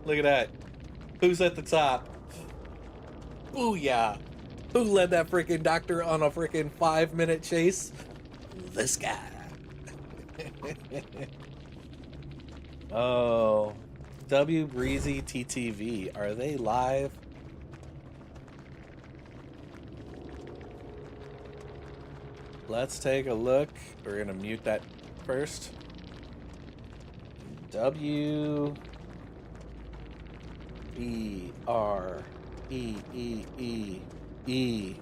Look at that. Who's at the top? Booyah. Who led that freaking doctor on a freaking 5-minute chase? This guy. Oh, W Breezy TTV. Are they live? Let's take a look. We're gonna mute that first. W E R E E E E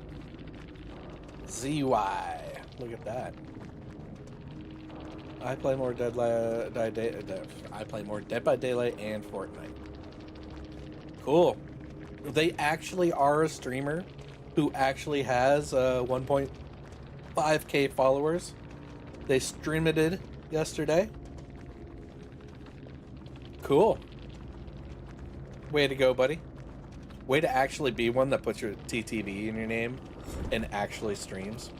Z Y. Look at that. I play more Dead by Daylight and Fortnite. Cool. They actually are a streamer who actually has 1.5k followers. They streamed it yesterday. Cool. Way to go, buddy. Way to actually be one that puts your TTV in your name and actually streams.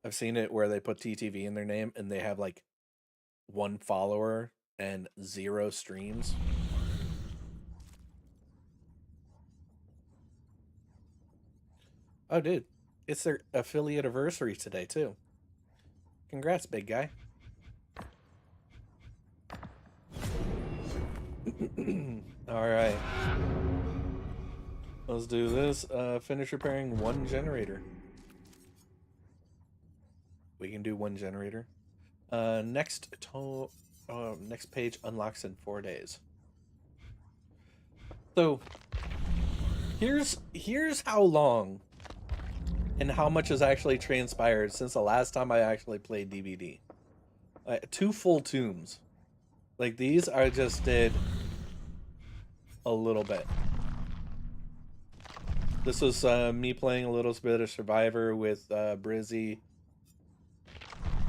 I've seen it where they put TTV in their name and they have like 1 follower and 0 streams. Oh, dude. It's their affiliate anniversary today, too. Congrats, big guy. Alright. Let's do this. Finish repairing 1 generator. We can do 1 generator. Next page unlocks in 4 days. So here's how long and how much has actually transpired since the last time I actually played DBD. 2 full tombs. Like these, I just did a little bit. This was me playing a little bit of Survivor with Brizzy.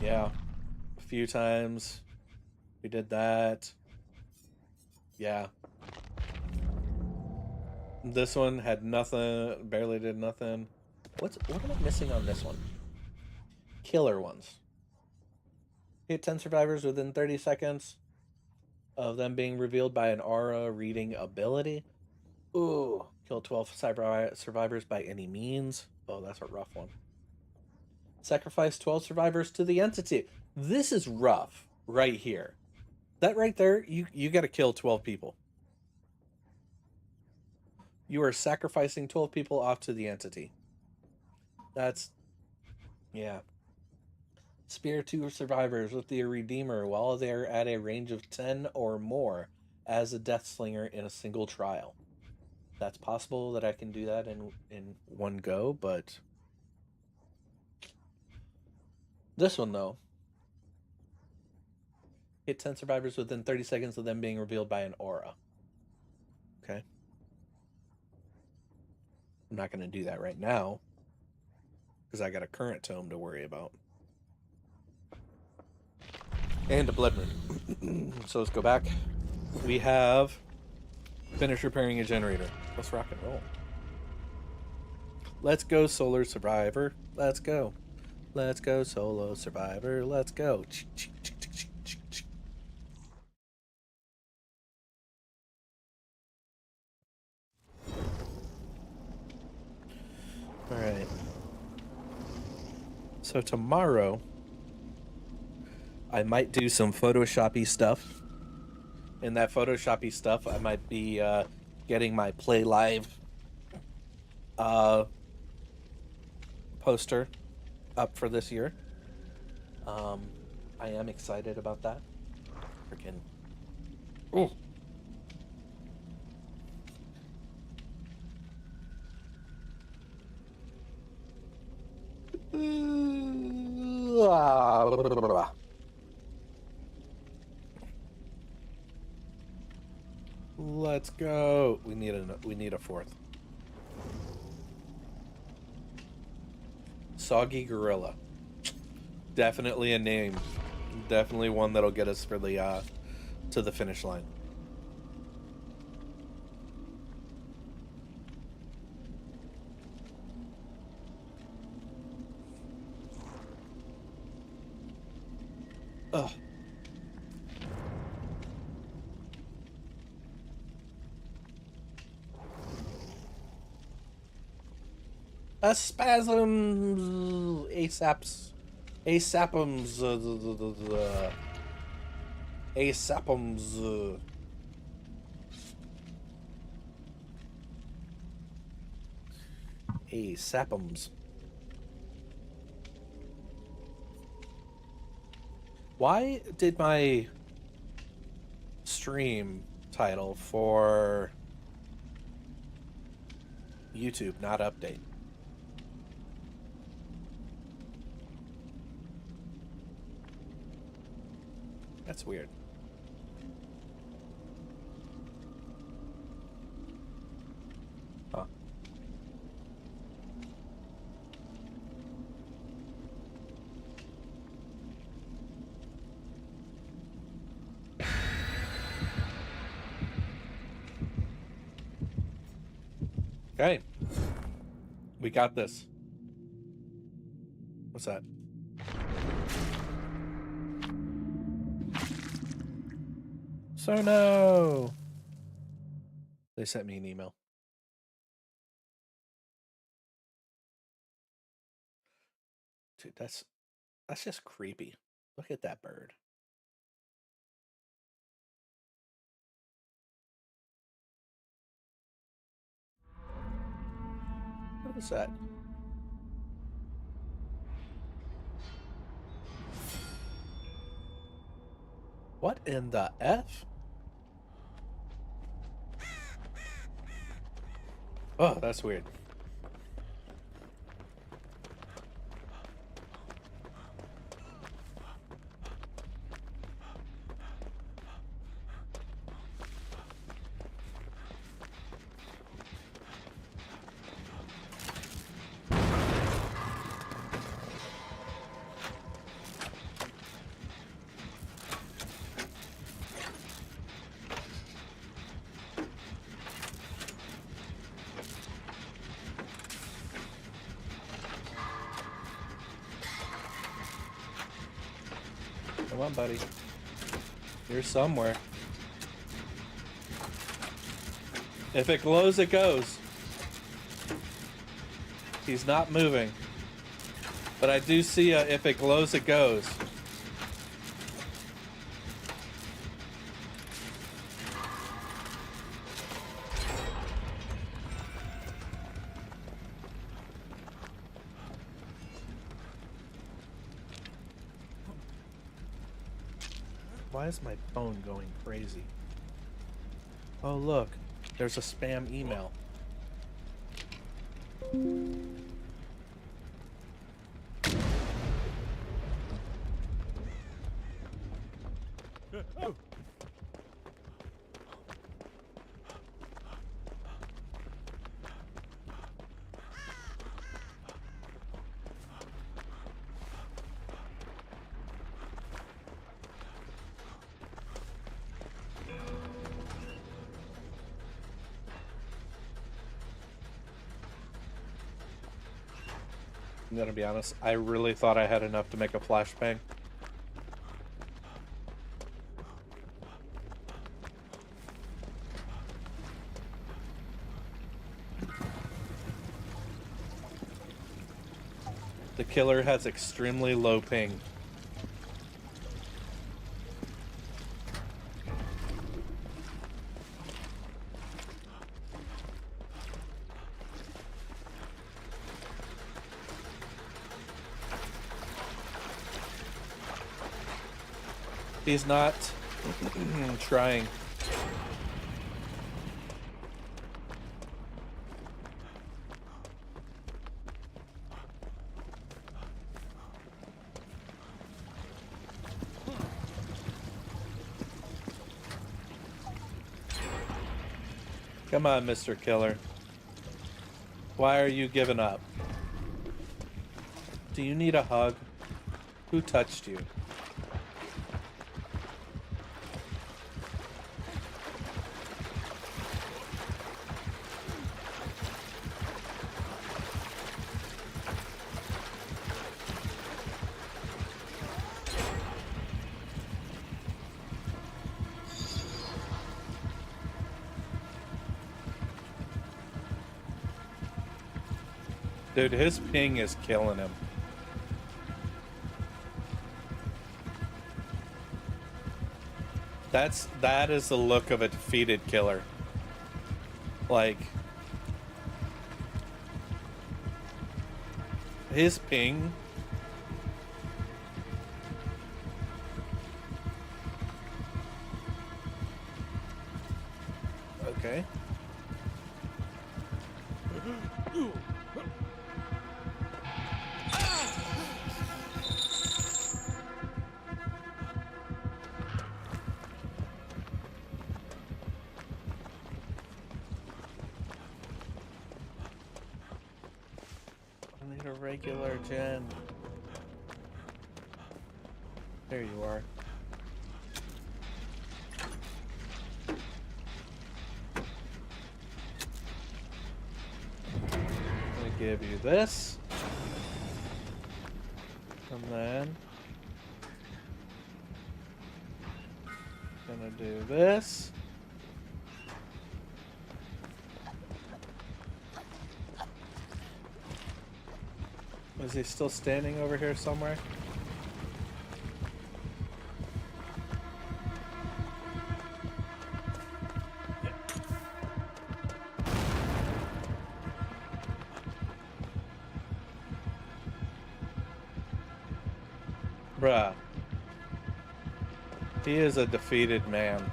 Yeah, a few times we did that. Yeah. This one had nothing, barely did nothing. What am I missing on this one? Killer ones. Hit 10 survivors within 30 seconds of them being revealed by an aura reading ability. Ooh. Kill 12 survivors by any means. Oh, that's a rough one. Sacrifice 12 survivors to the entity. This is rough right here. That right there, you got to kill 12 people. You are sacrificing 12 people off to the entity. That's, yeah. Spear 2 survivors with the Redeemer while they're at a range of 10 or more as a Death Slinger in a single trial. That's possible that I can do that in one go, but this one though. Hit 10 survivors within 30 seconds of them being revealed by an aura. Okay. I'm not going to do that right now because I got a current tome to worry about. And a blood moon. So let's go back. We have finished repairing a generator. Let's rock and roll. Let's go, Solar Survivor. Let's go. Let's go, Solo Survivor. Let's go. Alright. So tomorrow, I might do some Photoshoppy stuff. In that Photoshoppy stuff, I might be getting my Play Live poster up for this year. I am excited about that. Freaking. Oh. Let's go. We need a 4th. Soggy Gorilla. Definitely a name Definitely one that'll get us for the to the finish line. Ugh. A spasms, asapums, asapums. Asapums. Why did my stream title for YouTube not update? That's weird. Huh. Okay. We got this. What's that? So no. They sent me an email. Dude, that's just creepy. Look at that bird. What is that? What in the F? Oh, that's weird. Come on, buddy. You're somewhere. If it glows, it goes. He's not moving. But I do see a if it glows, it goes. Why is my phone going crazy? Oh, look. There's a spam email. I'm gonna be honest, I really thought I had enough to make a flashbang. The killer has extremely low ping. He's not trying. Come on, Mr. Killer. Why are you giving up? Do you need a hug? Who touched you? Dude, his ping is killing him. That is the look of a defeated killer. Like, his ping. Okay. I need a regular gen. There you are. I'm gonna give you this. And then gonna do this. Is he still standing over here somewhere? Bruh. He is a defeated man.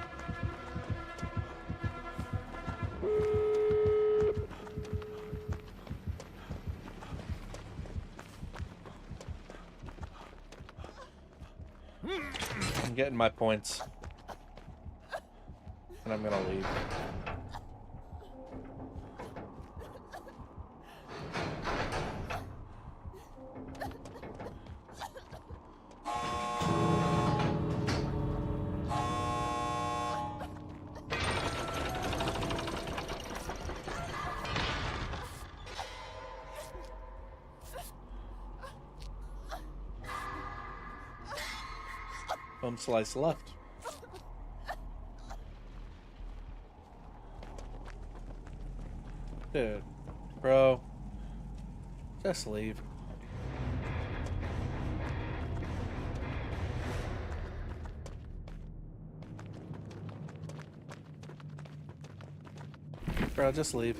I'm getting my points. And I'm gonna leave. Home slice left. Dude, bro, just leave. Bro, just leave.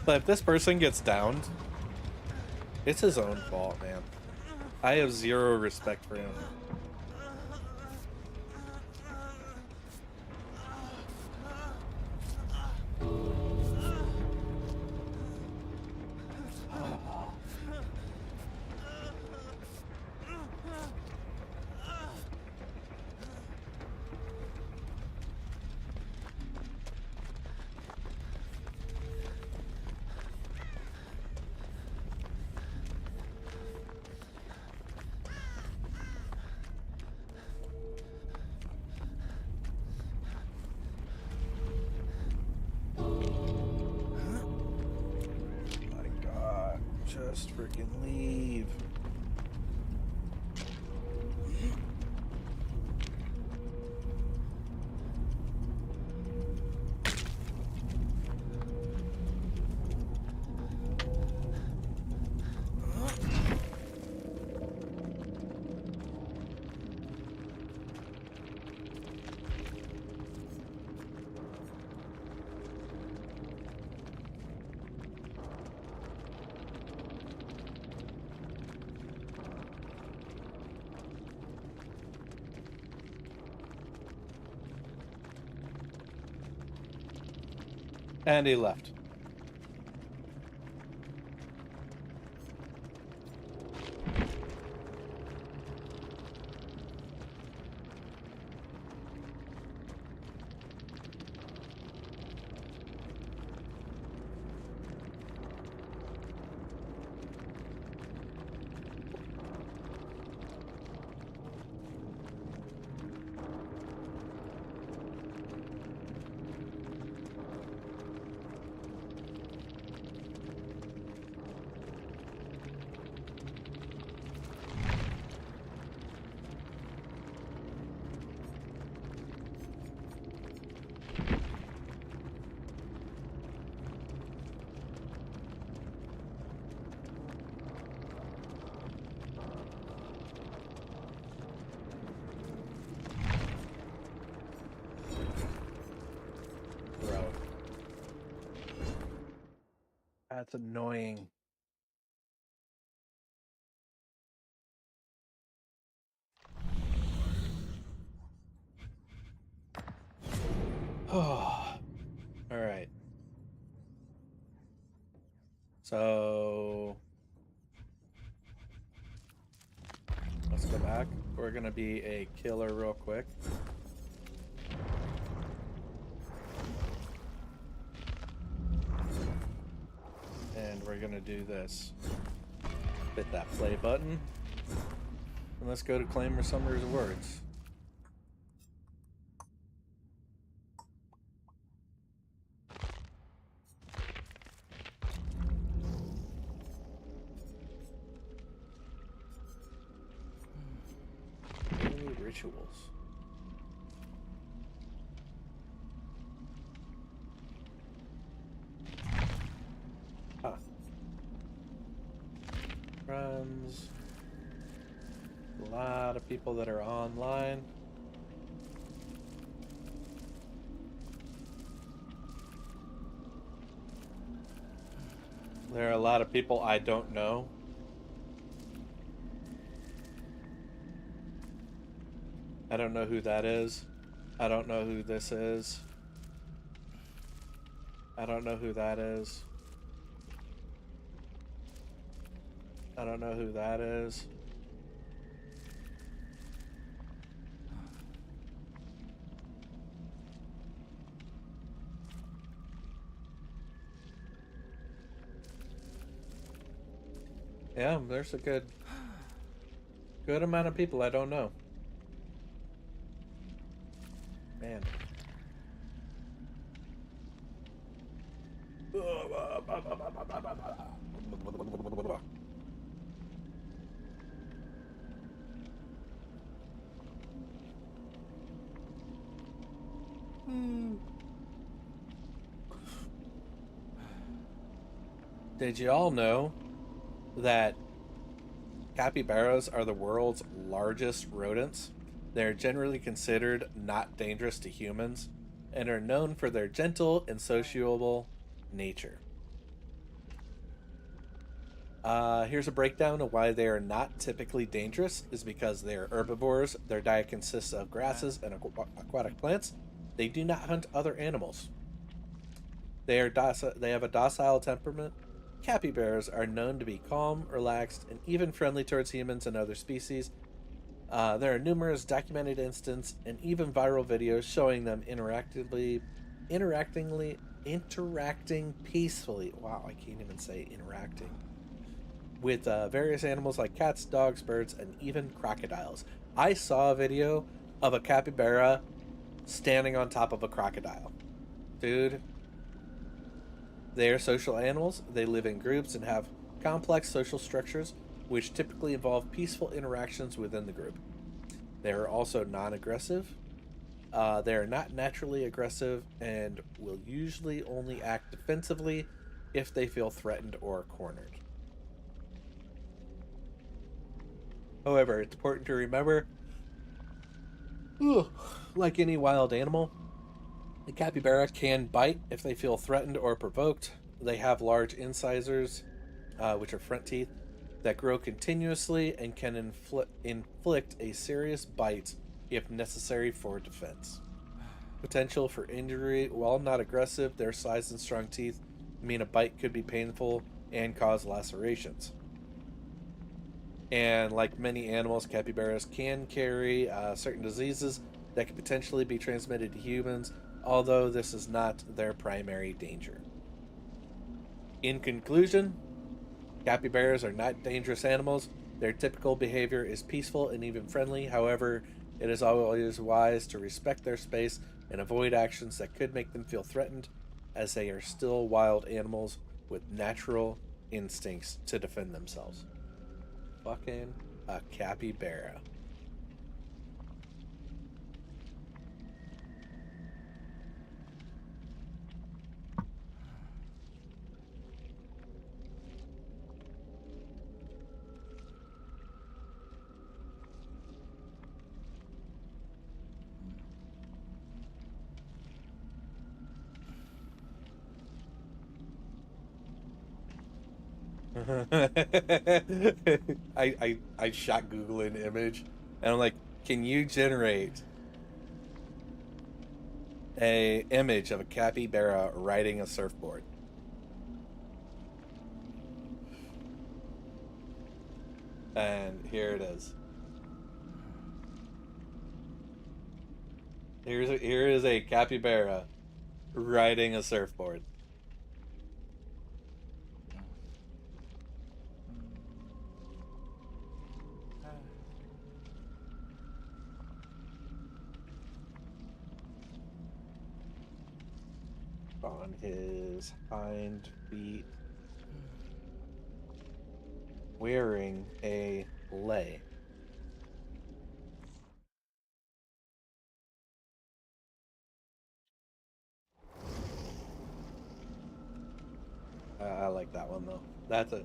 But if this person gets downed, it's his own fault, man. I have zero respect for him. Just freaking leave. And he left. That's annoying. Oh, all right. So let's go back. We're gonna be a killer real quick. And we're gonna do this. Hit that play button. And let's go to claim some rewards. Daily rituals. Huh. Friends. A lot of people that are online. There are a lot of people I don't know. I don't know who that is. I don't know who this is. I don't know who that is. I don't know who that is. Yeah, there's a good amount of people I don't know. Man. Did you all know that capybaras are the world's largest rodents? They're generally considered not dangerous to humans and are known for their gentle and sociable nature. Here's a breakdown of why they are not typically dangerous is because they are herbivores. Their diet consists of grasses and aquatic plants. They do not hunt other animals. They have a docile temperament. Capybaras are known to be calm, relaxed, and even friendly towards humans and other species. There are numerous documented instances and even viral videos showing them interacting peacefully. Wow, I can't even say interacting with various animals like cats, dogs, birds, and even crocodiles. I saw a video of a capybara standing on top of a crocodile. Dude, they are social animals. They live in groups and have complex social structures, which typically involve peaceful interactions within the group. They are also non-aggressive. They are not naturally aggressive and will usually only act defensively if they feel threatened or cornered. However, it's important to remember, like any wild animal, the capybara can bite if they feel threatened or provoked. They have large incisors, which are front teeth, that grow continuously and can inflict a serious bite if necessary for defense. Potential for injury, while not aggressive, their size and strong teeth mean a bite could be painful and cause lacerations. And like many animals, capybaras can carry certain diseases that could potentially be transmitted to humans, although this is not their primary danger. In conclusion, capybaras are not dangerous animals. Their typical behavior is peaceful and even friendly. However, it is always wise to respect their space and avoid actions that could make them feel threatened, as they are still wild animals with natural instincts to defend themselves. Fucking a capybara. I shot Google an image and I'm like, can you generate a image of a capybara riding a surfboard? And here it is. Here is a capybara riding a surfboard. On his hind feet, wearing a lei. I like that one though. That's a.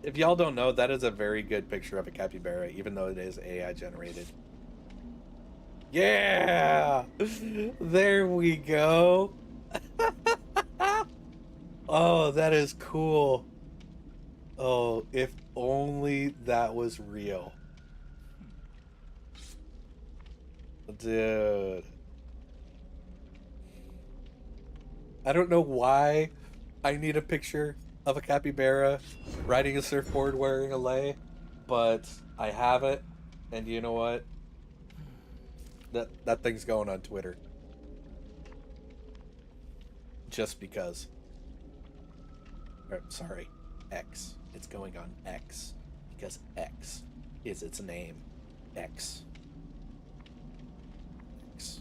If y'all don't know, that is a very good picture of a capybara, even though it is AI generated. Yeah, there we go. Oh, that is cool. Oh, if only that was real. Dude. I don't know why I need a picture of a capybara riding a surfboard wearing a lei, but I have it, and you know what? That thing's going on Twitter. Just because. Or, sorry, X. It's going on X because X is its name. X. X.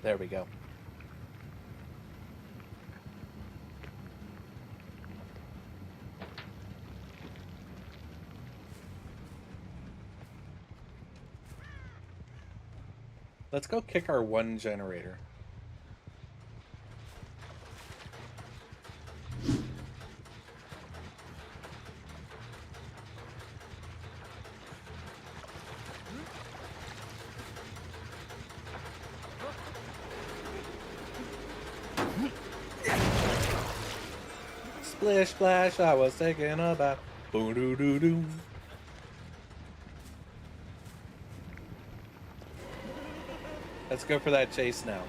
There we go. Let's go kick our one generator. Splish splash, I was taking a bath. Boo doo doo doo. Let's go for that chase now.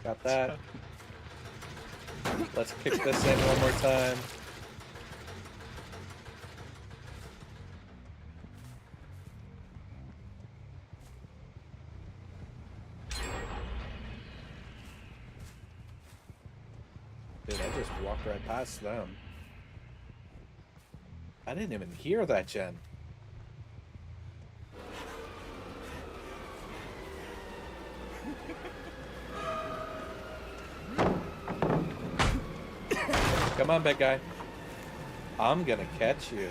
Got that. Let's kick this in one more time. Dude, I just walked right past them. I didn't even hear that gen. Come on, big guy. I'm gonna catch you.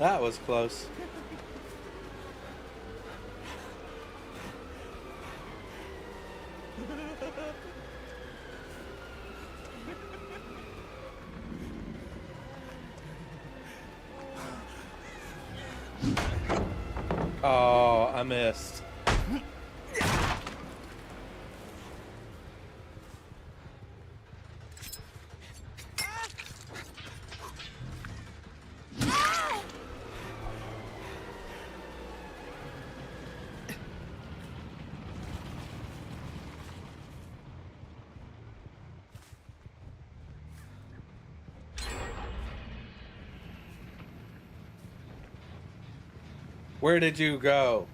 That was close. Oh, I missed. Where did you go?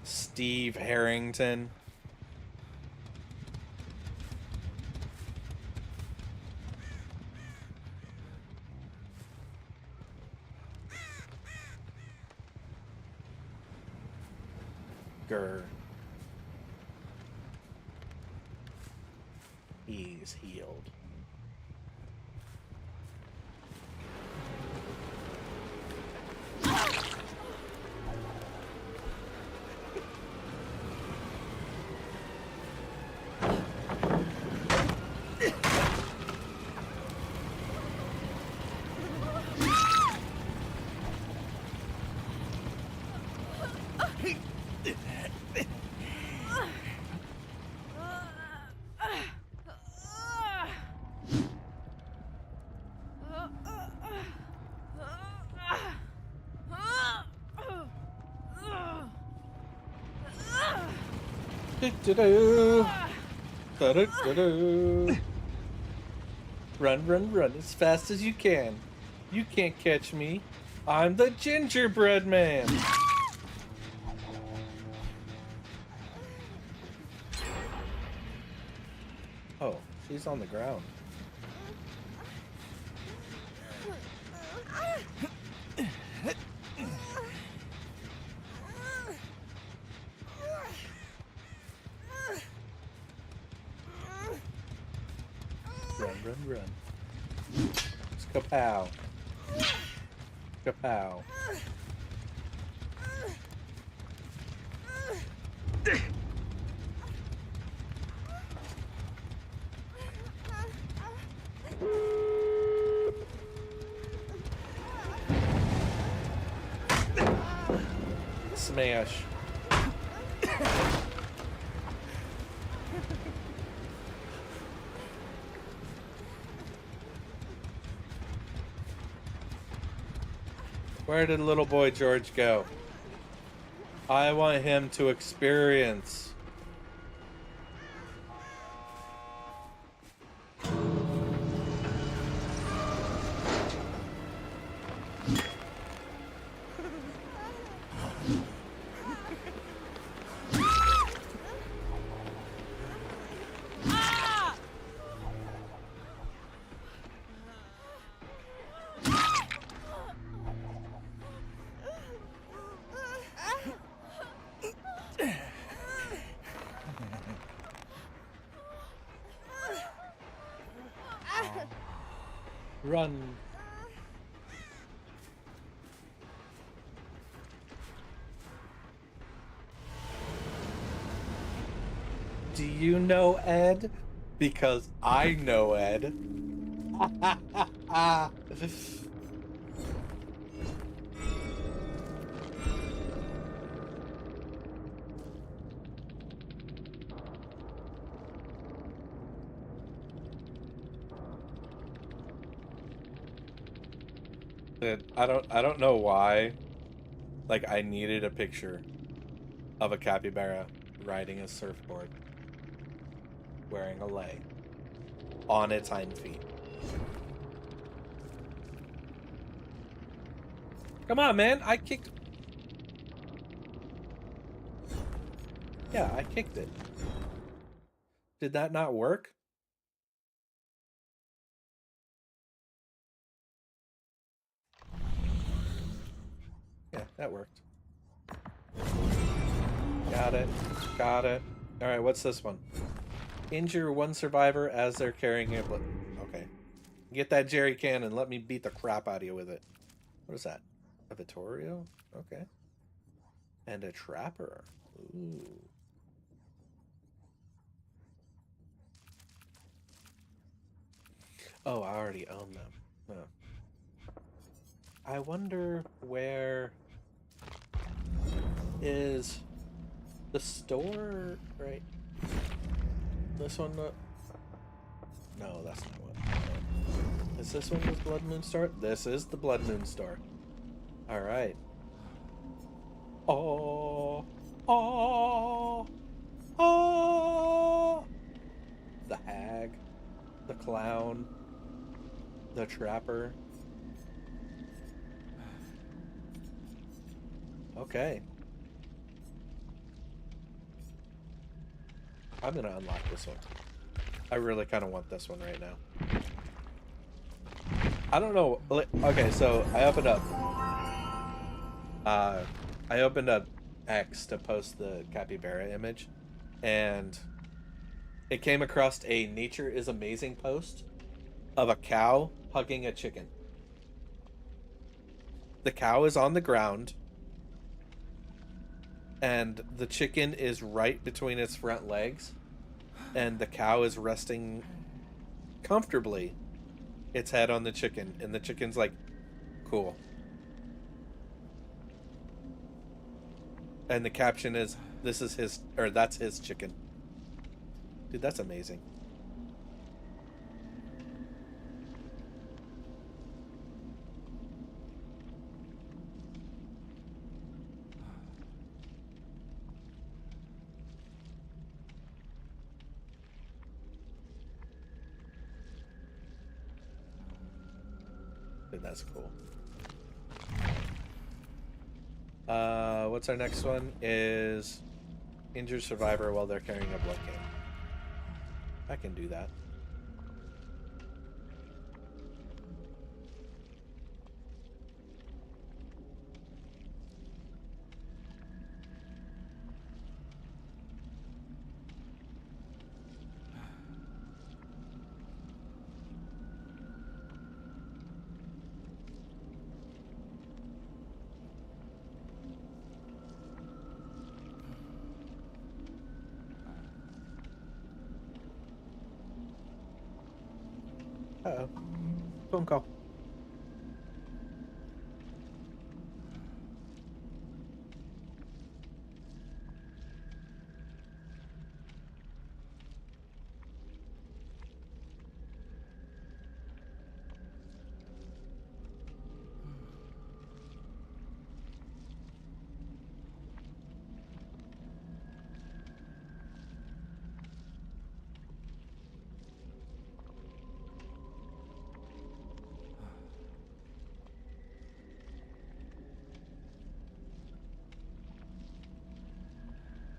Steve Harrington. Grr. He's healed. Do-do-do. Do-do-do-do. Run, run, run as fast as you can. You can't catch me. I'm the gingerbread man. Oh, she's on the ground. Run, run, run. Kapow. Kapow. Smash. Where did little boy George go? I want him to experience. Run. Do you know Ed? Because I know Ed. I don't know why. Like, I needed a picture of a capybara riding a surfboard, wearing a lei, on its hind feet. Come on, man! I kicked. Yeah, I kicked it. Did that not work? Yeah, that worked. Got it. Got it. Alright, what's this one? Injure one survivor as they're carrying it. Okay. Get that jerry can and let me beat the crap out of you with it. What is that? A Vittorio? Okay. And a Trapper. Ooh. Oh, I already own them. Huh. I wonder where is the store, right? This one? No, that's not one. Is this one the Blood Moon Store? This is the Blood Moon Store. All right. Oh, oh, oh! The hag, the clown, the trapper. Okay. I'm gonna unlock this one. I really kind of want this one right now. I don't know. Okay, so I opened up X to post the capybara image, and it came across a Nature is Amazing post of a cow hugging a chicken. The cow is on the ground, and the chicken is right between its front legs, and the cow is resting comfortably its head on the chicken, and the chicken's like, cool. And the caption is, this is his, or that's his chicken. Dude, that's amazing. Dude, that's cool. What's our next one? Is injured survivor while they're carrying a blood can. I can do that. Uh-oh. Phone call.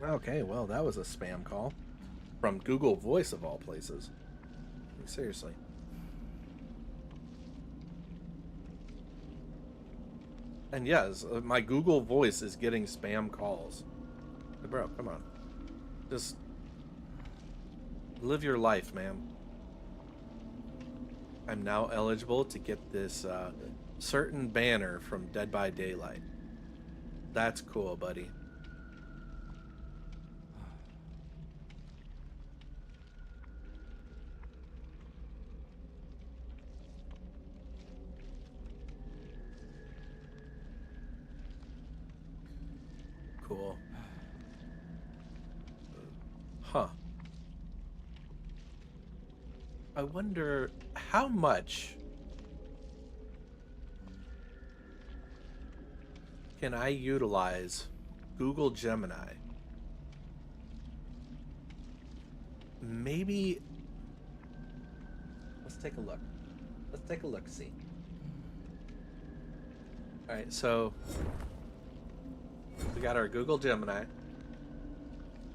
Okay, well, that was a spam call from Google Voice of all places. Seriously. And yes, my Google Voice is getting spam calls. Hey, bro, come on. Just live your life, man. I'm now eligible to get this certain banner from Dead by Daylight. That's cool, buddy. Cool. Huh. I wonder how much can I utilize Google Gemini? Maybe let's take a look. Let's take a look, see. All right, so we got our Google Gemini.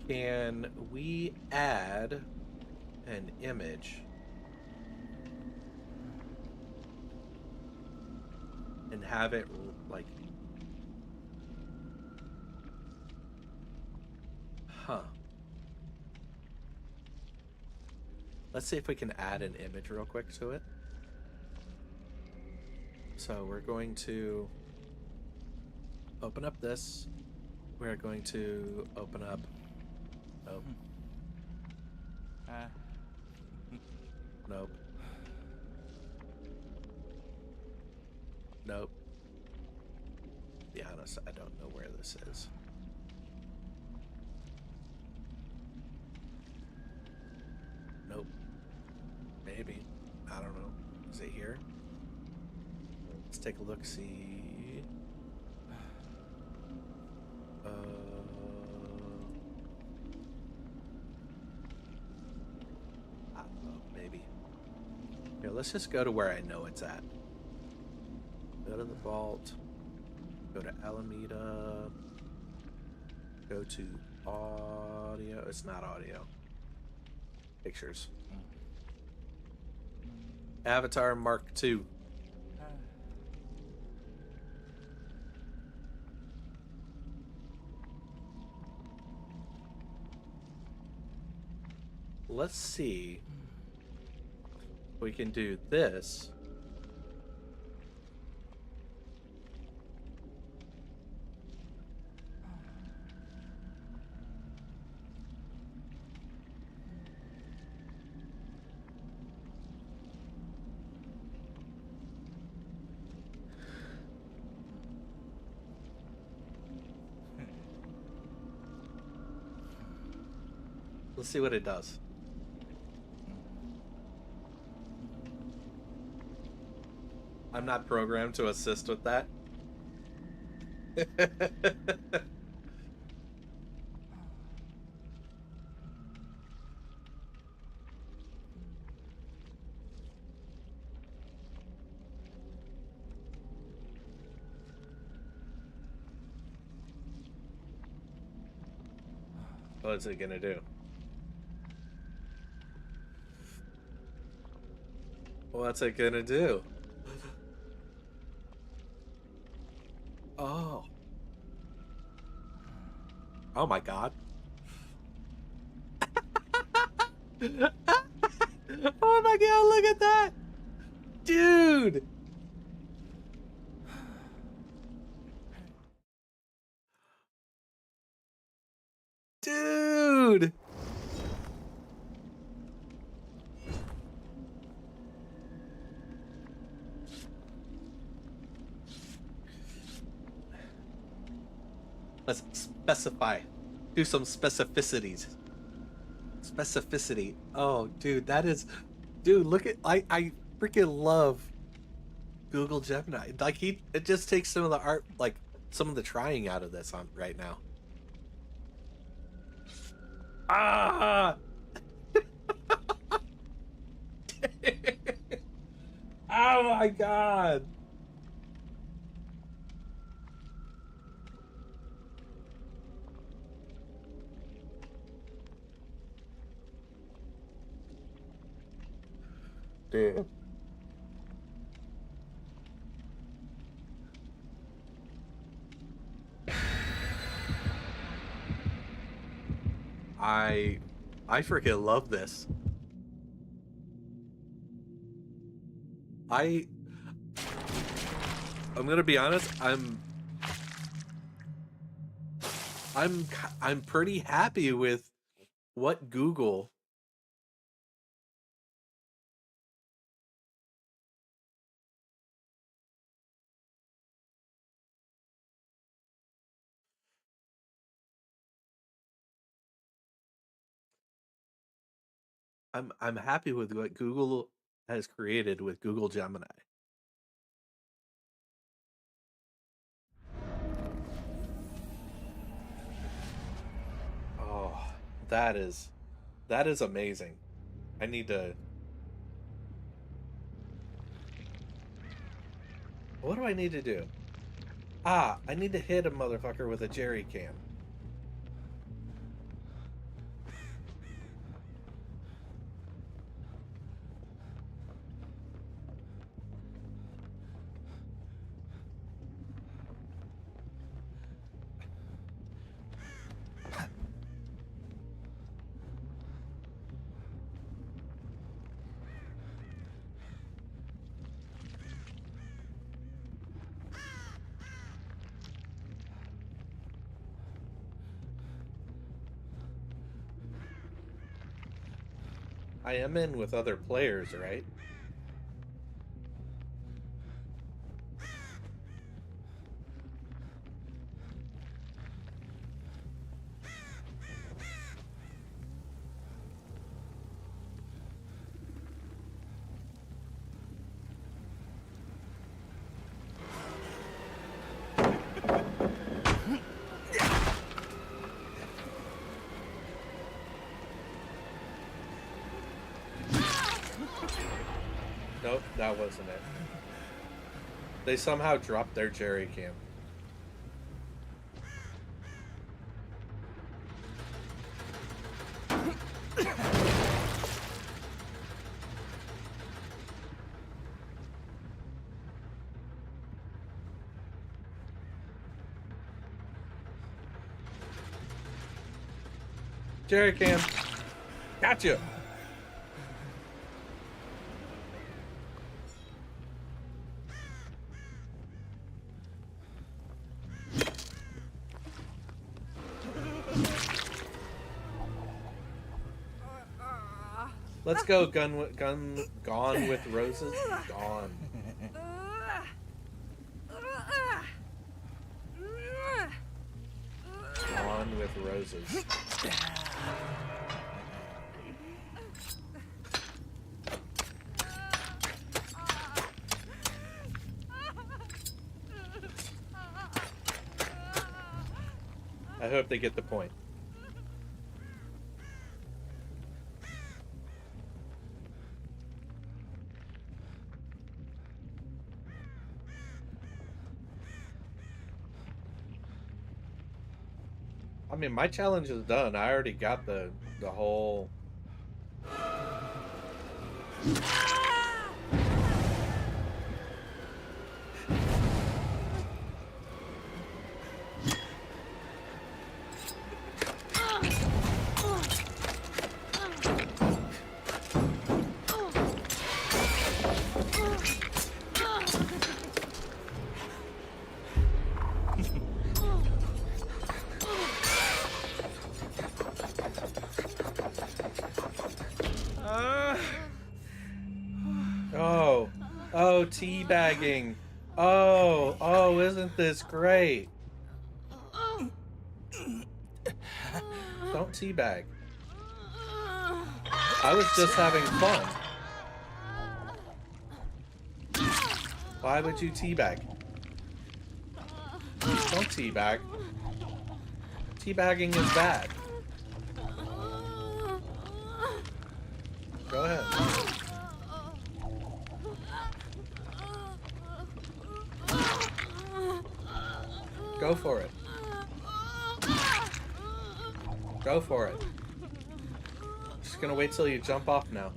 Can we add an image and have it like, let's see if we can add an image real quick to it. So we're going to open up this. We're going to open up. Nope. Nope. Nope. To be honest, I don't know where this is. Nope. Maybe. I don't know. Is it here? Let's take a look, see. I don't know, maybe. Here, let's just go to where I know it's at. Go to the vault. Go to Alameda. Go to audio. It's not audio. Pictures. Avatar Mark II. Let's see. We can do this. Let's see what it does. I'm not programmed to assist with that. What's it gonna do? What's it gonna do? Oh. Oh my god. Oh my god, look at that! Dude! Dude! Let's specify. Do some specificities. Specificity. Oh, dude, that is... Dude, look at... I freaking love Google Gemini. Like, it just takes some of the art, like, some of the trying out of this on right now. Ah! Oh my god! Dude. I freaking love this. I'm gonna be honest, I'm pretty happy with what Google I'm happy with what Google has created with Google Gemini. Oh, that is amazing. I need to... What do I need to do? Ah, I need to hit a motherfucker with a jerry can. I am in with other players, right? Nope, that wasn't it. They somehow dropped their jerry can. Jerry can. Gotcha. Let's go, Gone with Roses. Gone. Gone with Roses. I hope they get the point. I mean, my challenge is done. I already got the whole... Oh, teabagging. Oh, isn't this great? Don't teabag. I was just having fun. Why would you teabag? Don't teabag. Teabagging is bad. Go ahead. Go for it. Go for it. Just gonna wait till you jump off now.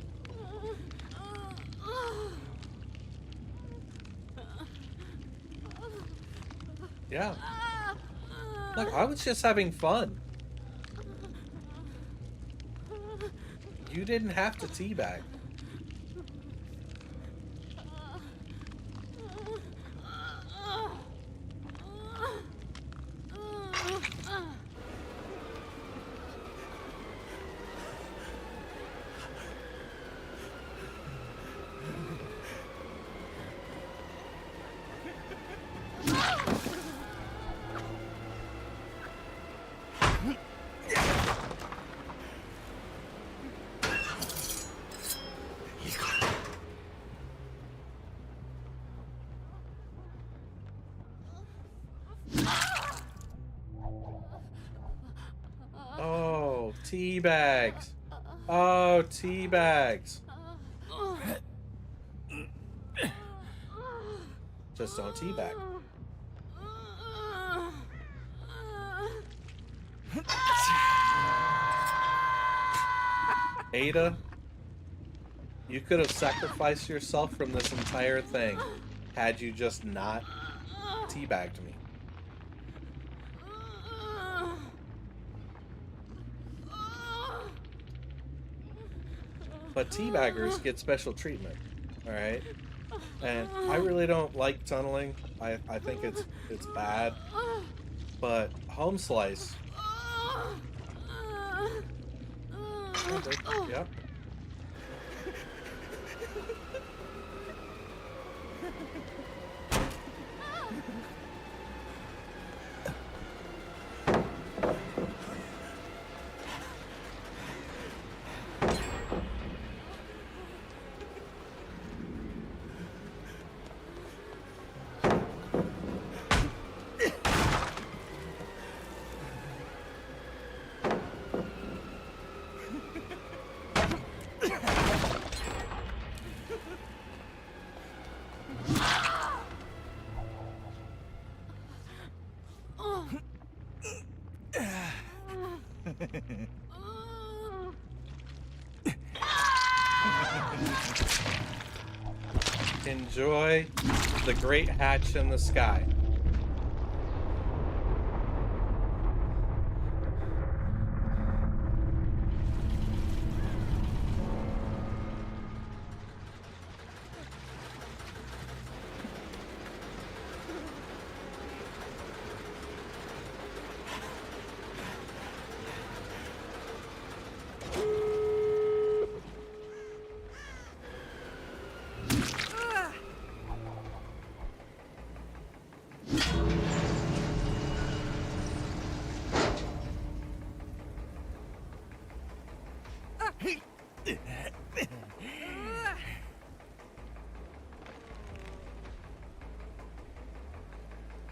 Yeah. Look, I was just having fun. You didn't have to teabag. Oh, tea bags. Oh, tea bags. Just don't teabag. Ada, you could have sacrificed yourself from this entire thing had you just not teabagged me. But teabaggers get special treatment, alright? And I really don't like tunneling. I think it's bad. But home slice. Yep. Enjoy the great hatch in the sky.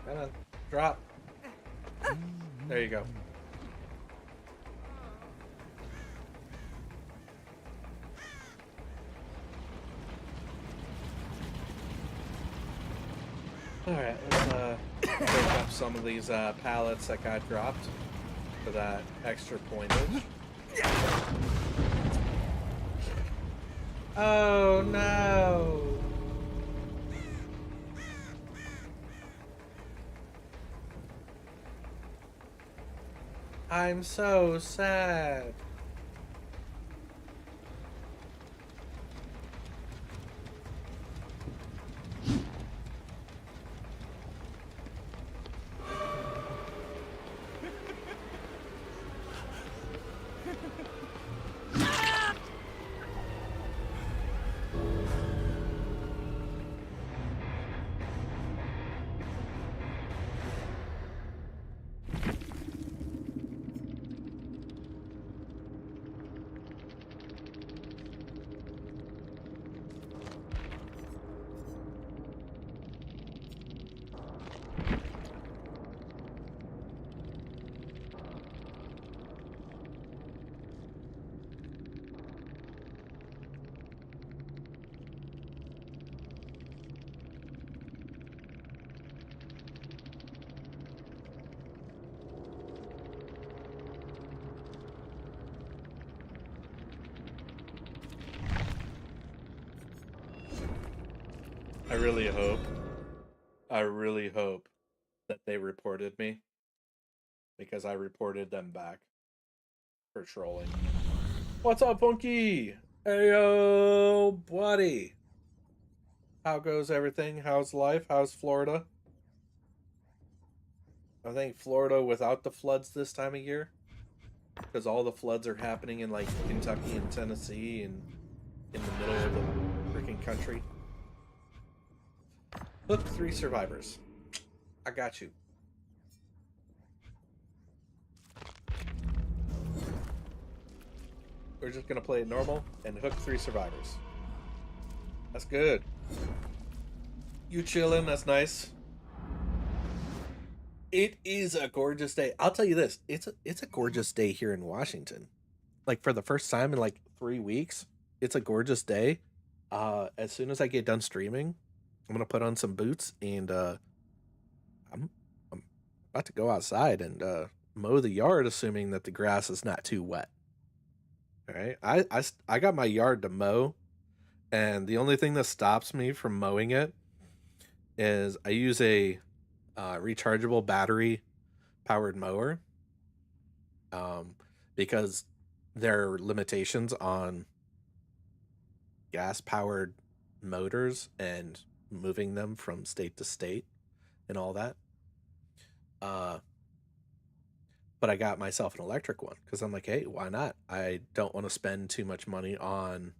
Come on, drop. There you go. Alright, let's pick up some of these pallets that got dropped for that extra pointage. Oh no! I'm so sad. I really hope that they reported me because I reported them back for trolling. What's up, Funky? Heyo, buddy. How goes everything? How's life? How's Florida? I think Florida without the floods this time of year, because all the floods are happening in like Kentucky and Tennessee and in the middle of the freaking country. Hook 3 survivors. I got you. We're just gonna play it normal and hook 3 survivors. That's good. You chilling? That's nice. It is a gorgeous day. I'll tell you this. It's a gorgeous day here in Washington. Like for the first time in like 3 weeks, it's a gorgeous day. As soon as I get done streaming, I'm gonna put on some boots and I'm about to go outside and mow the yard, assuming that the grass is not too wet. All right, I got my yard to mow, and the only thing that stops me from mowing it is I use a rechargeable battery powered mower, because there are limitations on gas powered motors and moving them from state to state and all that. Uh, but I got myself an electric one because I'm like, hey, why not? I don't want to spend too much money on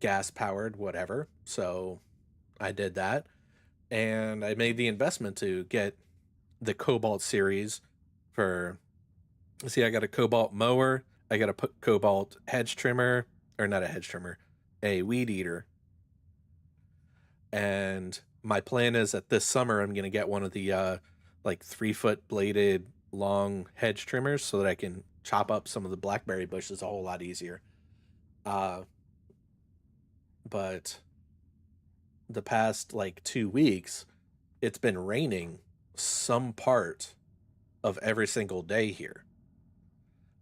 gas powered, whatever. So I did that, and I made the investment to get the Cobalt series for. See, I got a Cobalt mower, I got a Cobalt hedge trimmer, or not a hedge trimmer, a weed eater. And my plan is that this summer I'm going to get one of the like 3-foot bladed long hedge trimmers so that I can chop up some of the blackberry bushes a whole lot easier. But the past like 2 weeks, it's been raining some part of every single day here.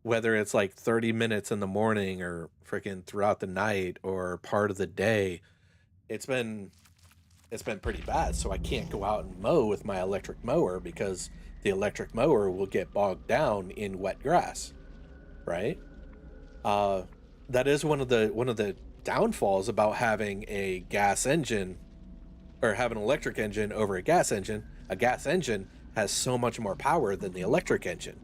Whether it's like 30 minutes in the morning or freaking throughout the night or part of the day, it's been pretty bad. So I can't go out and mow with my electric mower because the electric mower will get bogged down in wet grass, right? That is one of the downfalls about having a gas engine or have an electric engine over a gas engine. A gas engine has so much more power than the electric engine.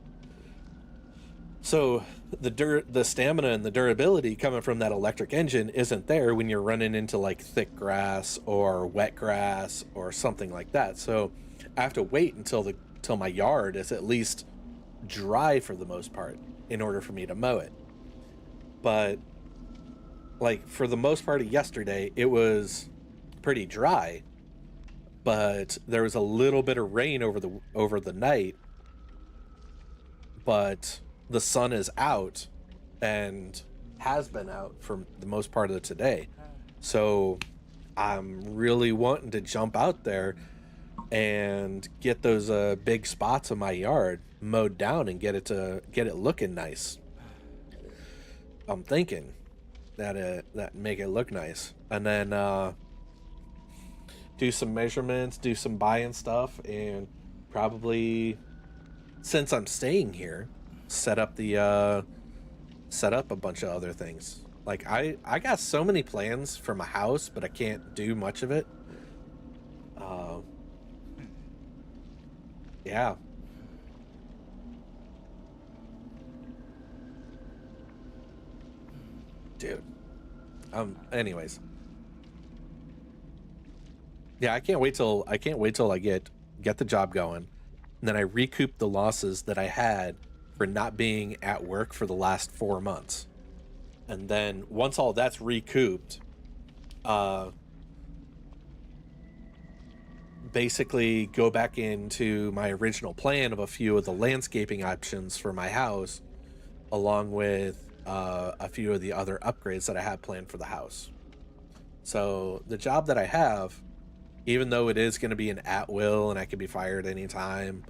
So the stamina and the durability coming from that electric engine isn't there when you're running into like thick grass or wet grass or something like that. So I have to wait until my yard is at least dry for the most part in order for me to mow it. But like for the most part of yesterday, it was pretty dry, but there was a little bit of rain over the night, but the sun is out and has been out for the most part of today. So I'm really wanting to jump out there and get those big spots of my yard mowed down and get it looking nice. I'm thinking that make it look nice, and then do some measurements, do some buying stuff, and probably, since I'm staying here, set up a bunch of other things. Like I got so many plans for my house, but I can't do much of it. Yeah. Dude. Anyways. Yeah, I can't wait till I get the job going. And then I recoup the losses that I had for not being at work for the last 4 months. And then once all that's recouped, basically go back into my original plan of a few of the landscaping options for my house, along with a few of the other upgrades that I have planned for the house. So the job that I have, even though it is going to be an at-will and I could be fired anytime,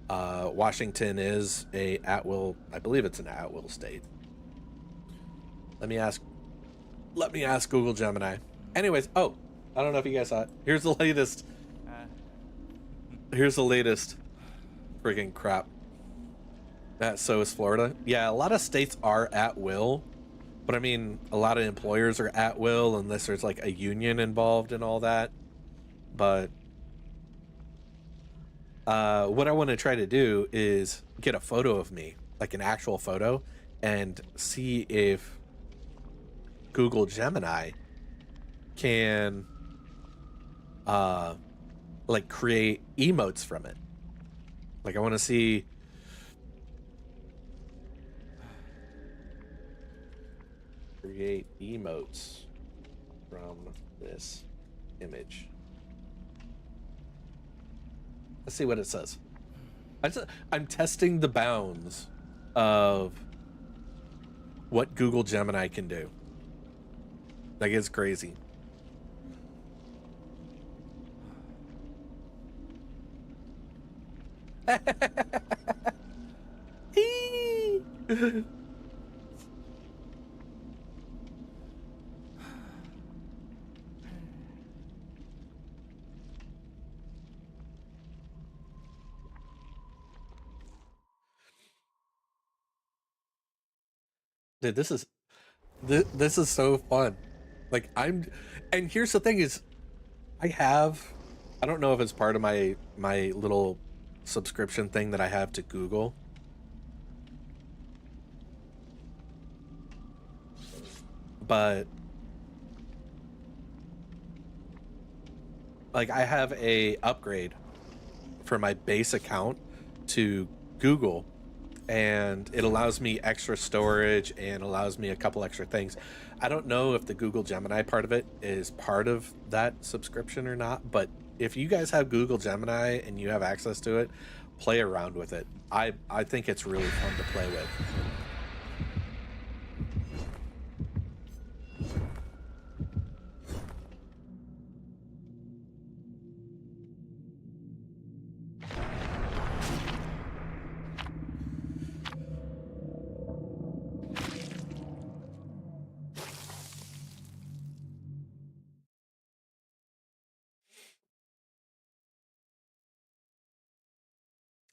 Washington is a at-will, I believe it's an at-will state. Let me ask Google Gemini. Anyways, I don't know if you guys saw it. Here's the latest freaking crap. So is Florida. Yeah, a lot of states are at will, but I mean, a lot of employers are at will unless there's like a union involved and all that. But what I want to try to do is get a photo of me, like an actual photo, and see if Google Gemini can like create emotes from it. Like I want to see create emotes from this image. Let's see what it says. I'm testing the bounds of what Google Gemini can do. Like, it's crazy. Dude, this is so fun. Like and here's the thing is, I don't know if it's part of my little subscription thing that I have to Google. but like I have a upgrade for my base account to Google, and it allows me extra storage and allows me a couple extra things. I don't know if the Google Gemini part of it is part of that subscription or not, but if you guys have Google Gemini and you have access to it, play around with it. I think it's really fun to play with.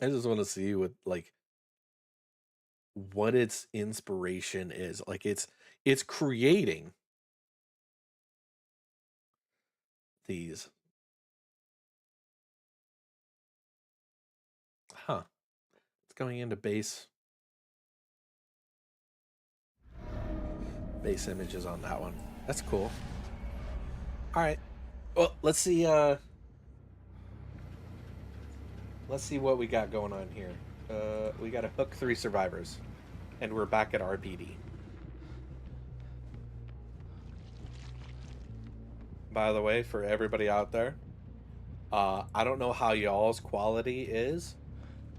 I just want to see what like what its inspiration is. Like it's creating these. Huh. It's going into base images on that one. That's cool. All right. Well, let's see what we got going on here. We got a hook 3 survivors, and we're back at RPD. By the way, for everybody out there, I don't know how y'all's quality is.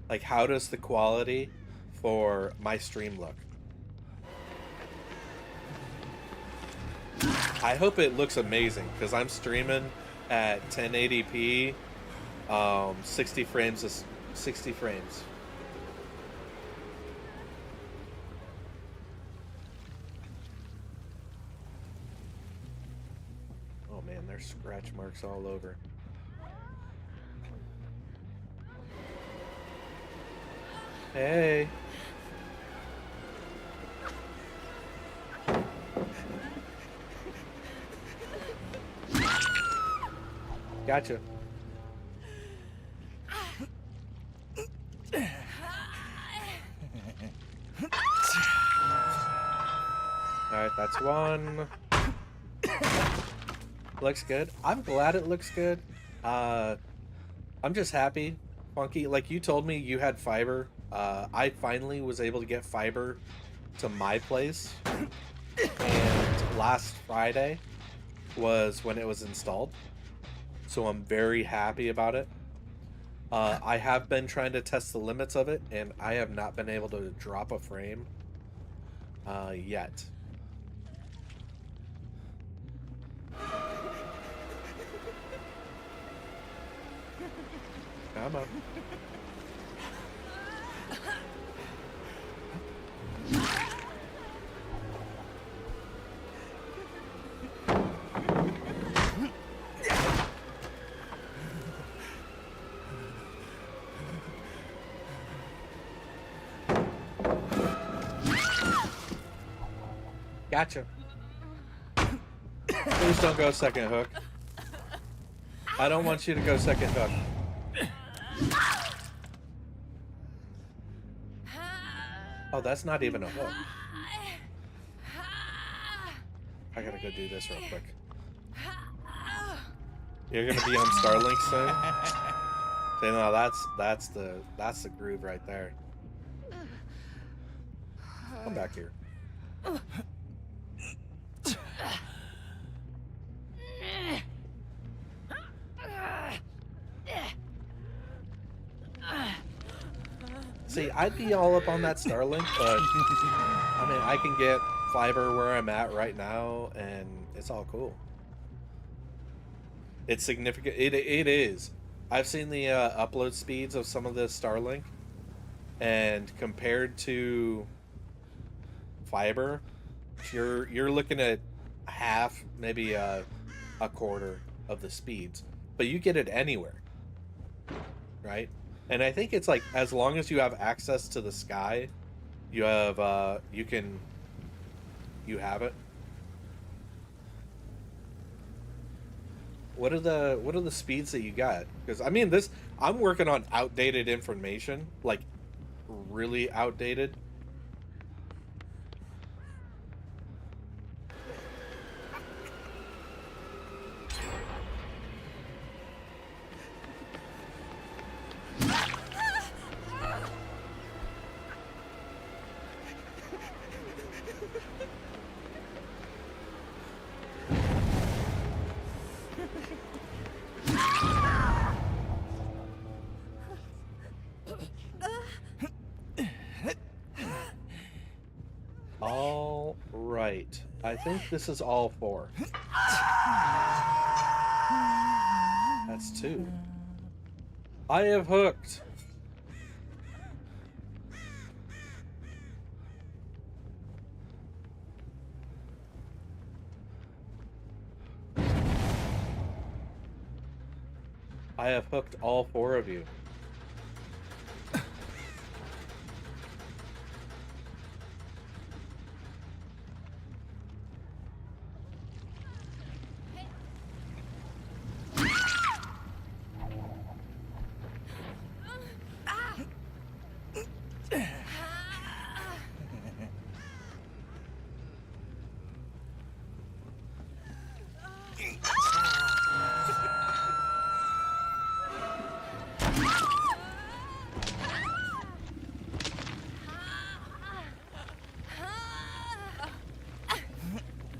Like, how does the quality for my stream look? I hope it looks amazing, because I'm streaming at 1080p, 60 frames. Oh man, there's scratch marks all over. Hey. Gotcha. Alright, that's one. Looks good. I'm glad it looks good. I'm just happy, Funky. Like you told me you had fiber. I finally was able to get fiber to my place. And last Friday was when it was installed. So I'm very happy about it. I have been trying to test the limits of it, and I have not been able to drop a frame yet. Come on. Gotcha. Please don't go second hook. I don't want you to go second hook. Oh, that's not even a hook. I gotta go do this real quick. You're gonna be on Starlink soon? So, no, that's the groove right there. Come back here. See, I'd be all up on that Starlink, but I mean, I can get fiber where I'm at right now, and it's all cool. It's significant. It is. I've seen the upload speeds of some of the Starlink, and compared to fiber, you're looking at half, maybe a quarter of the speeds, but you get it anywhere, right? And I think it's like, as long as you have access to the sky, you have you have it. What are the speeds that you got? Because I mean, I'm working on outdated information, like really outdated. right. I think this is all 4. That's 2. I have hooked. I have hooked all 4 of you.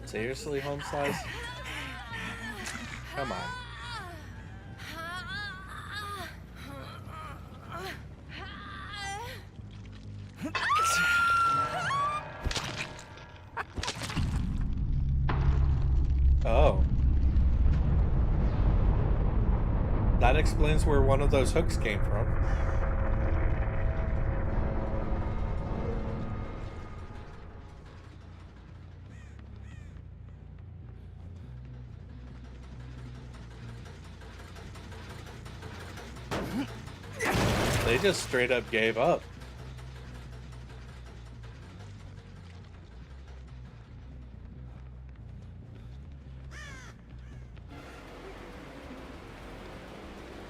Seriously, home slice? Come on. Oh. That explains where one of those hooks came from. They just straight up gave up.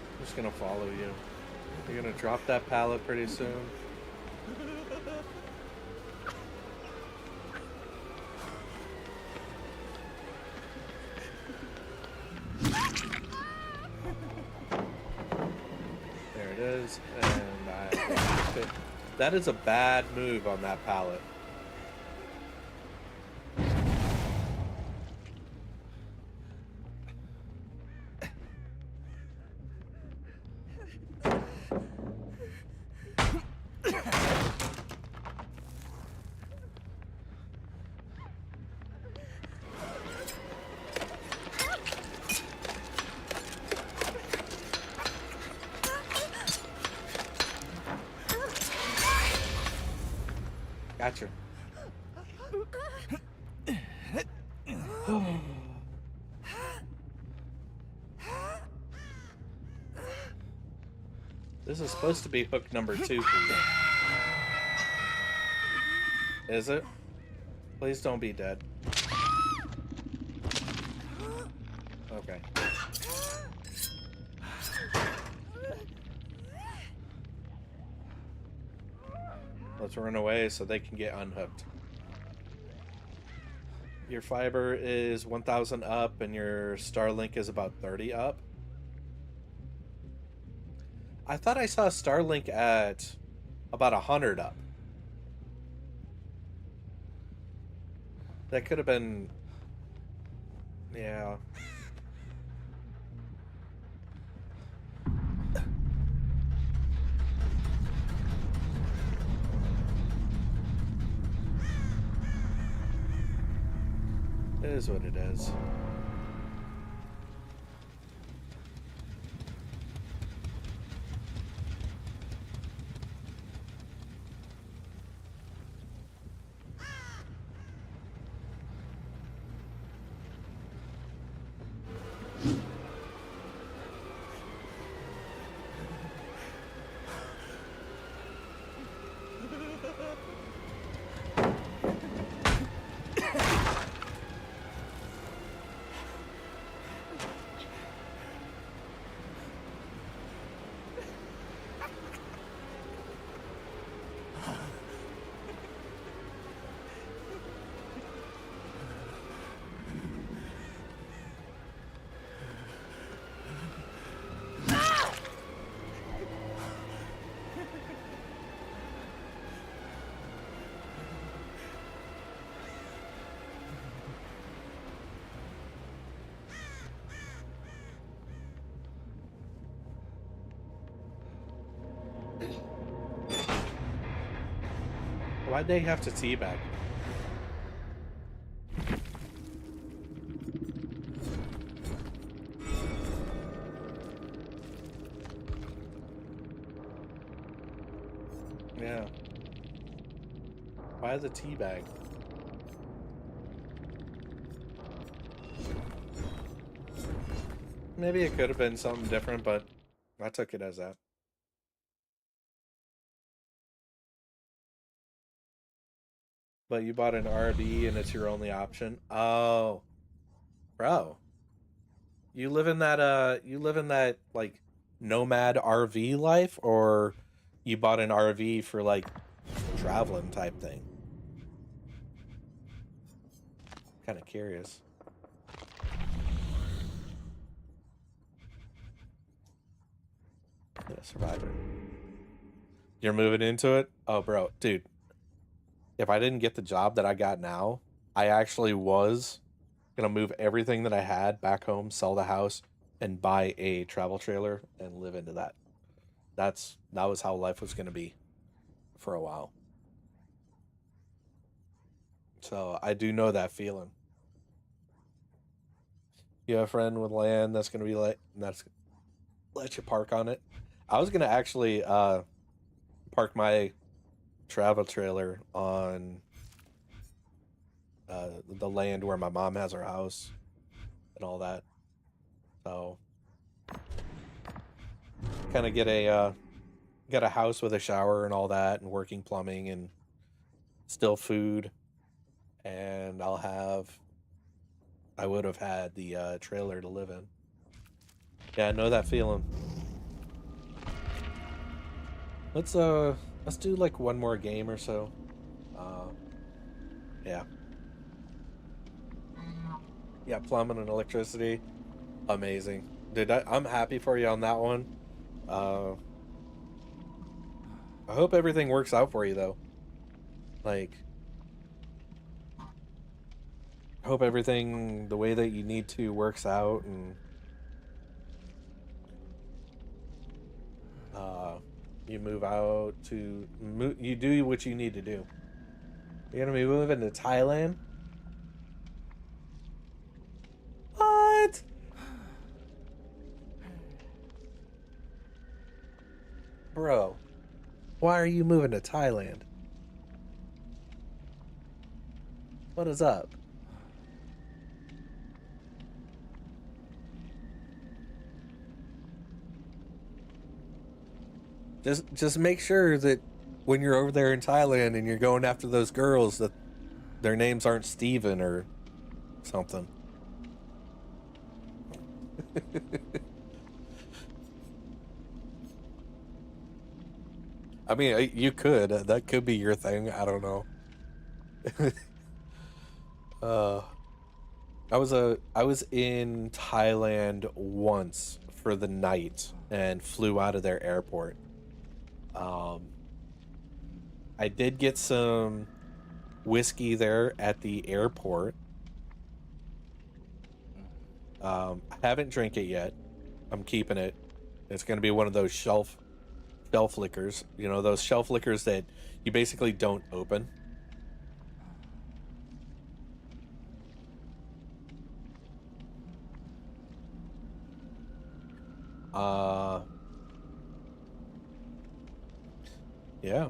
I'm just gonna follow you. You're gonna drop that pallet pretty soon. There it is, and I locked it. That is a bad move on that pallet. Gotcha. This is supposed to be hook number 2 for you. Is it? Please don't be dead. Okay. Let's run away so they can get unhooked. Your fiber is 1,000 up and your Starlink is about 30 up. I thought I saw Starlink at about 100 up. That could have been... Yeah. It is what it is. Why'd they have to teabag? Yeah. Why the tea bag? Maybe it could have been something different, but I took it as that. But you bought an RV and it's your only option. Oh, bro. You live in that like nomad RV life, or you bought an RV for like traveling type thing? Kind of curious. Yeah, Survivor. You're moving into it? Oh, bro, dude. If I didn't get the job that I got now, I actually was gonna move everything that I had back home, sell the house, and buy a travel trailer and live into that. That was how life was gonna be for a while. So I do know that feeling. You have a friend with land that's gonna be like that's let you park on it. I was gonna actually park my travel trailer on the land where my mom has her house and all that. So kind of get a house with a shower and all that and working plumbing and still food, and I would have had the trailer to live in. Yeah, I know that feeling. Let's do like one more game or so. Yeah. Yeah, plumbing and electricity. Amazing. Dude, I'm happy for you on that one. I hope everything works out for you though. Like, I hope everything the way that you need to works out, and you move out to you do what you need to do. You're gonna be moving to Thailand? What? Bro, why are you moving to Thailand? What is up? Just make sure that when you're over there in Thailand and you're going after those girls, that their names aren't Steven or something. I mean, you could. That could be your thing. I don't know. uh, I was in Thailand once for the night and flew out of their airport. I did get some whiskey there at the airport. I haven't drank it yet. I'm keeping it. It's gonna be one of those shelf liquors. You know, those shelf liquors that you basically don't open. Yeah.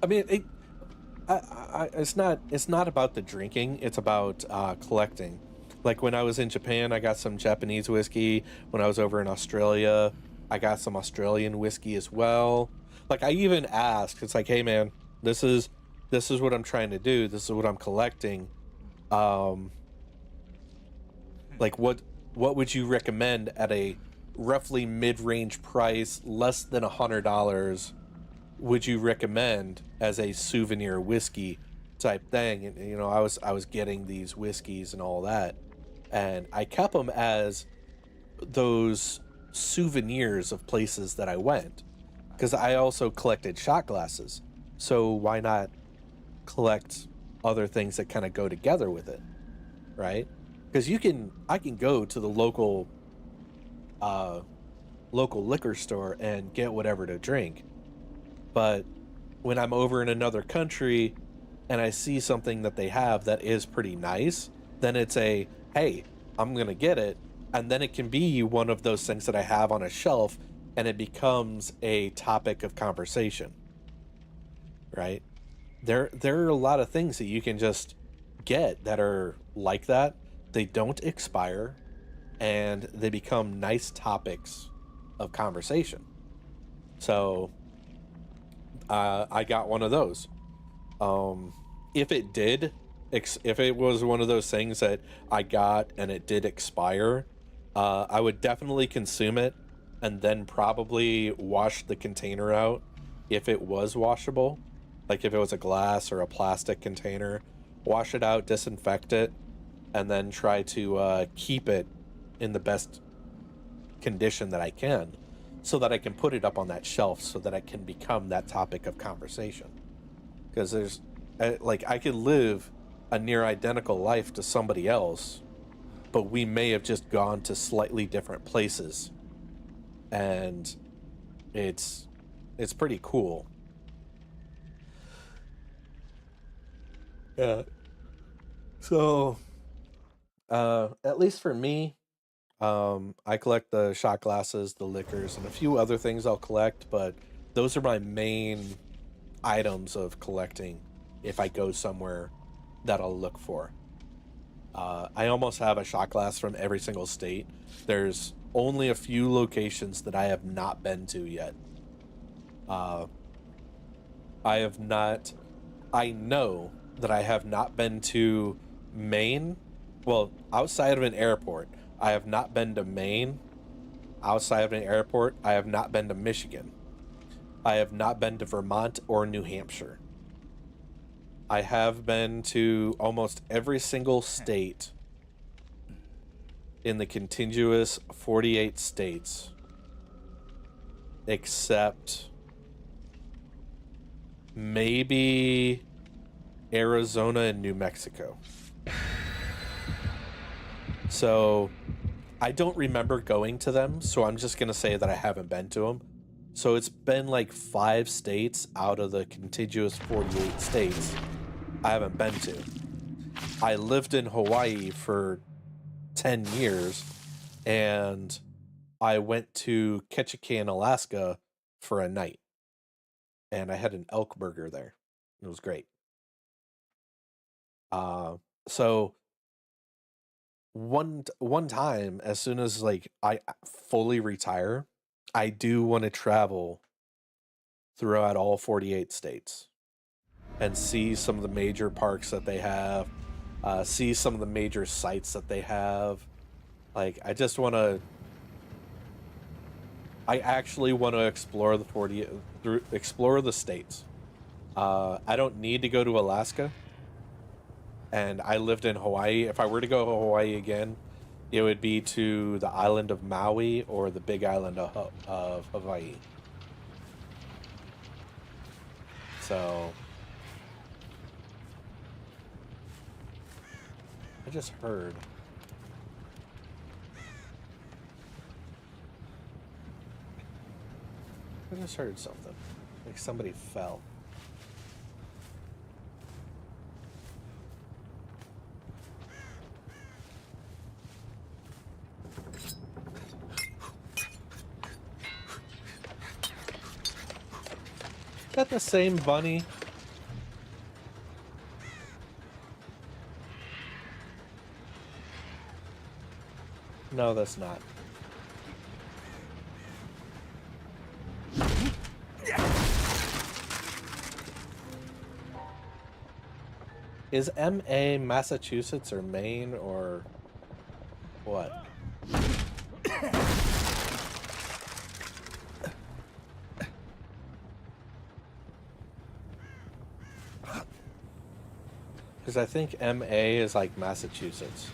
I mean, it's not about the drinking. It's about collecting. Like when I was in Japan, I got some Japanese whiskey. When I was over in Australia, I got some Australian whiskey as well. Like I even asked, it's like, hey man, this is what I'm trying to do. This is what I'm collecting. Like what would you recommend at a roughly mid-range price, less than $100? Would you recommend as a souvenir whiskey type thing? And you know, I was getting these whiskeys and all that, and I kept them as those souvenirs of places that I went, because I also collected shot glasses. So why not collect other things that kind of go together with it, right? Because I can go to the local liquor store and get whatever to drink. But when I'm over in another country and I see something that they have that is pretty nice, then it's hey, I'm going to get it. And then it can be one of those things that I have on a shelf and it becomes a topic of conversation, right? There are a lot of things that you can just get that are like that. They don't expire, and they become nice topics of conversation. So I got one of those. If it did, if it was one of those things that I got and it did expire, I would definitely consume it and then probably wash the container out if it was washable. Like if it was a glass or a plastic container, wash it out, disinfect it, and then try to keep it in the best condition that I can, so that I can put it up on that shelf so that it can become that topic of conversation. Because there's, like, I could live a near identical life to somebody else, but we may have just gone to slightly different places. And it's pretty cool. Yeah. So, at least for me, I collect the shot glasses, the liquors, and a few other things I'll collect, but those are my main items of collecting if I go somewhere that I'll look for. I almost have a shot glass from every single state. There's only a few locations that I have not been to yet. I know that I have not been to Maine. Well, outside of an airport, I have not been to Maine. Outside of an airport, I have not been to Michigan. I have not been to Vermont or New Hampshire. I have been to almost every single state in the contiguous 48 states, except maybe Arizona and New Mexico. So I don't remember going to them, so I'm just going to say that I haven't been to them. So it's been like 5 states out of the contiguous 48 states I haven't been to. I lived in Hawaii for 10 years, and I went to Ketchikan, Alaska for a night, and I had an elk burger there. It was great. So one time, as soon as like I fully retire, I do want to travel throughout all 48 states and see some of the major parks that they have, see some of the major sites that they have. Like, I actually want to explore explore the states. I don't need to go to Alaska, and I lived in Hawaii. If I were to go to Hawaii again, it would be to the island of Maui or the big island of Hawaii. So I just heard. I just heard something. Like somebody fell. Is that the same bunny? No, that's not. Is MA Massachusetts or Maine or what? Because I think MA is like Massachusetts.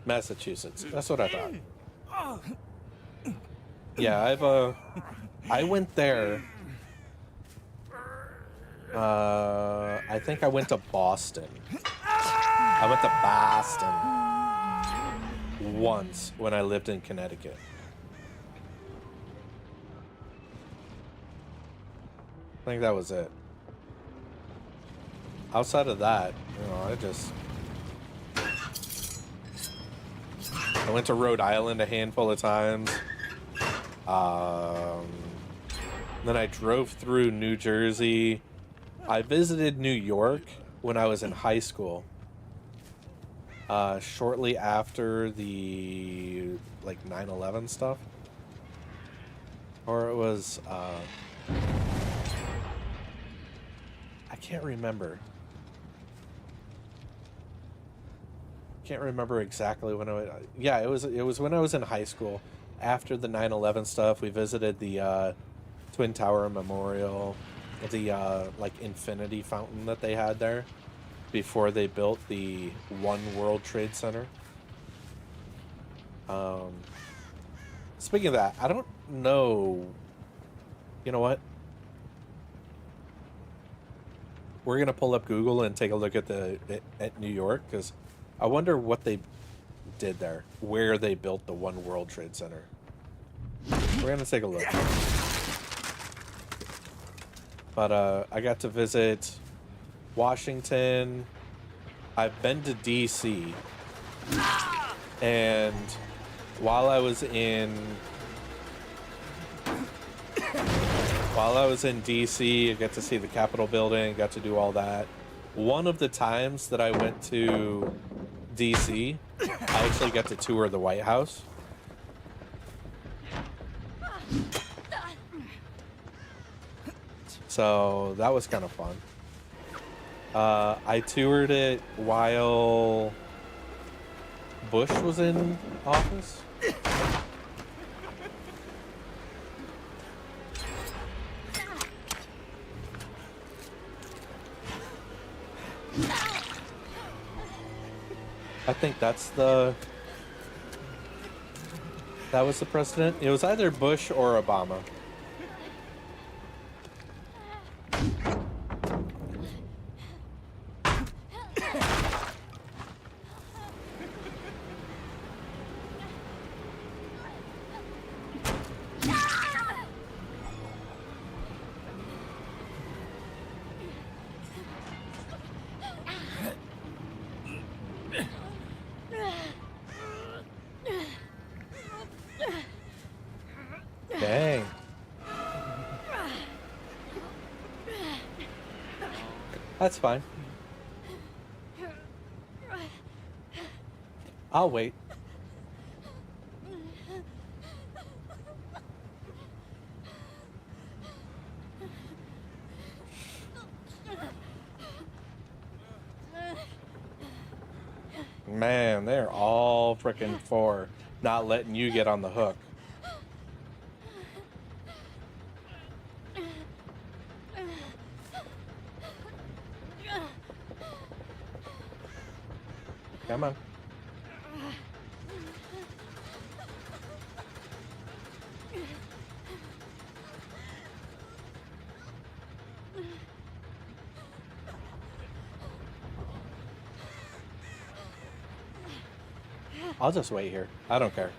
Massachusetts. That's what I thought. Yeah, I went there. I think I went to Boston. I went to Boston once when I lived in Connecticut. I think that was it. Outside of that, you know, I went to Rhode Island a handful of times. Then I drove through New Jersey. I visited New York when I was in high school. Shortly after the, like, 9/11 stuff. Or it was, I can't remember. Can't remember exactly when yeah, it was when I was in high school. After the 9/11 stuff, we visited the Twin Tower Memorial, the like infinity fountain that they had there before they built the One World Trade Center. Speaking of that, I don't know. You know what? We're gonna pull up Google and take a look at at New York, because I wonder what they did there, where they built the One World Trade Center. We're gonna take a look. But I got to visit Washington. I've been to DC, and while I was in DC, I got to see the Capitol building, got to do all that. One of the times that I went to DC, I actually got to tour the White House. So that was kind of fun. I toured it while Bush was in office. I think that was the president. It was either Bush or Obama. Dang. That's fine. I'll wait. Man, they're all freaking for not letting you get on the hook. Come on. I'll just wait here. I don't care.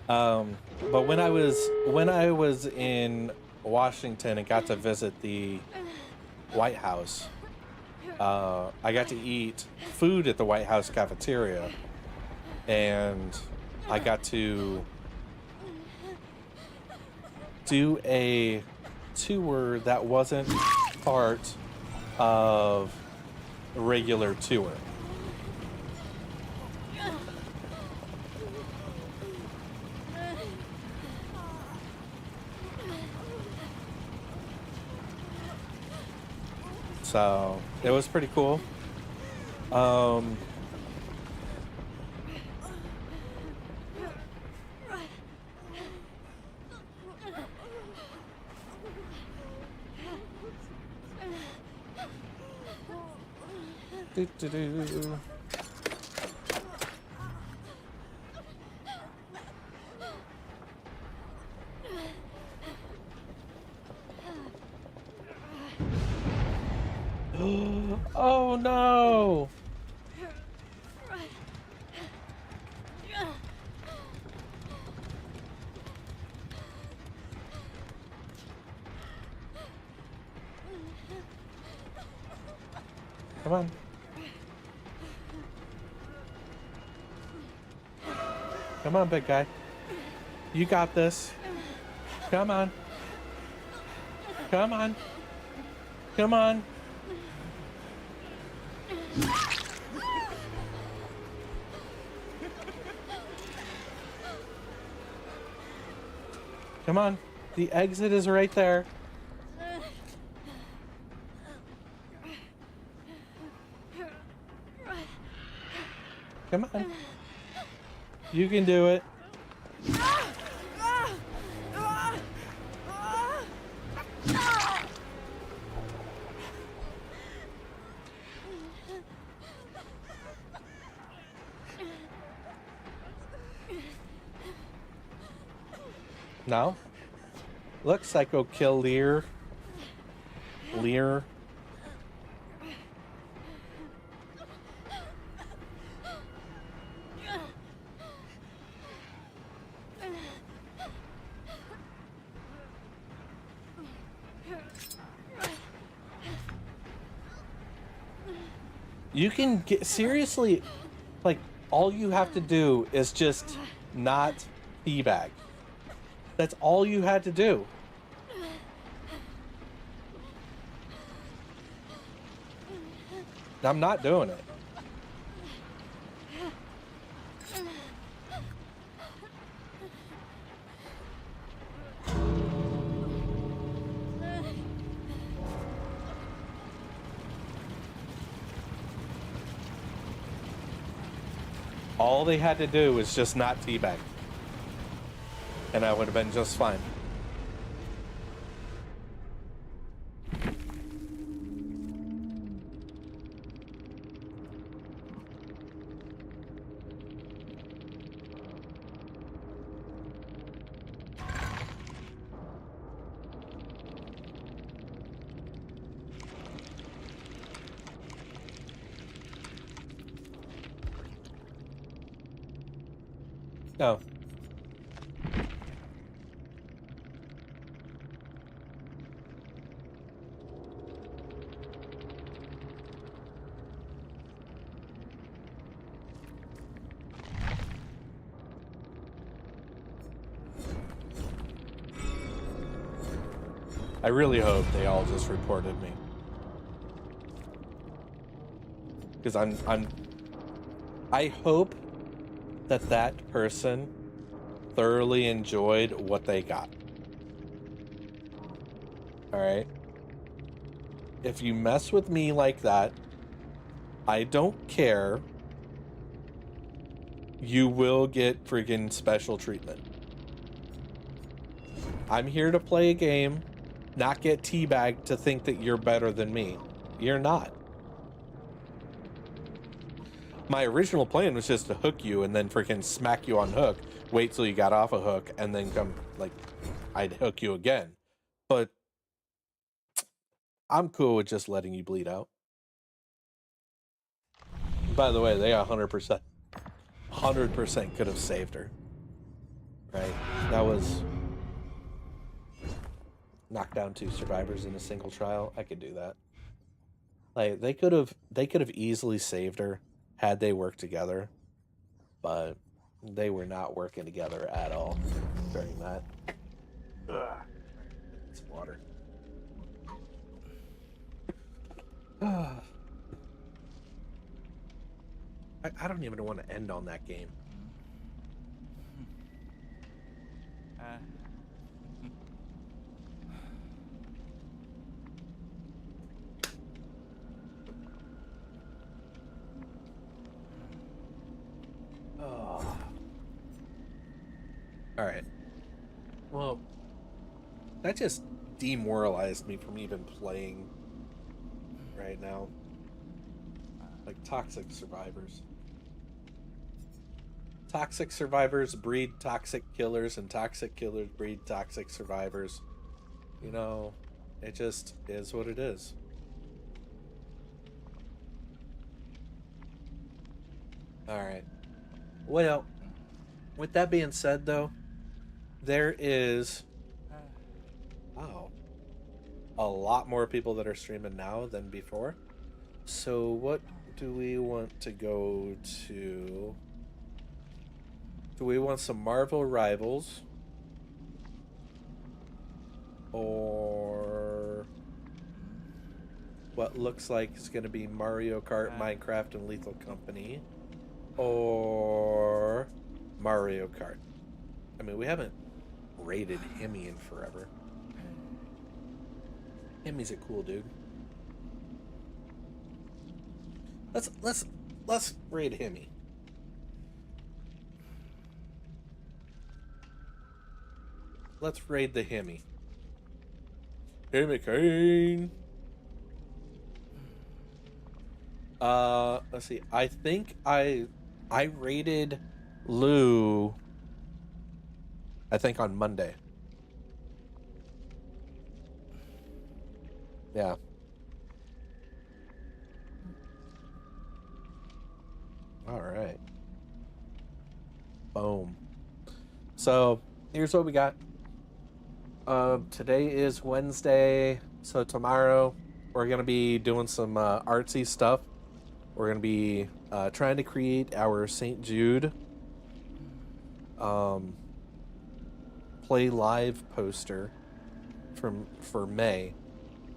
But when I was in Washington and got to visit the White House, I got to eat food at the White House cafeteria, and I got to do a tour that wasn't part of a regular tour. So it was pretty cool. Do-do-do. Oh no! Come on. Come on, big guy. You got this. Come on. Come on. Come on. Come on. The exit is right there. Come on. You can do it. Now, look, Psycho Kill Lear. Lear. You can get, seriously, like, all you have to do is just not teabag. That's all you had to do. I'm not doing it. All they had to do was just not teabag. And I would have been just fine. No. I really hope they all just reported me. Because I hope that person thoroughly enjoyed what they got. Alright? If you mess with me like that, I don't care. You will get friggin' special treatment. I'm here to play a game, not get teabagged to think that you're better than me. You're not. My original plan was just to hook you and then freaking smack you on hook, wait till you got off a hook, and then come, like, I'd hook you again. But I'm cool with just letting you bleed out. By the way, they 100% could have saved her. Right? That was knock down 2 survivors in a single trial. I could do that. Like, they could have easily saved her had they worked together, but they were not working together at all during that. Ugh. It's water. I don't even want to end on that game. Alright. Well, that just demoralized me from even playing right now. Like, toxic survivors. Toxic survivors breed toxic killers, and toxic killers breed toxic survivors. You know, it just is what it is. Alright. Well, with that being said, though, there is a lot more people that are streaming now than before. So what do we want to go to? Do we want some Marvel Rivals? Or what looks like is going to be Mario Kart, Minecraft, and Lethal Company? Or Mario Kart? I mean, we haven't rated Hemi in forever. Hemi's a cool dude. Let's raid Hemi. Let's raid the Hemi. Hemi Kane. Let's see. I think I rated Lou. I think on Monday. Yeah. All right. Boom. So here's what we got. Today is Wednesday, so tomorrow we're gonna be doing some artsy stuff. We're gonna be trying to create our St. Jude play live poster for May.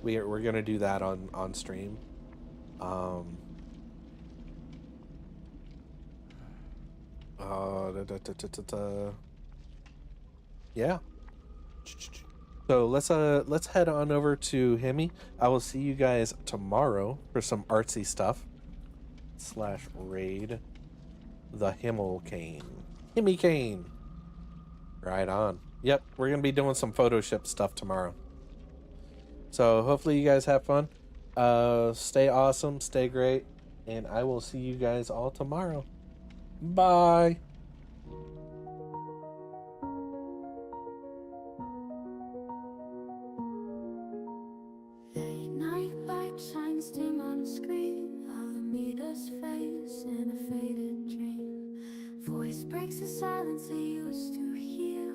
We're gonna do that on stream. Yeah. So let's head on over to Hemi. I will see you guys tomorrow for some artsy stuff. / raid the Himmel Cane. Hemi Cane. Right on. Yep, we're gonna be doing some Photoshop stuff tomorrow. So hopefully you guys have fun. Stay awesome, stay great, and I will see you guys all tomorrow. Bye. A night light shines dim on screen. Alameda's face in a faded dream. Voice breaks the silence I used to hear.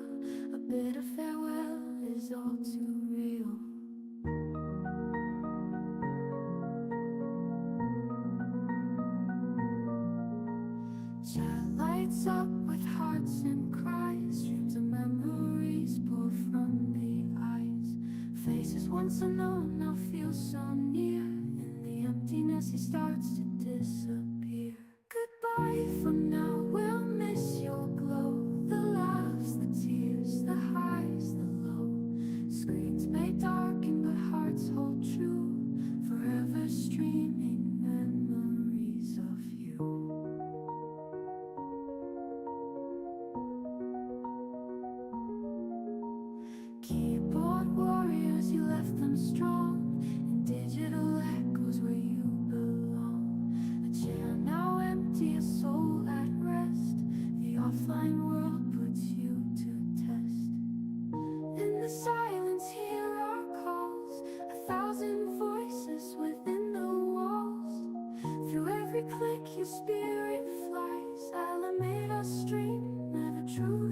A bit of farewell is all too real. Child lights up with hearts and cries. Dreams of memories pour from the eyes. Faces once unknown now feel so near. In the emptiness he starts to disappear. Goodbye for now, we'll miss your glow. The laughs, the tears, the highs, the low. Screens may darken but hearts hold true. Forever streaming memories of you. Keyboard warriors, you left them strong. In digital echoes where you belong. A chair now empty, a soul at rest. The offline world puts you to test. In the silence, hear our calls. 1,000 voices within the walls. Through every click, your spirit flies. Alameda stream, never true.